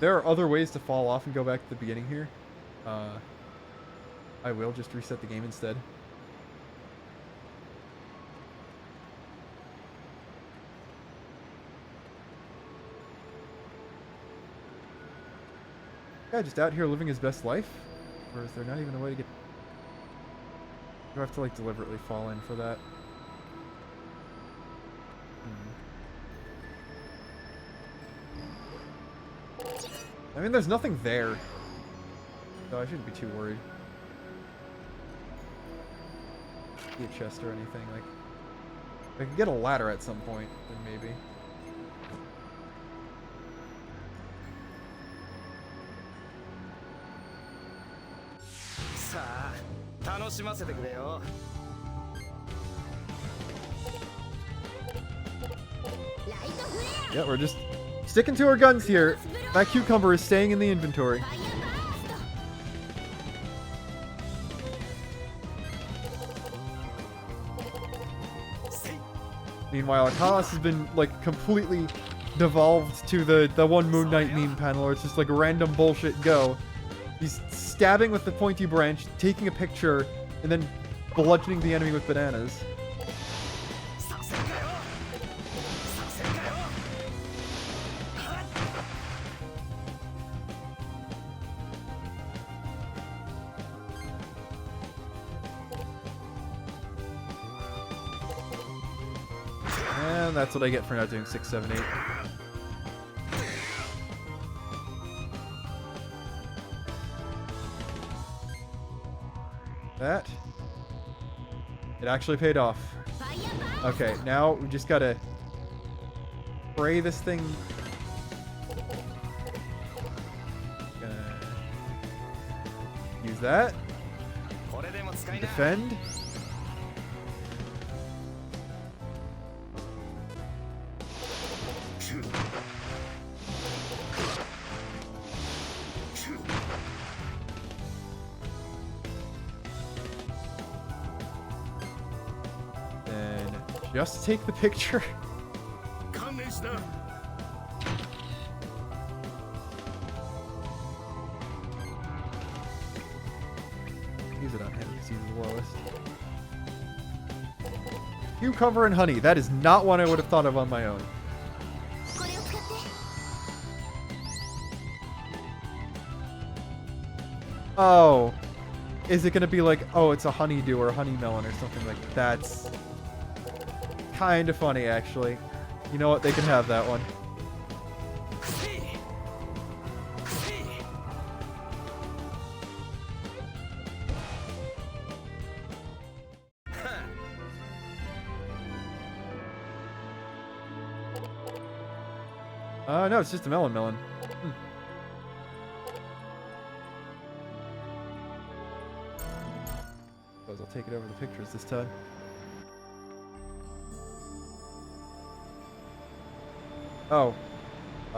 There are other ways to fall off and go back to the beginning here. I will just reset the game instead. Guy just out here living his best life? Or is there not even a way to get... Do I have to like deliberately fall in for that? I mean, there's nothing there. So I shouldn't be too worried. Be a chest or anything. Like, if I could get a ladder at some point, then maybe. Yeah, we're just sticking to our guns here. That cucumber is staying in the inventory. Meanwhile, Kaitos has been like completely devolved to the one Moon Knight meme panel where it's just like random bullshit go. He's stabbing with the pointy branch, taking a picture, and then bludgeoning the enemy with bananas. And that's what I get for not doing 6, 7, 8. That. It actually paid off. Okay, now we just gotta spray this thing. Gonna use that. Defend. Then just take the picture. Use it on him because he's the lowest. Cucumber and honey. That is not one I would have thought of on my own. Oh. Is it going to be like, oh, it's a honeydew or a honey melon or something like that? That's kind of funny, actually. You know what? They can have that one. No, it's just a melon. Suppose I'll take it over the pictures this time. Oh. Is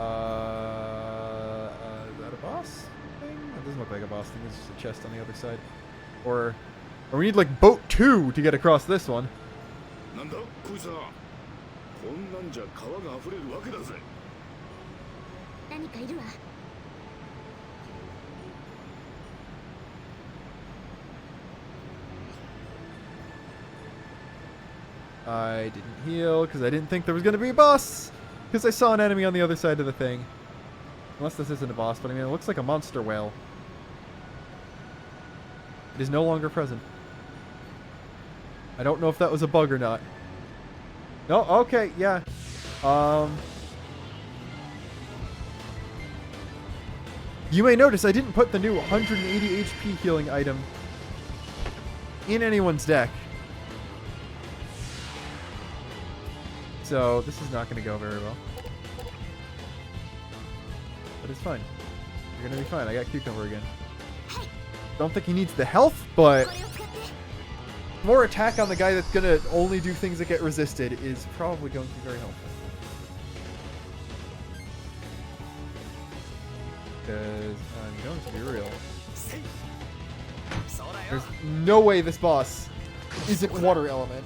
that a boss thing? That doesn't look like a boss thing. It's just a chest on the other side. Or we need like boat 2 to get across this one. I didn't heal because I didn't think there was going to be a boss. Because I saw an enemy on the other side of the thing. Unless this isn't a boss, but I mean, it looks like a monster whale. It is no longer present. I don't know if that was a bug or not. No, okay, yeah. You may notice I didn't put the new 180 HP healing item in anyone's deck. So this is not going to go very well. But it's fine. You're going to be fine. I got Cucumber again. Don't think he needs the health, but more attack on the guy that's going to only do things that get resisted is probably going to be very helpful. Because I'm going to be real. There's no way this boss isn't water element.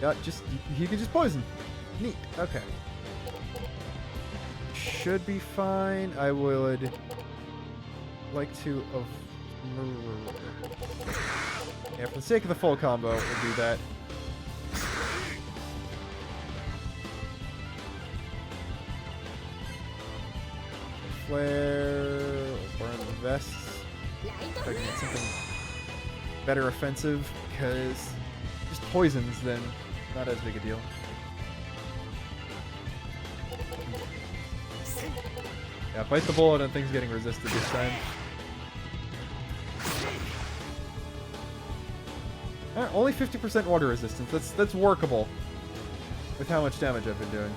Yeah, he could just poison. Neat. Okay. Should be fine. I would like to. Yeah, for the sake of the full combo, we'll do that. Flare, burn the vests. Try to get something better offensive, because just poisons, then not as big a deal. Yeah, bite the bullet on things getting resisted this time. Only 50% water resistance. That's workable with how much damage I've been doing.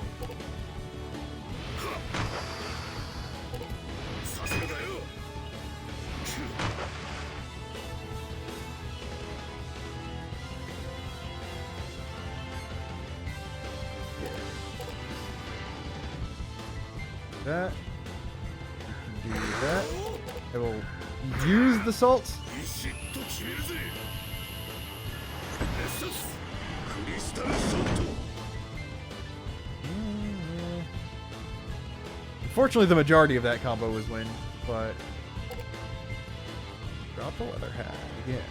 That. You can do that. I will use the salt. Unfortunately, the majority of that combo was wind, but drop the leather hat again.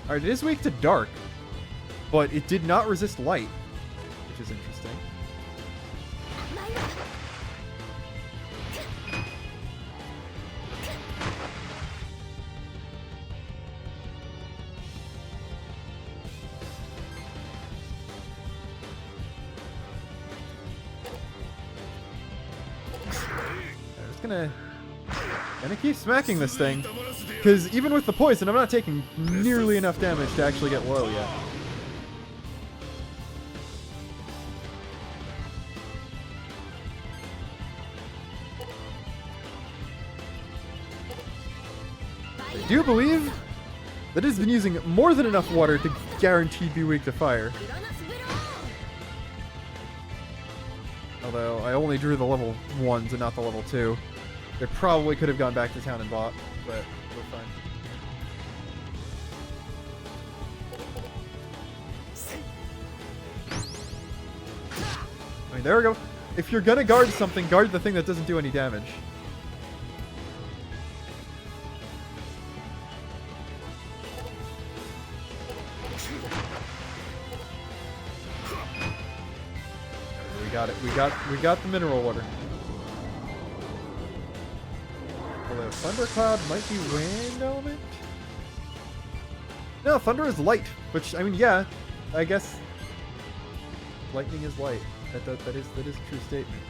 Alright, it is weak to dark, but it did not resist light, which is interesting. I'm just gonna keep smacking this thing. Because even with the poison, I'm not taking nearly enough damage to actually get low yet. I do believe that it's been using more than enough water to guaranteed be weak to fire. Although I only drew the level 1s and not the level 2. They probably could have gone back to town and bought, but we're fine. I mean, there we go. If you're gonna guard something, guard the thing that doesn't do any damage. We got it. We got the mineral water. Although Thundercloud might be wind element? No, Thunder is light. Which, I mean, yeah, I guess lightning is light. That is a true statement.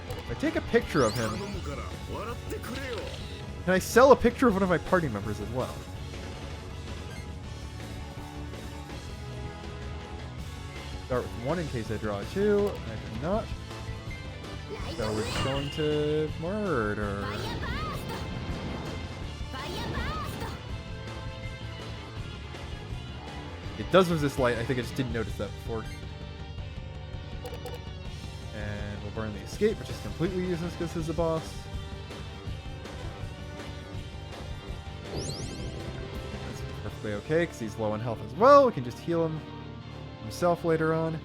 If I take a picture of him, can I sell a picture of one of my party members as well? Start with 1 in case I draw 2. I do not. So we're just going to murder. It does resist light. I think I just didn't notice that before. And we'll burn the escape, which is completely useless because this is a boss. That's perfectly okay because he's low on health as well. We can just heal him himself later on.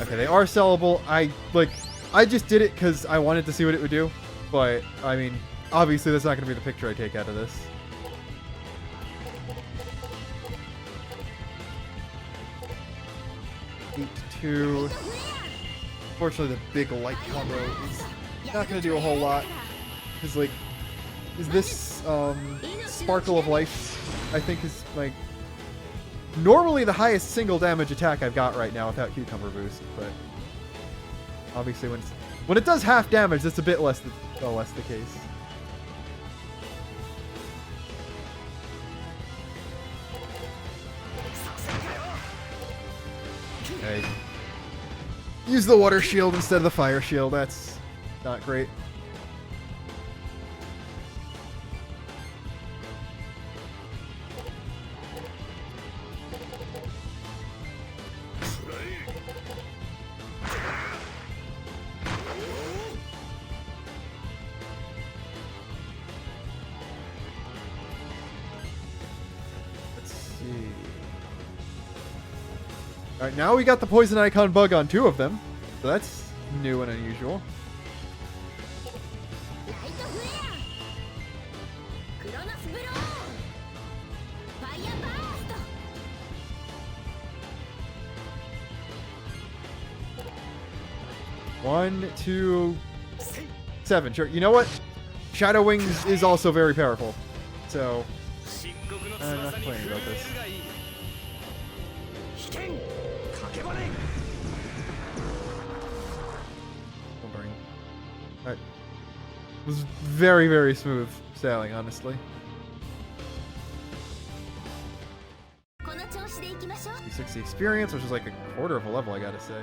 Okay, they are sellable. I just did it because I wanted to see what it would do. But, I mean, obviously that's not going to be the picture I take out of this. Eight-2. Unfortunately, the big light combo is not going to do a whole lot. Because, like, is this Sparkle of Life, I think, is, like, normally the highest single damage attack I've got right now without Cucumber Boost, but obviously when it does half damage, that's a bit less the case. Okay. use the water shield instead of the fire shield. That's not great. Alright, now we got the poison icon bug on 2 of them. So that's new and unusual. One, two, 7. Sure. You know what? Shadow Wings is also very powerful. So, I'm not complaining about this. Alright. It was very, very smooth sailing, honestly. 60 experience, which is like a quarter of a level, I gotta say.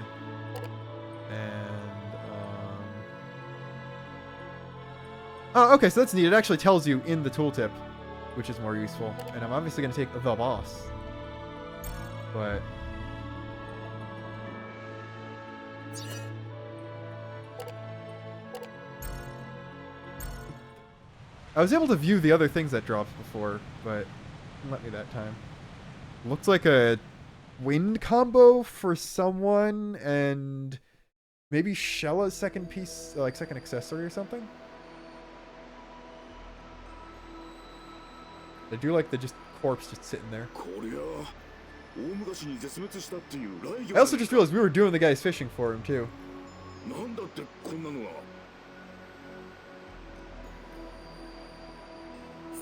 And, oh, okay, so that's neat. It actually tells you in the tooltip, which is more useful. And I'm obviously gonna take the boss. But... I was able to view the other things that dropped before, but didn't let me that time. Looks like a wind combo for someone, and maybe Shella's second piece, like second accessory or something. I do like the just corpse just sitting there. I also just realized we were doing the guy's fishing for him too.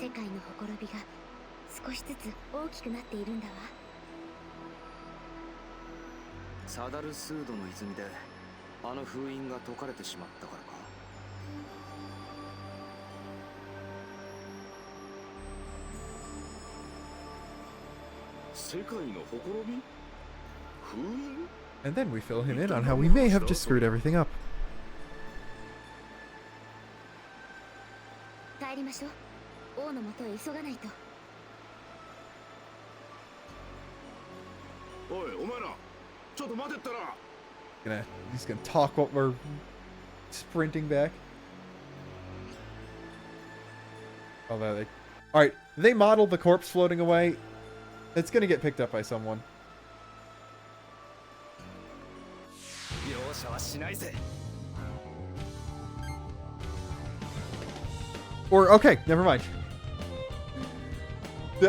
世界のほころびが少しずつ大きくなっているんだわ。サダルスードの泉であの封印が解かれてしまったからか。世界のほころび？封印？ And then we fill him in on how we may have just screwed everything up. 帰りましょう。王の元へ急がないと。おい、お前ら、ちょっと待てったら。He's gonna talk while we're sprinting back. Although they, all right, they modeled the corpse floating away. It's gonna get picked up by someone. Or okay, never mind.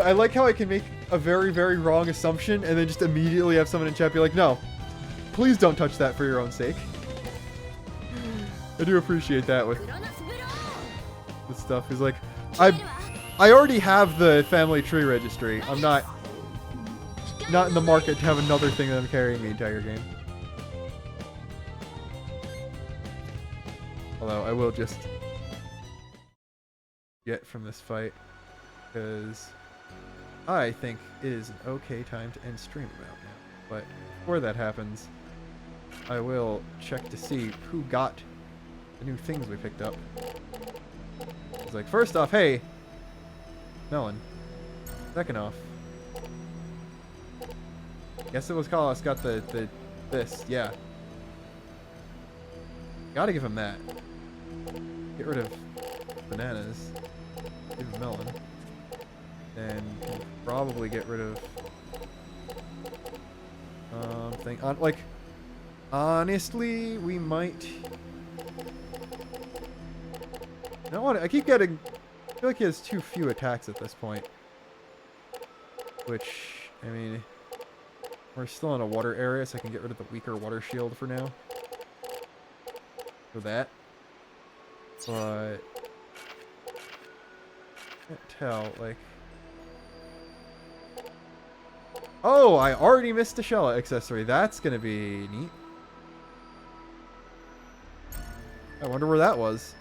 I like how I can make a very, very wrong assumption and then just immediately have someone in chat be like, no, please don't touch that for your own sake. I do appreciate that with this stuff. He's like, I already have the family tree registry. I'm not in the market to have another thing that I'm carrying the entire game. Although I will just get from this fight, because I think it is an okay time to end stream about now. But before that happens, I will check to see who got the new things we picked up. It's like, first off, hey, Melon. Second off, guess it was Kaitos got this, yeah. Gotta give him that. Get rid of bananas. Give him melon. And probably get rid of thing on like honestly we might. You know what? I keep getting, I feel like he has too few attacks at this point. Which, I mean, we're still in a water area, so I can get rid of the weaker water shield for now. For that. But can't tell, like. Oh, I already missed a shell accessory. That's gonna be neat. I wonder where that was.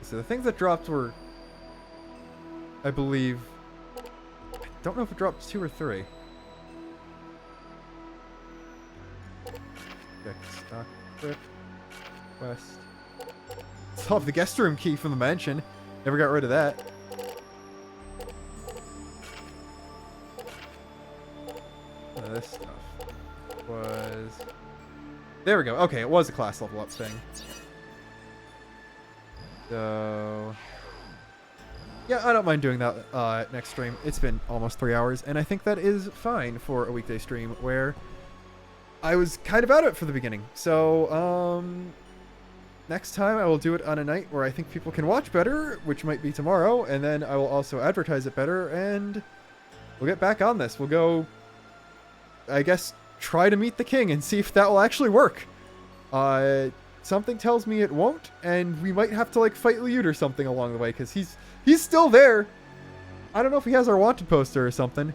So the things that dropped were, I believe, don't know if it drops 2 or 3. Quick. Quest. Still have the guest room key from the mansion. Never got rid of that. This stuff was... There we go. Okay, it was a class level up thing. So... Yeah, I don't mind doing that next stream. It's been almost 3 hours, and I think that is fine for a weekday stream where I was kind of out of it for the beginning. So, next time I will do it on a night where I think people can watch better, which might be tomorrow, and then I will also advertise it better, and we'll get back on this. We'll go, I guess, try to meet the king and see if that will actually work. Something tells me it won't, and we might have to, like, fight Liud or something along the way, because he's still there. I don't know if he has our wanted poster or something.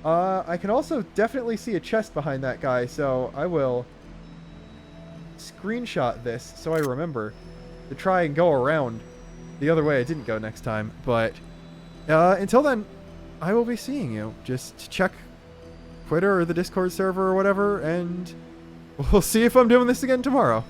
I can also definitely see a chest behind that guy, so I will screenshot this so I remember to try and go around the other way I didn't go next time. But until then, I will be seeing you. Just check Twitter or the Discord server or whatever, and we'll see if I'm doing this again tomorrow.